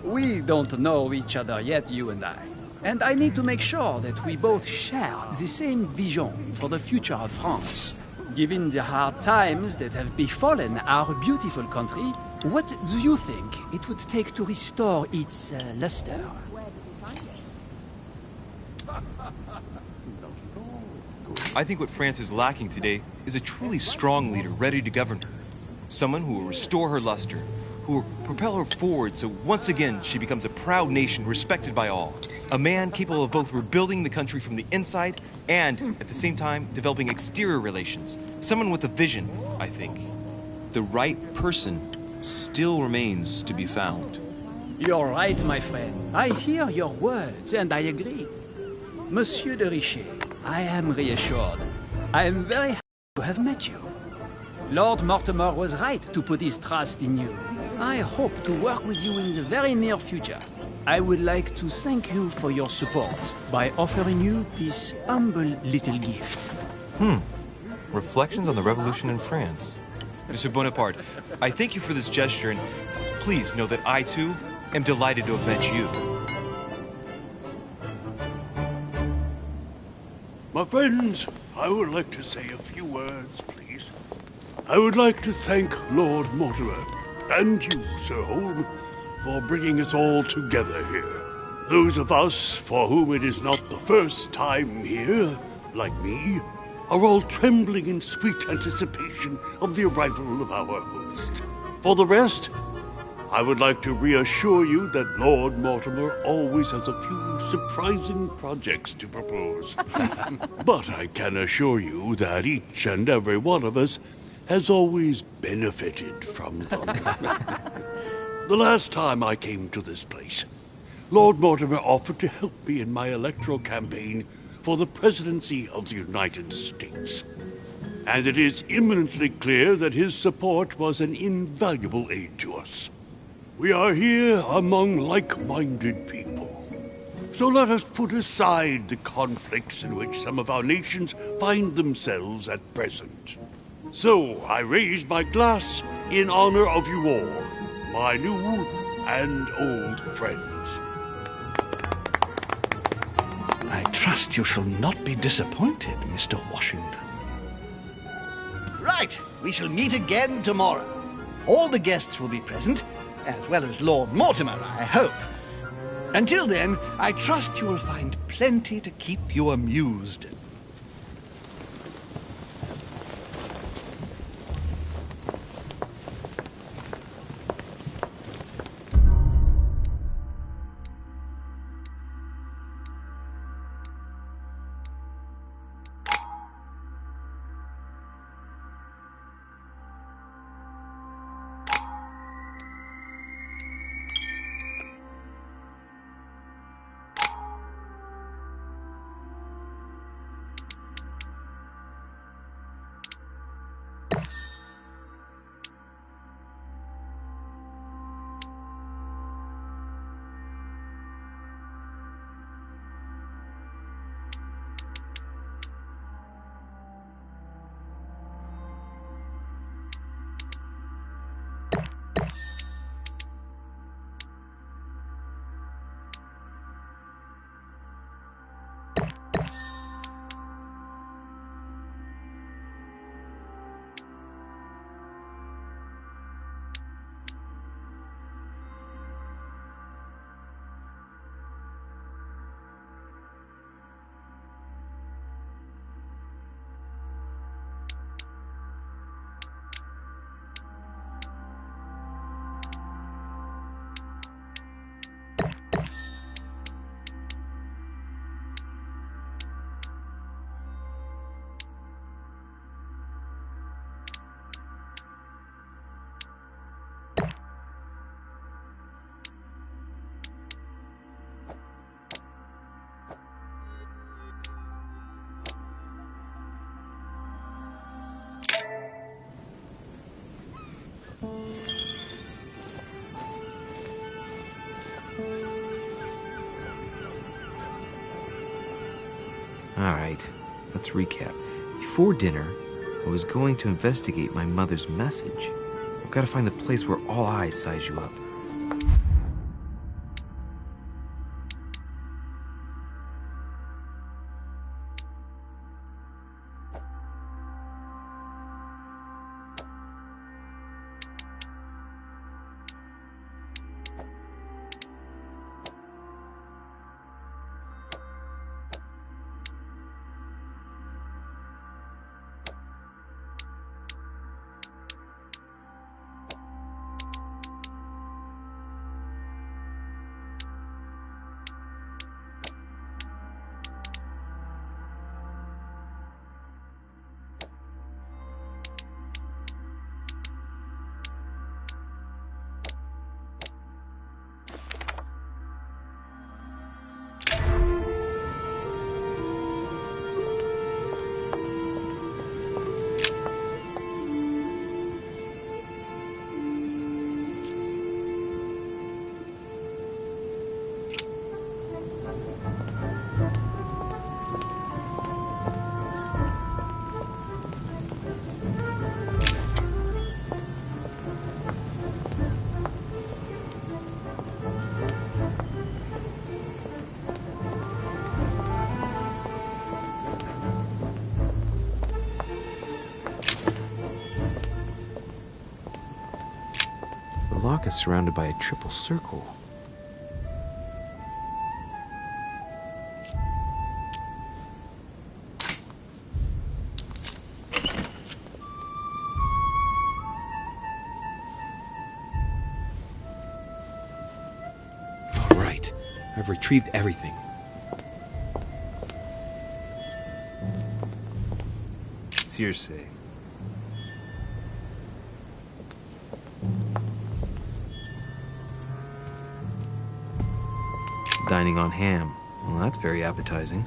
We don't know each other yet, you and I. And I need to make sure that we both share the same vision for the future of France. Given the hard times that have befallen our beautiful country, what do you think it would take to restore its luster? I think what France is lacking today is a truly strong leader ready to govern her. Someone who will restore her luster, who will propel her forward so once again she becomes a proud nation respected by all. A man capable of both rebuilding the country from the inside and, at the same time, developing exterior relations. Someone with a vision, I think. The right person still remains to be found. You're right, my friend. I hear your words, and I agree. Monsieur de Richet, I am reassured. I am very happy to have met you. Lord Mortimer was right to put his trust in you. I hope to work with you in the very near future. I would like to thank you for your support by offering you this humble little gift. Reflections on the Revolution in France. Monsieur Bonaparte, I thank you for this gesture, and please know that I, too, am delighted to have met you. My friends, I would like to say a few words, please. I would like to thank Lord Mortimer, and you, Sir Holm, for bringing us all together here. Those of us for whom it is not the first time here, like me, are all trembling in sweet anticipation of the arrival of our host. For the rest, I would like to reassure you that Lord Mortimer always has a few surprising projects to propose. But I can assure you that each and every one of us has always benefited from them. The last time I came to this place, Lord Mortimer offered to help me in my electoral campaign for the presidency of the United States. And it is imminently clear that his support was an invaluable aid to us. We are here among like-minded people. So let us put aside the conflicts in which some of our nations find themselves at present. So I raise my glass in honor of you all, my new and old friends. I trust you shall not be disappointed, Mr. Washington. Right, we shall meet again tomorrow. All the guests will be present, as well as Lord Mortimer, I hope. Until then, I trust you will find plenty to keep you amused. Alright, let's recap. Before dinner, I was going to investigate my mother's message. I've got to find the place where all eyes size you up. The lock is surrounded by a triple circle. I've retrieved everything. Circe. Dining on ham. Well, that's very appetizing.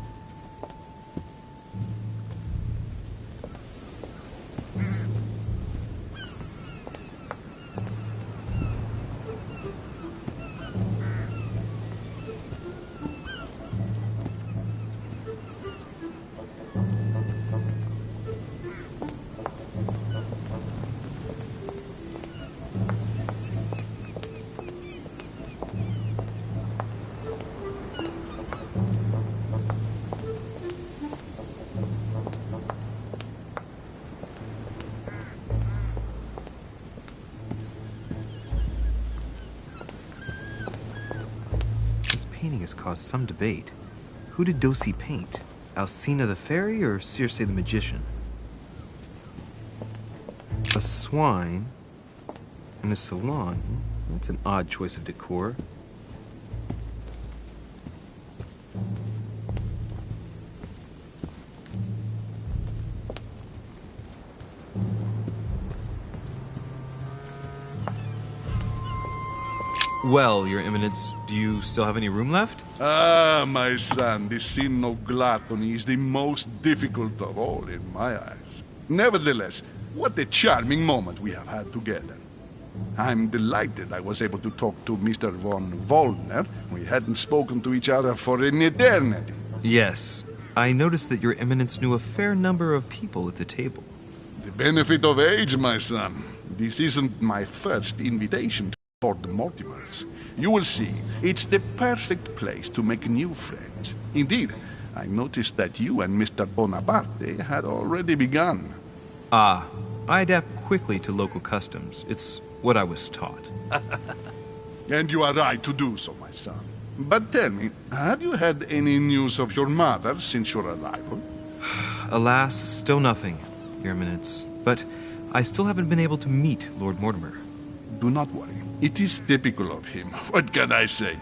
Painting has caused some debate. Who did Dosi paint? Alcina the fairy or Circe the magician? A swine in a salon. That's an odd choice of decor. Well, Your Eminence, do you still have any room left? Ah, my son, the sin of gluttony is the most difficult of all in my eyes. Nevertheless, what a charming moment we have had together. I'm delighted I was able to talk to Mr. von Wollner. We hadn't spoken to each other for an eternity. Yes. I noticed that Your Eminence knew a fair number of people at the table. The benefit of age, my son. This isn't my first invitation to Lord Mortimer's. You will see, it's the perfect place to make new friends. Indeed, I noticed that you and Mr. Bonaparte had already begun. Ah, I adapt quickly to local customs. It's what I was taught. And you are right to do so, my son. But tell me, have you had any news of your mother since your arrival? Alas, still nothing, Your Eminence. But I still haven't been able to meet Lord Mortimer. Do not worry. It is typical of him. What can I say?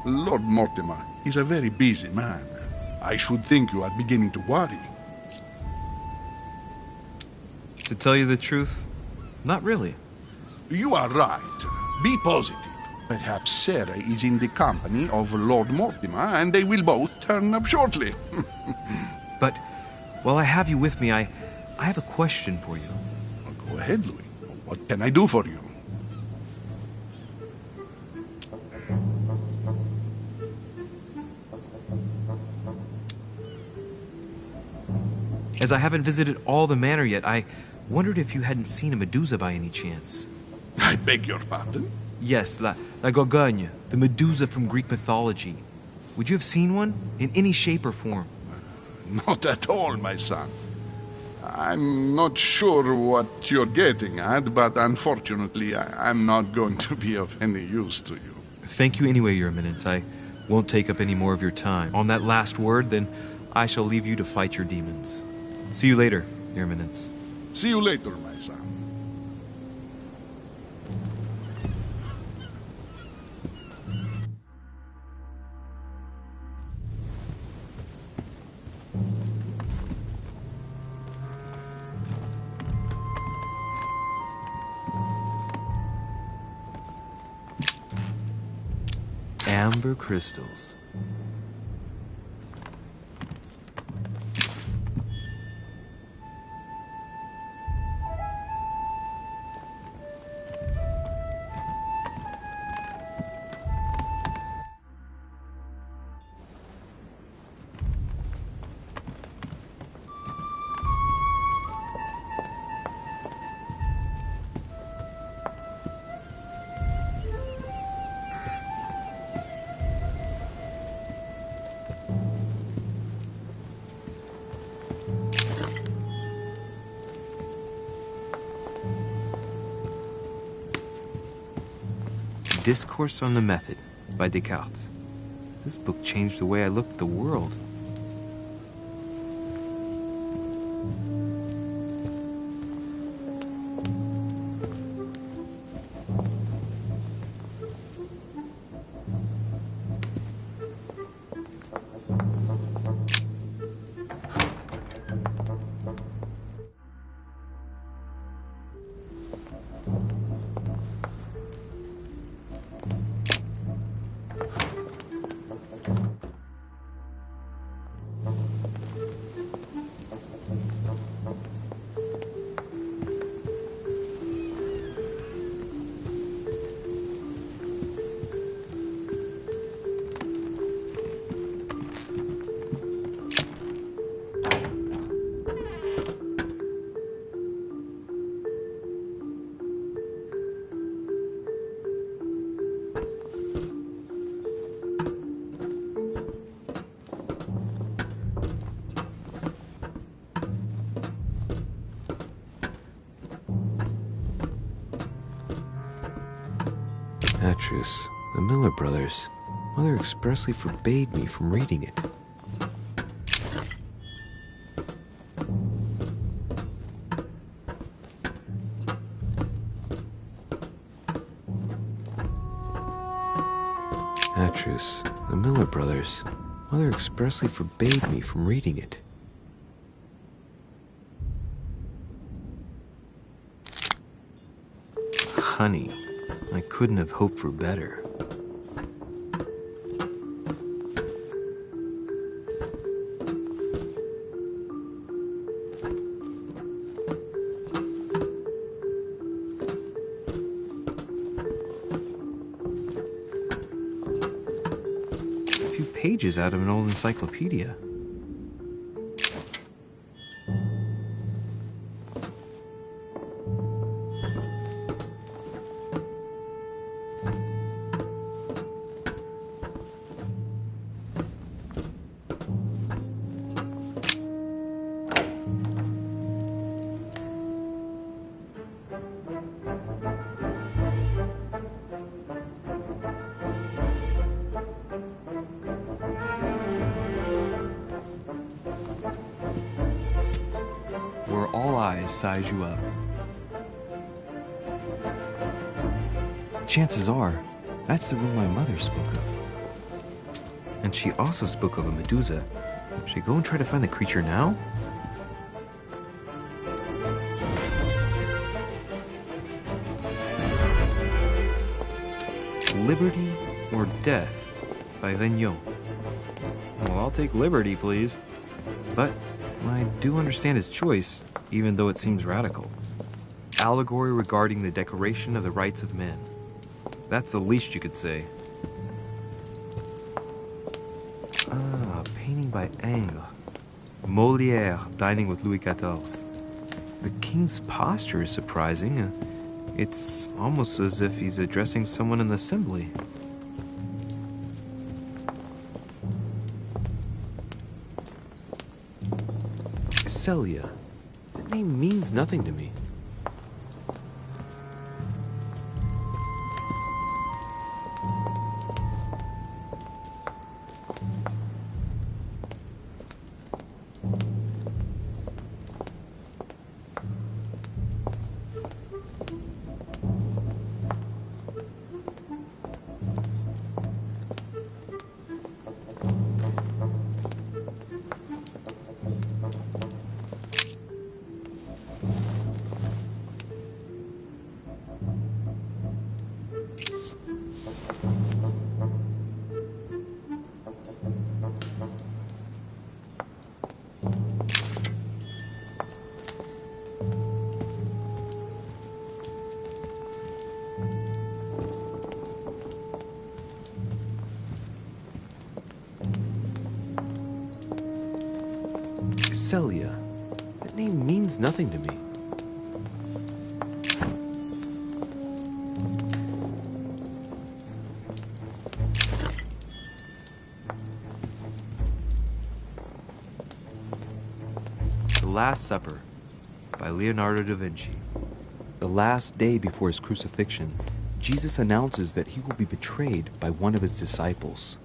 Lord Mortimer is a very busy man. I should think you are beginning to worry. To tell you the truth, not really. You are right. Be positive. Perhaps Sarah is in the company of Lord Mortimer, and they will both turn up shortly. But while I have you with me, I have a question for you. Go ahead, Louis. What can I do for you? As I haven't visited all the manor yet, I wondered if you hadn't seen a Medusa by any chance. I beg your pardon? Yes, La Gorgogne, the Medusa from Greek mythology. Would you have seen one? In any shape or form? Not at all, my son. I'm not sure what you're getting at, but unfortunately, I'm not going to be of any use to you. Thank you anyway, Your Eminence. I won't take up any more of your time. On that last word, then I shall leave you to fight your demons. See you later, Your Eminence. See you later, my son. Amber crystals. Discourse on the Method by Descartes. This book changed the way I looked at the world. Atrus, the Miller brothers. Mother expressly forbade me from reading it. Atrus, the Miller brothers. Mother expressly forbade me from reading it. Honey, I couldn't have hoped for better. Pages out of an old encyclopedia. Where all eyes size you up. Chances are, that's the room my mother spoke of. And she also spoke of a Medusa. Should I go and try to find the creature now? Liberty or Death by Regnault. Well, I'll take liberty, please. But I do understand his choice, even though it seems radical. Allegory regarding the decoration of the rights of men. That's the least you could say. Ah, a painting by Ingres. Molière dining with Louis XIV. The king's posture is surprising. It's almost as if he's addressing someone in the assembly. Celia. That name means nothing to me. Celia. That name means nothing to me. The Last Supper by Leonardo da Vinci. The last day before his crucifixion, Jesus announces that he will be betrayed by one of his disciples.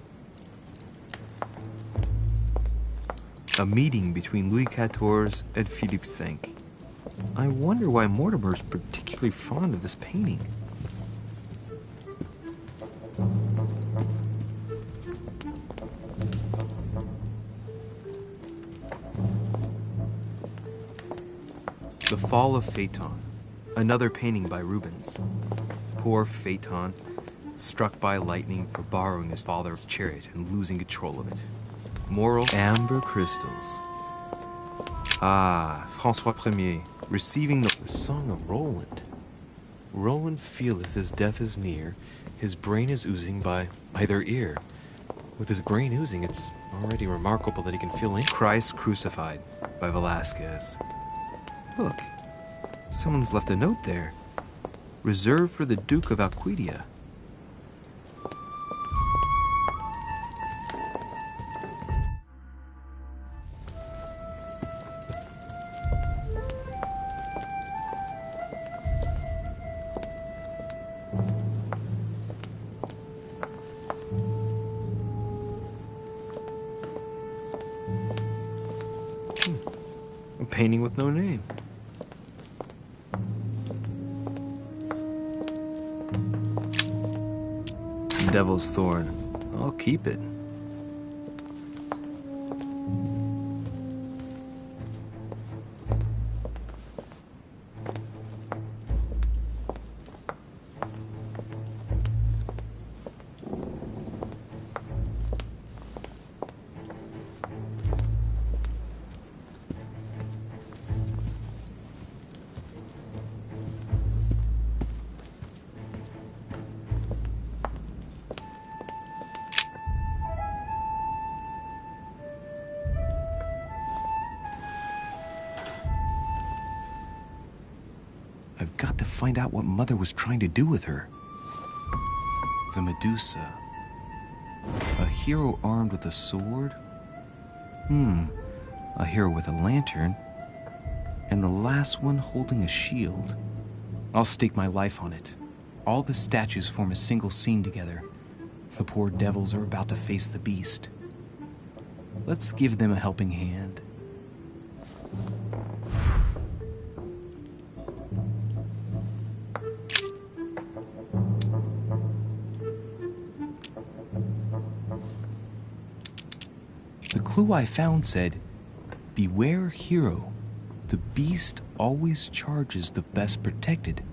A meeting between Louis XIV and Philippe V. I wonder why Mortimer's particularly fond of this painting. The Fall of Phaeton, another painting by Rubens. Poor Phaeton, struck by lightning for borrowing his father's chariot and losing control of it. Moral: amber crystals. Ah, François Ier, receiving the Song of Roland. Roland feeleth his death is near, his brain is oozing by either ear. With his brain oozing, it's already remarkable that he can feel anything. Christ Crucified by Velázquez. Look, someone's left a note there. Reserved for the Duke of Alcudia. A painting with no name. Devil's Thorn. I'll keep it. I've got to find out what Mother was trying to do with her. The Medusa. A hero armed with a sword? A hero with a lantern. And the last one holding a shield. I'll stake my life on it. All the statues form a single scene together. The poor devils are about to face the beast. Let's give them a helping hand. The clue I found said, "Beware hero. The beast always charges the best protected.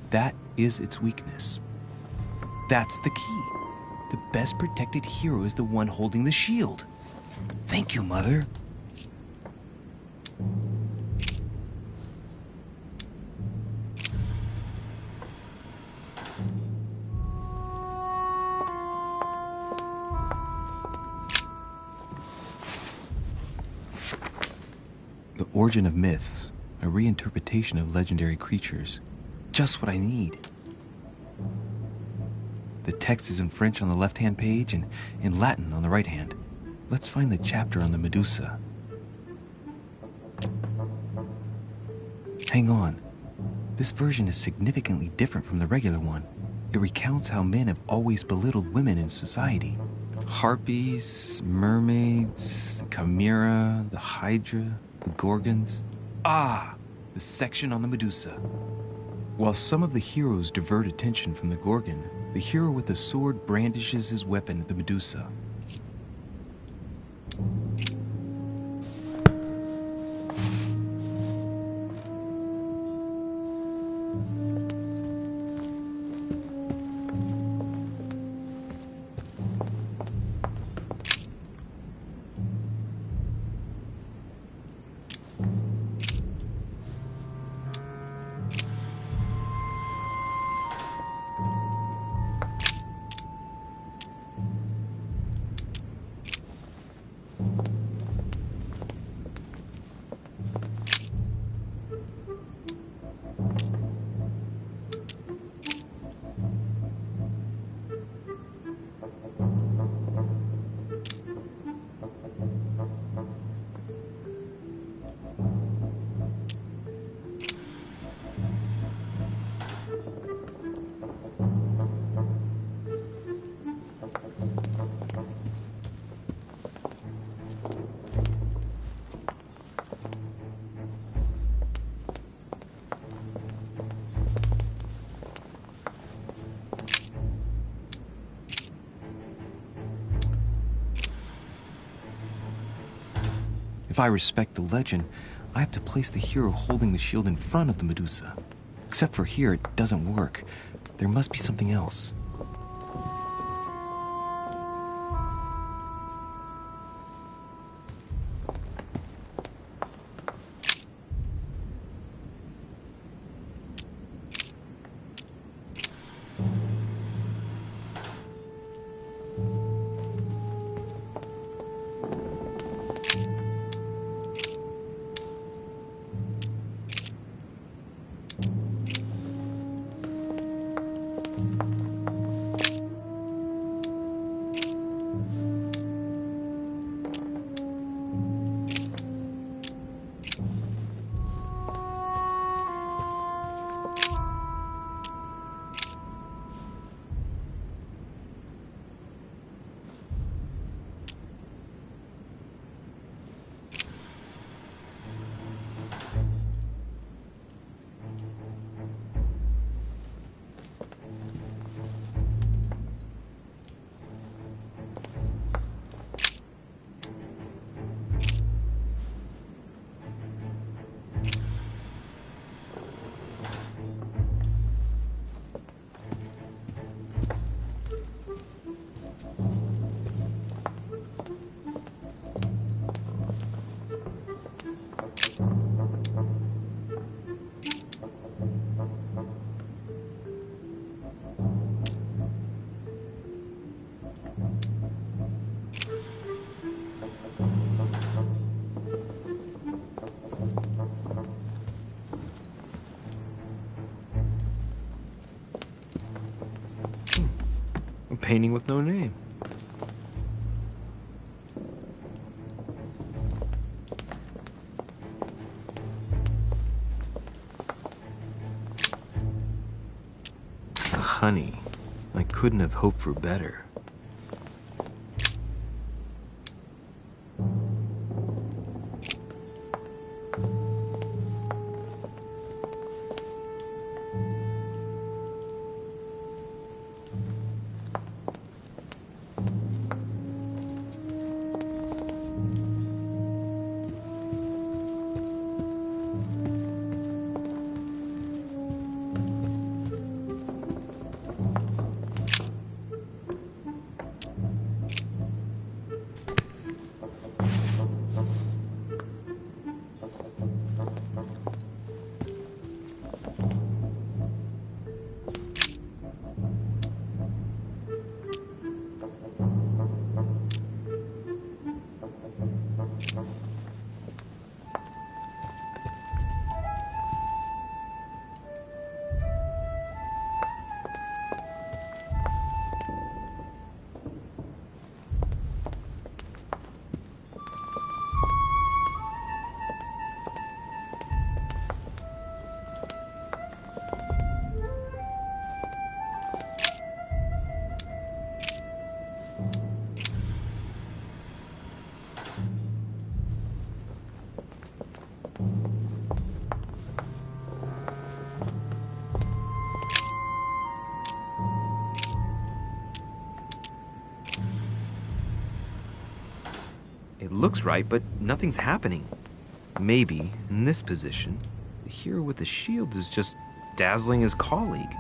That is its weakness." That's the key. The best protected hero is the one holding the shield. Thank you, Mother. The Origin of Myths, a reinterpretation of legendary creatures. Just what I need. The text is in French on the left-hand page and in Latin on the right-hand. Let's find the chapter on the Medusa. Hang on. This version is significantly different from the regular one. It recounts how men have always belittled women in society. Harpies, mermaids, the chimera, the hydra, the gorgons. Ah, the section on the Medusa. While some of the heroes divert attention from the gorgon, the hero with the sword brandishes his weapon at the Medusa. If I respect the legend, I have to place the hero holding the shield in front of the Medusa. Except for here, it doesn't work. There must be something else. painting with no name. Honey, I couldn't have hoped for better. It looks right, but nothing's happening. Maybe, in this position, the hero with the shield is just dazzling his colleague.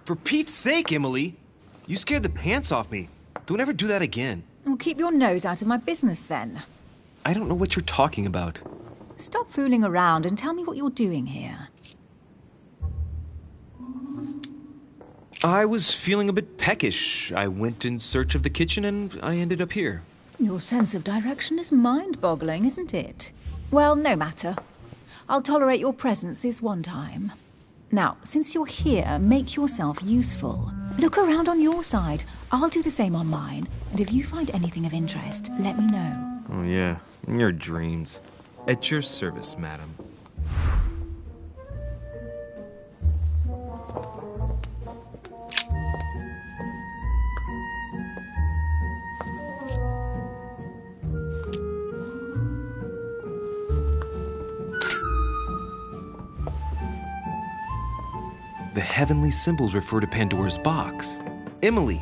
For Pete's sake, Emily! You scared the pants off me. Don't ever do that again. Well, keep your nose out of my business, then. I don't know what you're talking about. Stop fooling around and tell me what you're doing here. I was feeling a bit peckish. I went in search of the kitchen and I ended up here. Your sense of direction is mind-boggling, isn't it? Well, no matter. I'll tolerate your presence this one time. Now, since you're here, make yourself useful. Look around on your side. I'll do the same on mine. And if you find anything of interest, let me know. Oh, yeah. In your dreams. At your service, madam. The heavenly symbols refer to Pandora's box. Emily,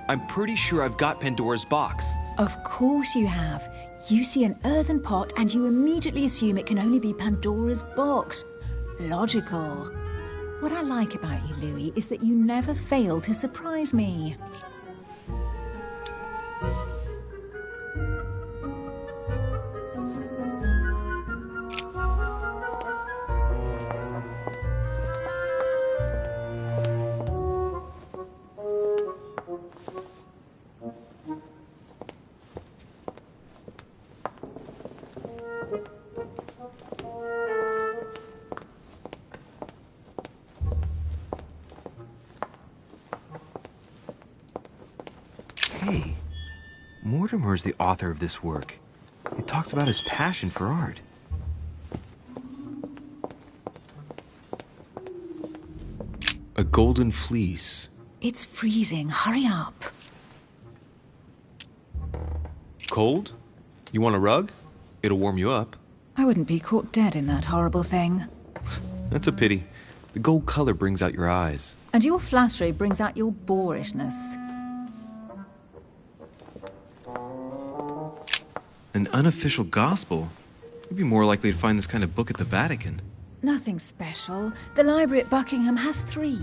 I'm pretty sure I've got Pandora's box. Of course you have. You see an earthen pot and you immediately assume it can only be Pandora's box. Logical. What I like about you, Louis, is that you never fail to surprise me. Hey, Mortimer is the author of this work. It talks about his passion for art. A golden fleece. It's freezing. Hurry up. Cold? You want a rug? It'll warm you up. I wouldn't be caught dead in that horrible thing. That's a pity. The gold color brings out your eyes. And your flattery brings out your boorishness. An unofficial gospel? You'd be more likely to find this kind of book at the Vatican. Nothing special. The library at Buckingham has 3.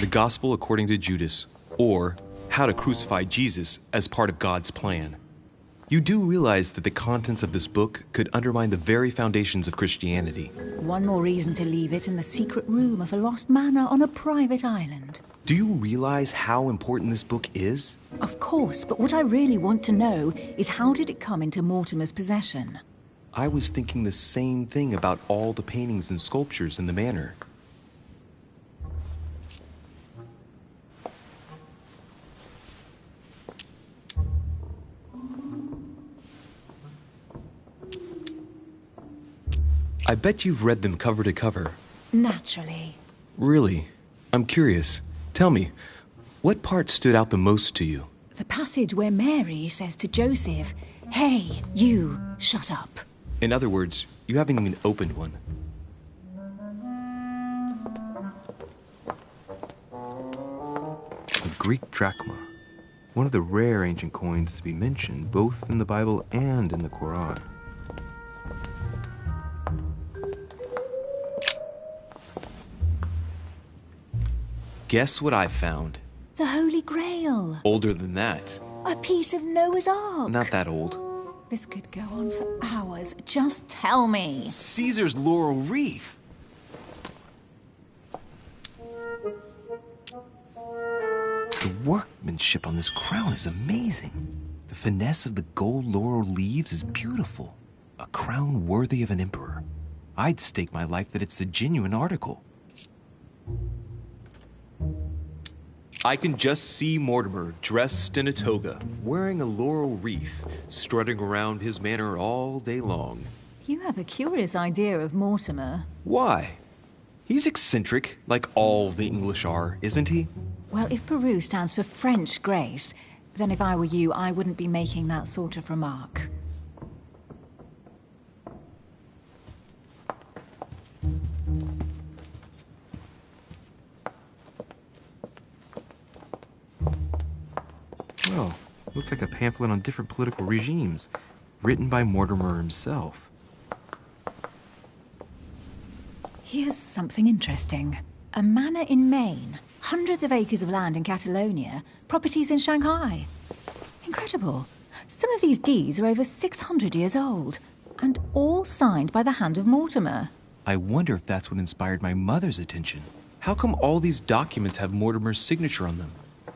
The Gospel According to Judas, or How to Crucify Jesus as Part of God's Plan. You do realize that the contents of this book could undermine the very foundations of Christianity. One more reason to leave it in the secret room of a lost manor on a private island. Do you realize how important this book is? Of course, but what I really want to know is how did it come into Mortimer's possession? I was thinking the same thing about all the paintings and sculptures in the manor. I bet you've read them cover to cover. Naturally. Really? I'm curious. Tell me, what part stood out the most to you? The passage where Mary says to Joseph, "Hey, you, shut up." In other words, you haven't even opened one. A Greek drachma. One of the rare ancient coins to be mentioned both in the Bible and in the Quran. Guess what I found? The Holy Grail. Older than that. A piece of Noah's Ark. Not that old. This could go on for hours. Just tell me. Caesar's laurel wreath. The workmanship on this crown is amazing. The finesse of the gold laurel leaves is beautiful. A crown worthy of an emperor. I'd stake my life that it's the genuine article. I can just see Mortimer dressed in a toga, wearing a laurel wreath, strutting around his manor all day long. You have a curious idea of Mortimer. Why? He's eccentric, like all the English are, isn't he? Well, if Peru stands for French grace, then if I were you, I wouldn't be making that sort of remark. Well, looks like a pamphlet on different political regimes, written by Mortimer himself. Here's something interesting. A manor in Maine, hundreds of acres of land in Catalonia, properties in Shanghai. Incredible. Some of these deeds are over 600 years old, and all signed by the hand of Mortimer. I wonder if that's what inspired my mother's attention. How come all these documents have Mortimer's signature on them?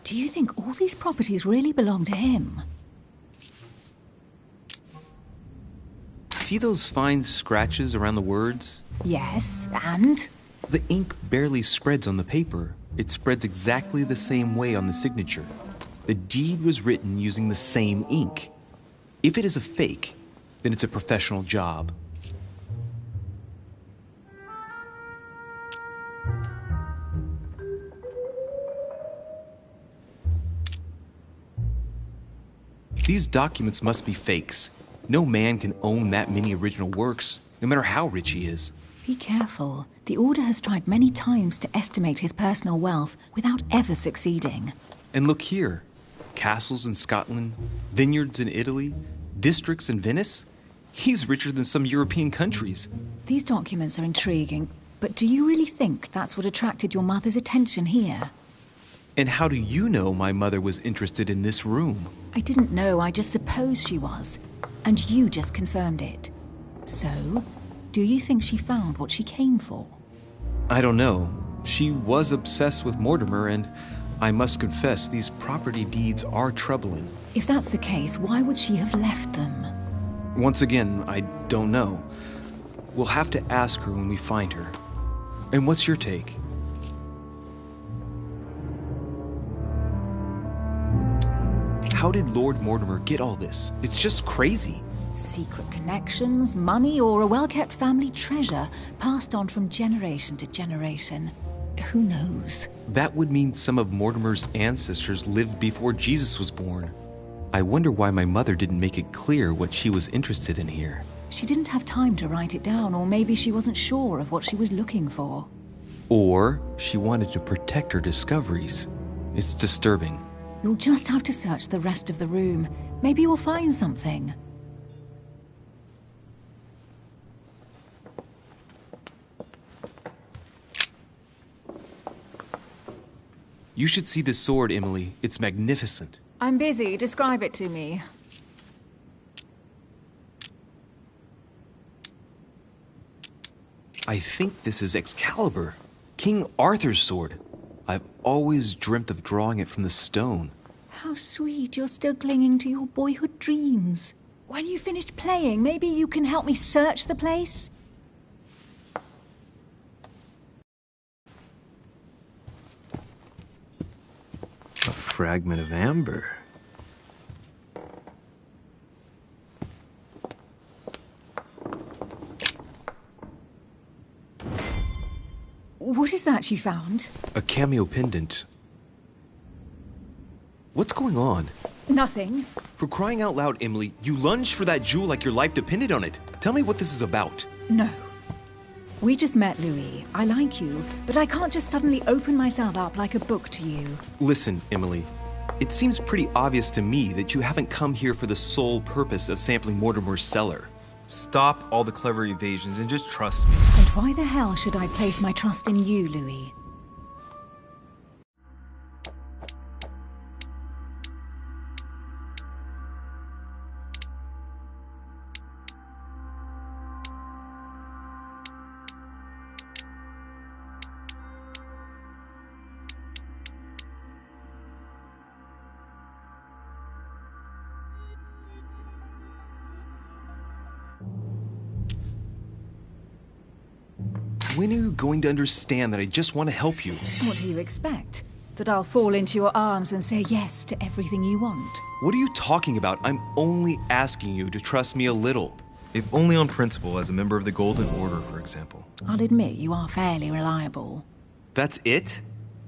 Do you think all these properties really belong to him? See those fine scratches around the words? Yes, and? The ink barely spreads on the paper. It spreads exactly the same way on the signature. The deed was written using the same ink. If it is a fake, then it's a professional job. These documents must be fakes. No man can own that many original works, no matter how rich he is. Be careful. The Order has tried many times to estimate his personal wealth without ever succeeding. And look here. Castles in Scotland, vineyards in Italy, districts in Venice. He's richer than some European countries. These documents are intriguing, but do you really think that's what attracted your mother's attention here? And how do you know my mother was interested in this room? I didn't know, I just supposed she was. And you just confirmed it. So, do you think she found what she came for? I don't know. She was obsessed with Mortimer, and I must confess these property deeds are troubling. If that's the case, why would she have left them? Once again, I don't know. We'll have to ask her when we find her. And what's your take? How did Lord Mortimer get all this? It's just crazy. Secret connections, money, or a well-kept family treasure passed on from generation to generation. Who knows? That would mean some of Mortimer's ancestors lived before Jesus was born. I wonder why my mother didn't make it clear what she was interested in here. She didn't have time to write it down, or maybe she wasn't sure of what she was looking for. Or she wanted to protect her discoveries. It's disturbing. You'll just have to search the rest of the room. Maybe you'll find something. You should see this sword, Emily. It's magnificent. I'm busy. Describe it to me. I think this is Excalibur, King Arthur's sword. I've always dreamt of drawing it from the stone. How sweet, you're still clinging to your boyhood dreams. When you finished playing, maybe you can help me search the place? A fragment of amber. What is that you found? A cameo pendant. What's going on? Nothing. For crying out loud, Emily, you lunged for that jewel like your life depended on it. Tell me what this is about. No. We just met, Louis. I like you, but I can't just suddenly open myself up like a book to you. Listen, Emily. It seems pretty obvious to me that you haven't come here for the sole purpose of sampling Mortimer's cellar. Stop all the clever evasions and just trust me. And why the hell should I place my trust in you, Louis? When are you going to understand that I just want to help you? What do you expect? That I'll fall into your arms and say yes to everything you want? What are you talking about? I'm only asking you to trust me a little. If only on principle, as a member of the Golden Order, for example. I'll admit you are fairly reliable. That's it?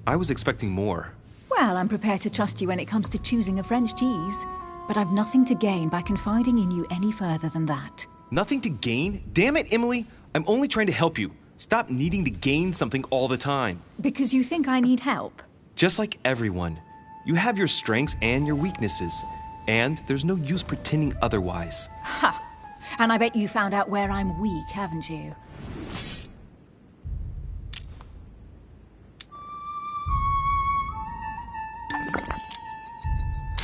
I was expecting more. Well, I'm prepared to trust you when it comes to choosing a French cheese. But I've nothing to gain by confiding in you any further than that. Nothing to gain? Damn it, Emily! I'm only trying to help you. Stop needing to gain something all the time. Because you think I need help? Just like everyone. You have your strengths and your weaknesses. And there's no use pretending otherwise. Ha! And I bet you found out where I'm weak, haven't you?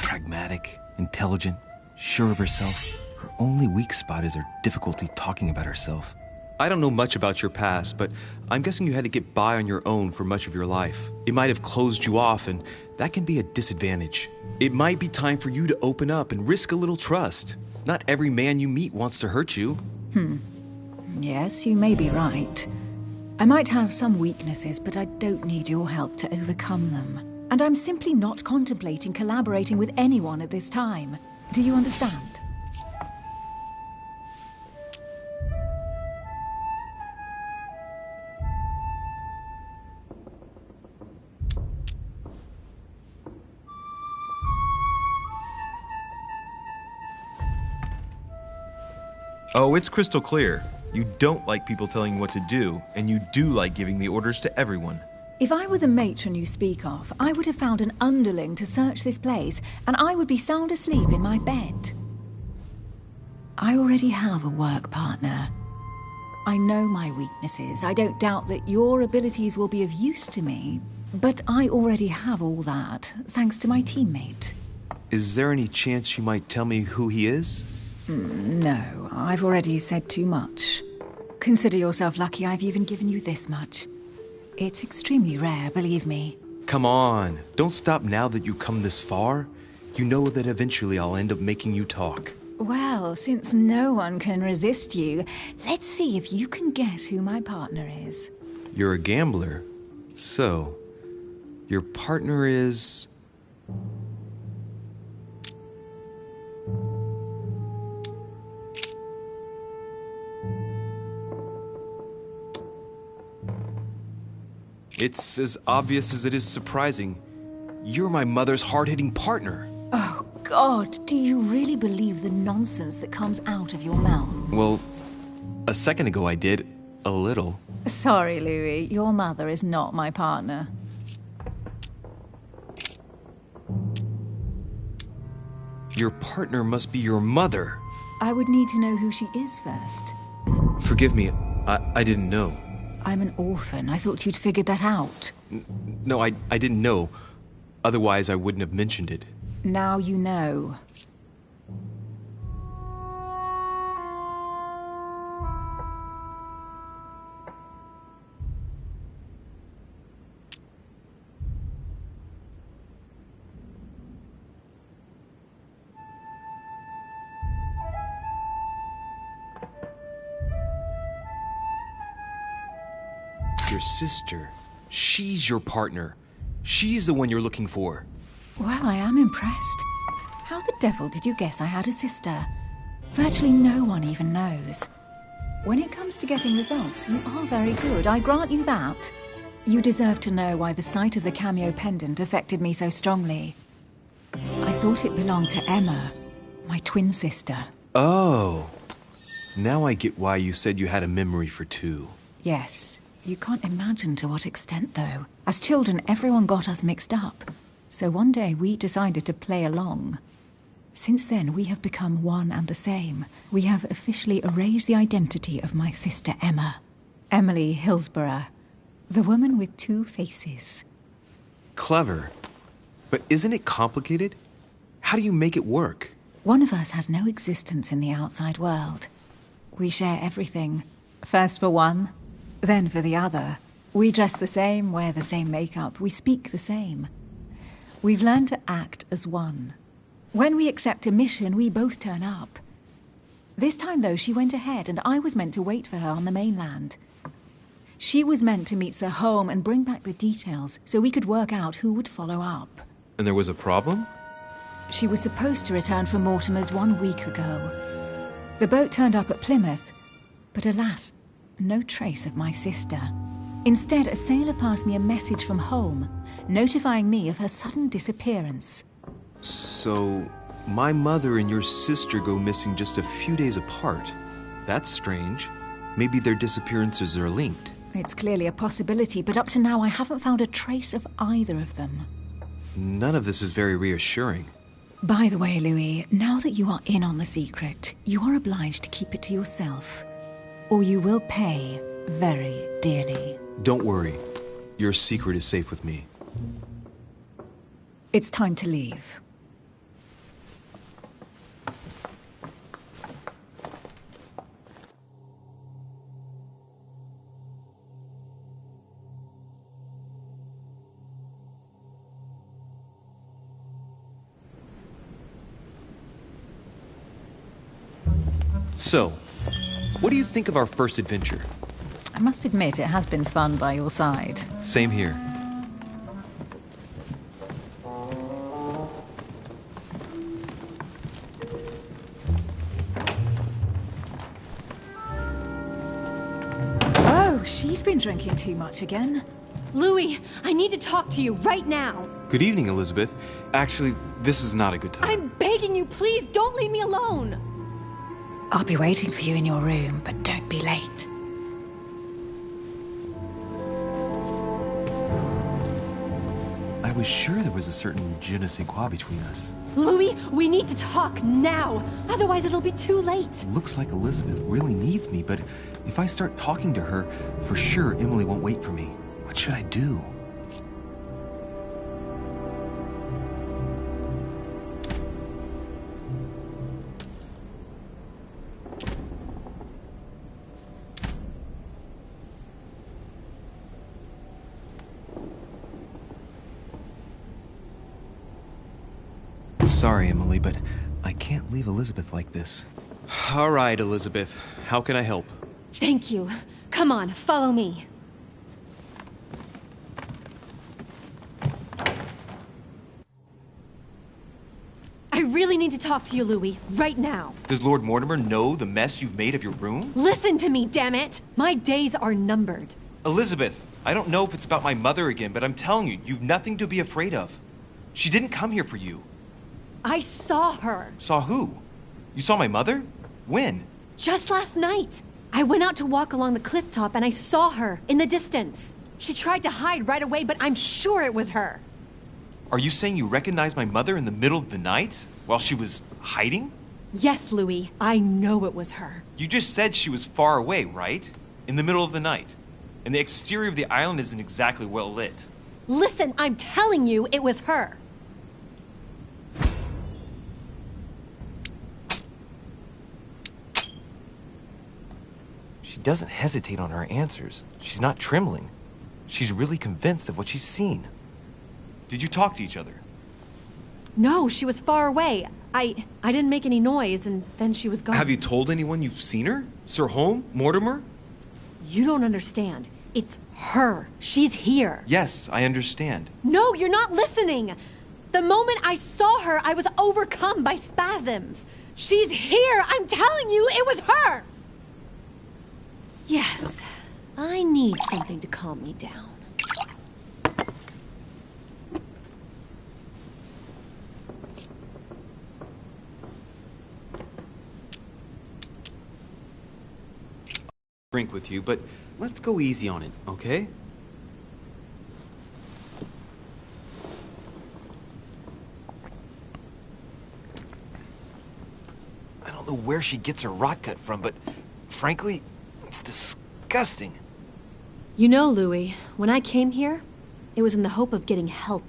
Pragmatic, intelligent, sure of herself. Her only weak spot is her difficulty talking about herself. I don't know much about your past, but I'm guessing you had to get by on your own for much of your life. It might have closed you off, and that can be a disadvantage. It might be time for you to open up and risk a little trust. Not every man you meet wants to hurt you. Yes, you may be right. I might have some weaknesses, but I don't need your help to overcome them. And I'm simply not contemplating collaborating with anyone at this time. Do you understand? Oh, it's crystal clear. You don't like people telling you what to do, and you do like giving the orders to everyone. If I were the matron you speak of, I would have found an underling to search this place, and I would be sound asleep in my bed. I already have a work partner. I know my weaknesses. I don't doubt that your abilities will be of use to me, but I already have all that, thanks to my teammate. Is there any chance you might tell me who he is? No, I've already said too much. Consider yourself lucky I've even given you this much. It's extremely rare, believe me. Come on, don't stop now that you've come this far. You know that eventually I'll end up making you talk. Well, since no one can resist you, let's see if you can guess who my partner is. You're a gambler. So, your partner is... It's as obvious as it is surprising. You're my mother's hard-hitting partner. Oh, God, do you really believe the nonsense that comes out of your mouth? Well, a second ago I did. A little. Sorry, Louis. Your mother is not my partner. Your partner must be your mother. I would need to know who she is first. Forgive me, I didn't know. I'm an orphan. I thought you'd figured that out. No, I didn't know. Otherwise, I wouldn't have mentioned it. Now you know. Your sister. She's your partner. She's the one you're looking for. Well, I am impressed. How the devil did you guess I had a sister? Virtually no one even knows. When it comes to getting results, you are very good, I grant you that. You deserve to know why the sight of the cameo pendant affected me so strongly. I thought it belonged to Emma, my twin sister. Oh. Now I get why you said you had a memory for two. Yes. You can't imagine to what extent, though. As children, everyone got us mixed up. So one day we decided to play along. Since then, we have become one and the same. We have officially erased the identity of my sister Emma. Emily Hillsborough. The woman with two faces. Clever. But isn't it complicated? How do you make it work? One of us has no existence in the outside world. We share everything. First for one, then for the other. We dress the same, wear the same makeup, we speak the same. We've learned to act as one. When we accept a mission, we both turn up. This time, though, she went ahead, and I was meant to wait for her on the mainland. She was meant to meet Sir home and bring back the details so we could work out who would follow up. And there was a problem? She was supposed to return from Mortimer's 1 week ago. The boat turned up at Plymouth, but alas, no trace of my sister. Instead, a sailor passed me a message from home, notifying me of her sudden disappearance. So, my mother and your sister go missing just a few days apart. That's strange. Maybe their disappearances are linked. It's clearly a possibility, but up to now I haven't found a trace of either of them. None of this is very reassuring. By the way, Louis, now that you are in on the secret, you are obliged to keep it to yourself, or you will pay very dearly. Don't worry. Your secret is safe with me. It's time to leave. So, what do you think of our first adventure? I must admit, it has been fun by your side. Same here. Oh, she's been drinking too much again. Louis, I need to talk to you right now. Good evening, Elizabeth. Actually, this is not a good time. I'm begging you, please don't leave me alone. I'll be waiting for you in your room, but don't be late. I was sure there was a certain je ne sais quoi between us. Louis, we need to talk now. Otherwise, it'll be too late. Looks like Elizabeth really needs me, but if I start talking to her, for sure Emily won't wait for me. What should I do? Sorry, Emily, but I can't leave Elizabeth like this. All right, Elizabeth. How can I help? Thank you. Come on, follow me. I really need to talk to you, Louis, right now. Does Lord Mortimer know the mess you've made of your room? Listen to me, damn it! My days are numbered. Elizabeth, I don't know if it's about my mother again, but I'm telling you, you've nothing to be afraid of. She didn't come here for you. I saw her. Saw who? You saw my mother? When? Just last night. I went out to walk along the cliff top and I saw her in the distance. She tried to hide right away, but I'm sure it was her. Are you saying you recognized my mother in the middle of the night? While she was hiding? Yes, Louis. I know it was her. You just said she was far away, right? In the middle of the night. And the exterior of the island isn't exactly well lit. Listen, I'm telling you it was her. She doesn't hesitate on her answers. She's not trembling. She's really convinced of what she's seen. Did you talk to each other? No, she was far away. I didn't make any noise, and then she was gone. Have you told anyone you've seen her? Sir Holm? Mortimer? You don't understand. It's her. She's here. Yes, I understand. No, you're not listening. The moment I saw her, I was overcome by spasms. She's here. I'm telling you, it was her. Yes, I need something to calm me down. Drink with you, but let's go easy on it, okay? I don't know where she gets her rot gut from, but frankly, it's disgusting. You know, Louis, when I came here, it was in the hope of getting help.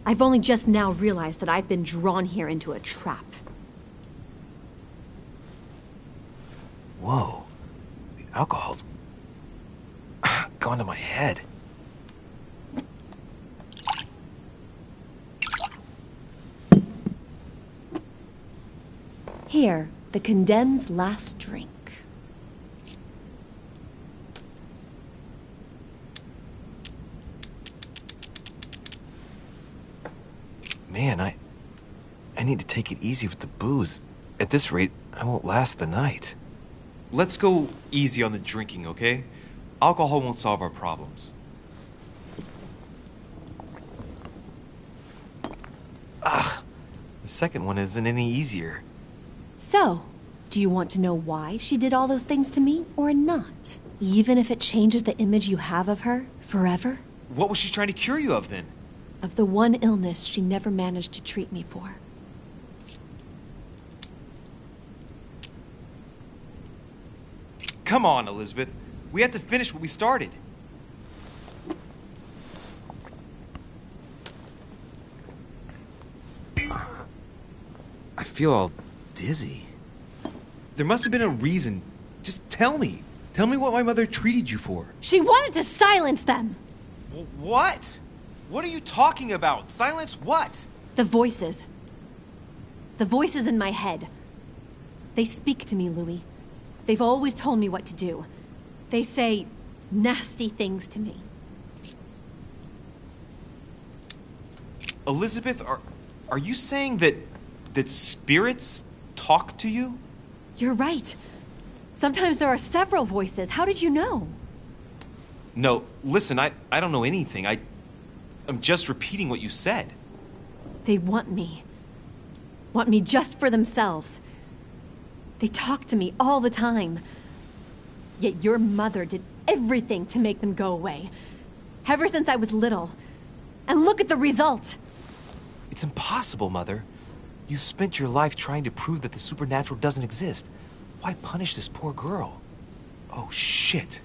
I've only just now realized that I've been drawn here into a trap. Whoa. The alcohol's gone to my head. Here, the condemned's last drink. Man, I need to take it easy with the booze. At this rate, I won't last the night. Let's go easy on the drinking, okay? Alcohol won't solve our problems. Ugh, the second one isn't any easier. So, do you want to know why she did all those things to me, or not? Even if it changes the image you have of her forever? What was she trying to cure you of, then? Of the one illness she never managed to treat me for. Come on, Elizabeth. We have to finish what we started. I feel all dizzy. There must have been a reason. Just tell me. Tell me what my mother treated you for. She wanted to silence them! What? What are you talking about? Silence what? The voices. The voices in my head. They speak to me, Louis. They've always told me what to do. They say nasty things to me. Elizabeth, are you saying that spirits talk to you? You're right. Sometimes there are several voices. How did you know? No, listen, I don't know anything. I'm just repeating what you said. They want me. Want me just for themselves. They talk to me all the time. Yet your mother did everything to make them go away. Ever since I was little. And look at the result. It's impossible, Mother. You spent your life trying to prove that the supernatural doesn't exist. Why punish this poor girl? Oh, shit.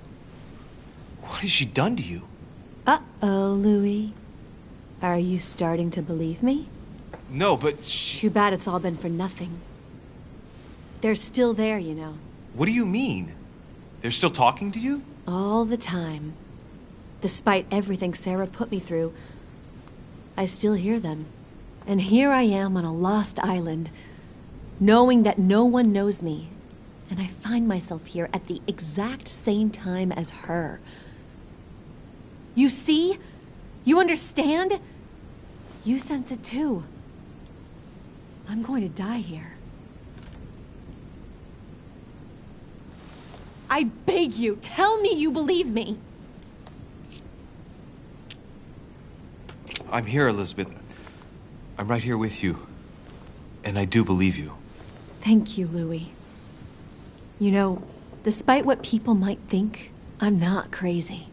What has she done to you? Uh-oh, Louis. Are you starting to believe me? No, but Too bad it's all been for nothing. They're still there, you know. What do you mean? They're still talking to you? All the time. Despite everything Sarah put me through, I still hear them. And here I am on a lost island, knowing that no one knows me. And I find myself here at the exact same time as her. You see? You understand? You sense it too. I'm going to die here. I beg you, tell me you believe me. I'm here, Elizabeth. I'm right here with you. And I do believe you. Thank you, Louis. You know, despite what people might think, I'm not crazy.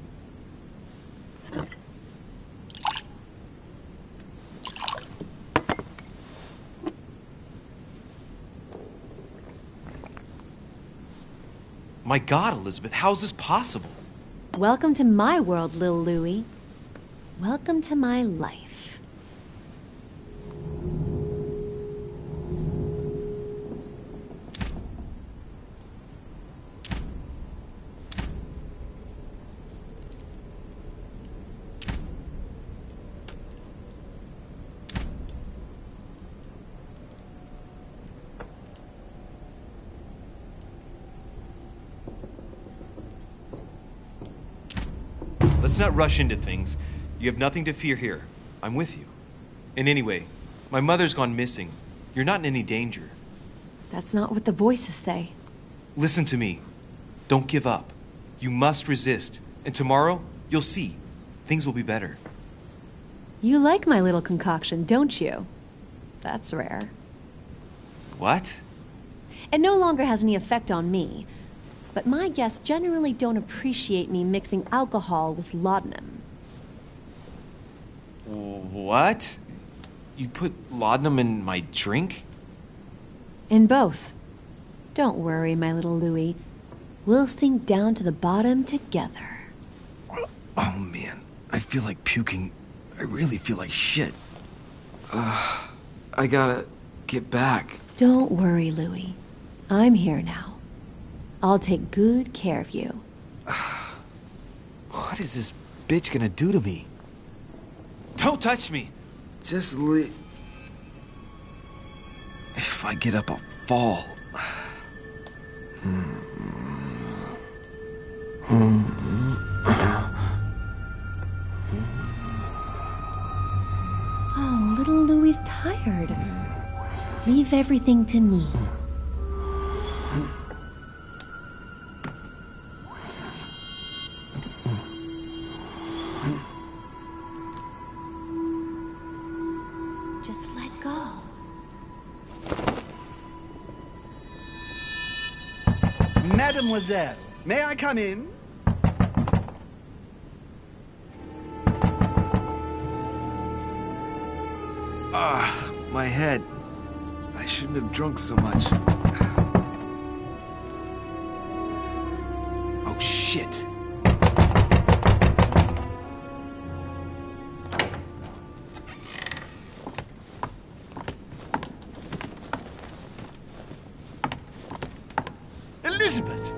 My God, Elizabeth, how is this possible? Welcome to my world, Lil Louis. Welcome to my life. Let's not rush into things. You have nothing to fear here. I'm with you. And anyway, my mother's gone missing. You're not in any danger. That's not what the voices say. Listen to me. Don't give up. You must resist. And tomorrow, you'll see. Things will be better. You like my little concoction, don't you? That's rare. What? It no longer has any effect on me. But my guests generally don't appreciate me mixing alcohol with laudanum. What? You put laudanum in my drink? In both. Don't worry, my little Louis. We'll sink down to the bottom together. Oh man, I feel like puking. I really feel like shit. I gotta get back. Don't worry, Louis. I'm here now. I'll take good care of you. What is this bitch gonna do to me? Don't touch me! Just leave. If I get up, I'll fall. Oh, little Louie's tired. Leave everything to me. Just let go. Mademoiselle, may I come in? My head. I shouldn't have drunk so much. Oh, shit. Elizabeth!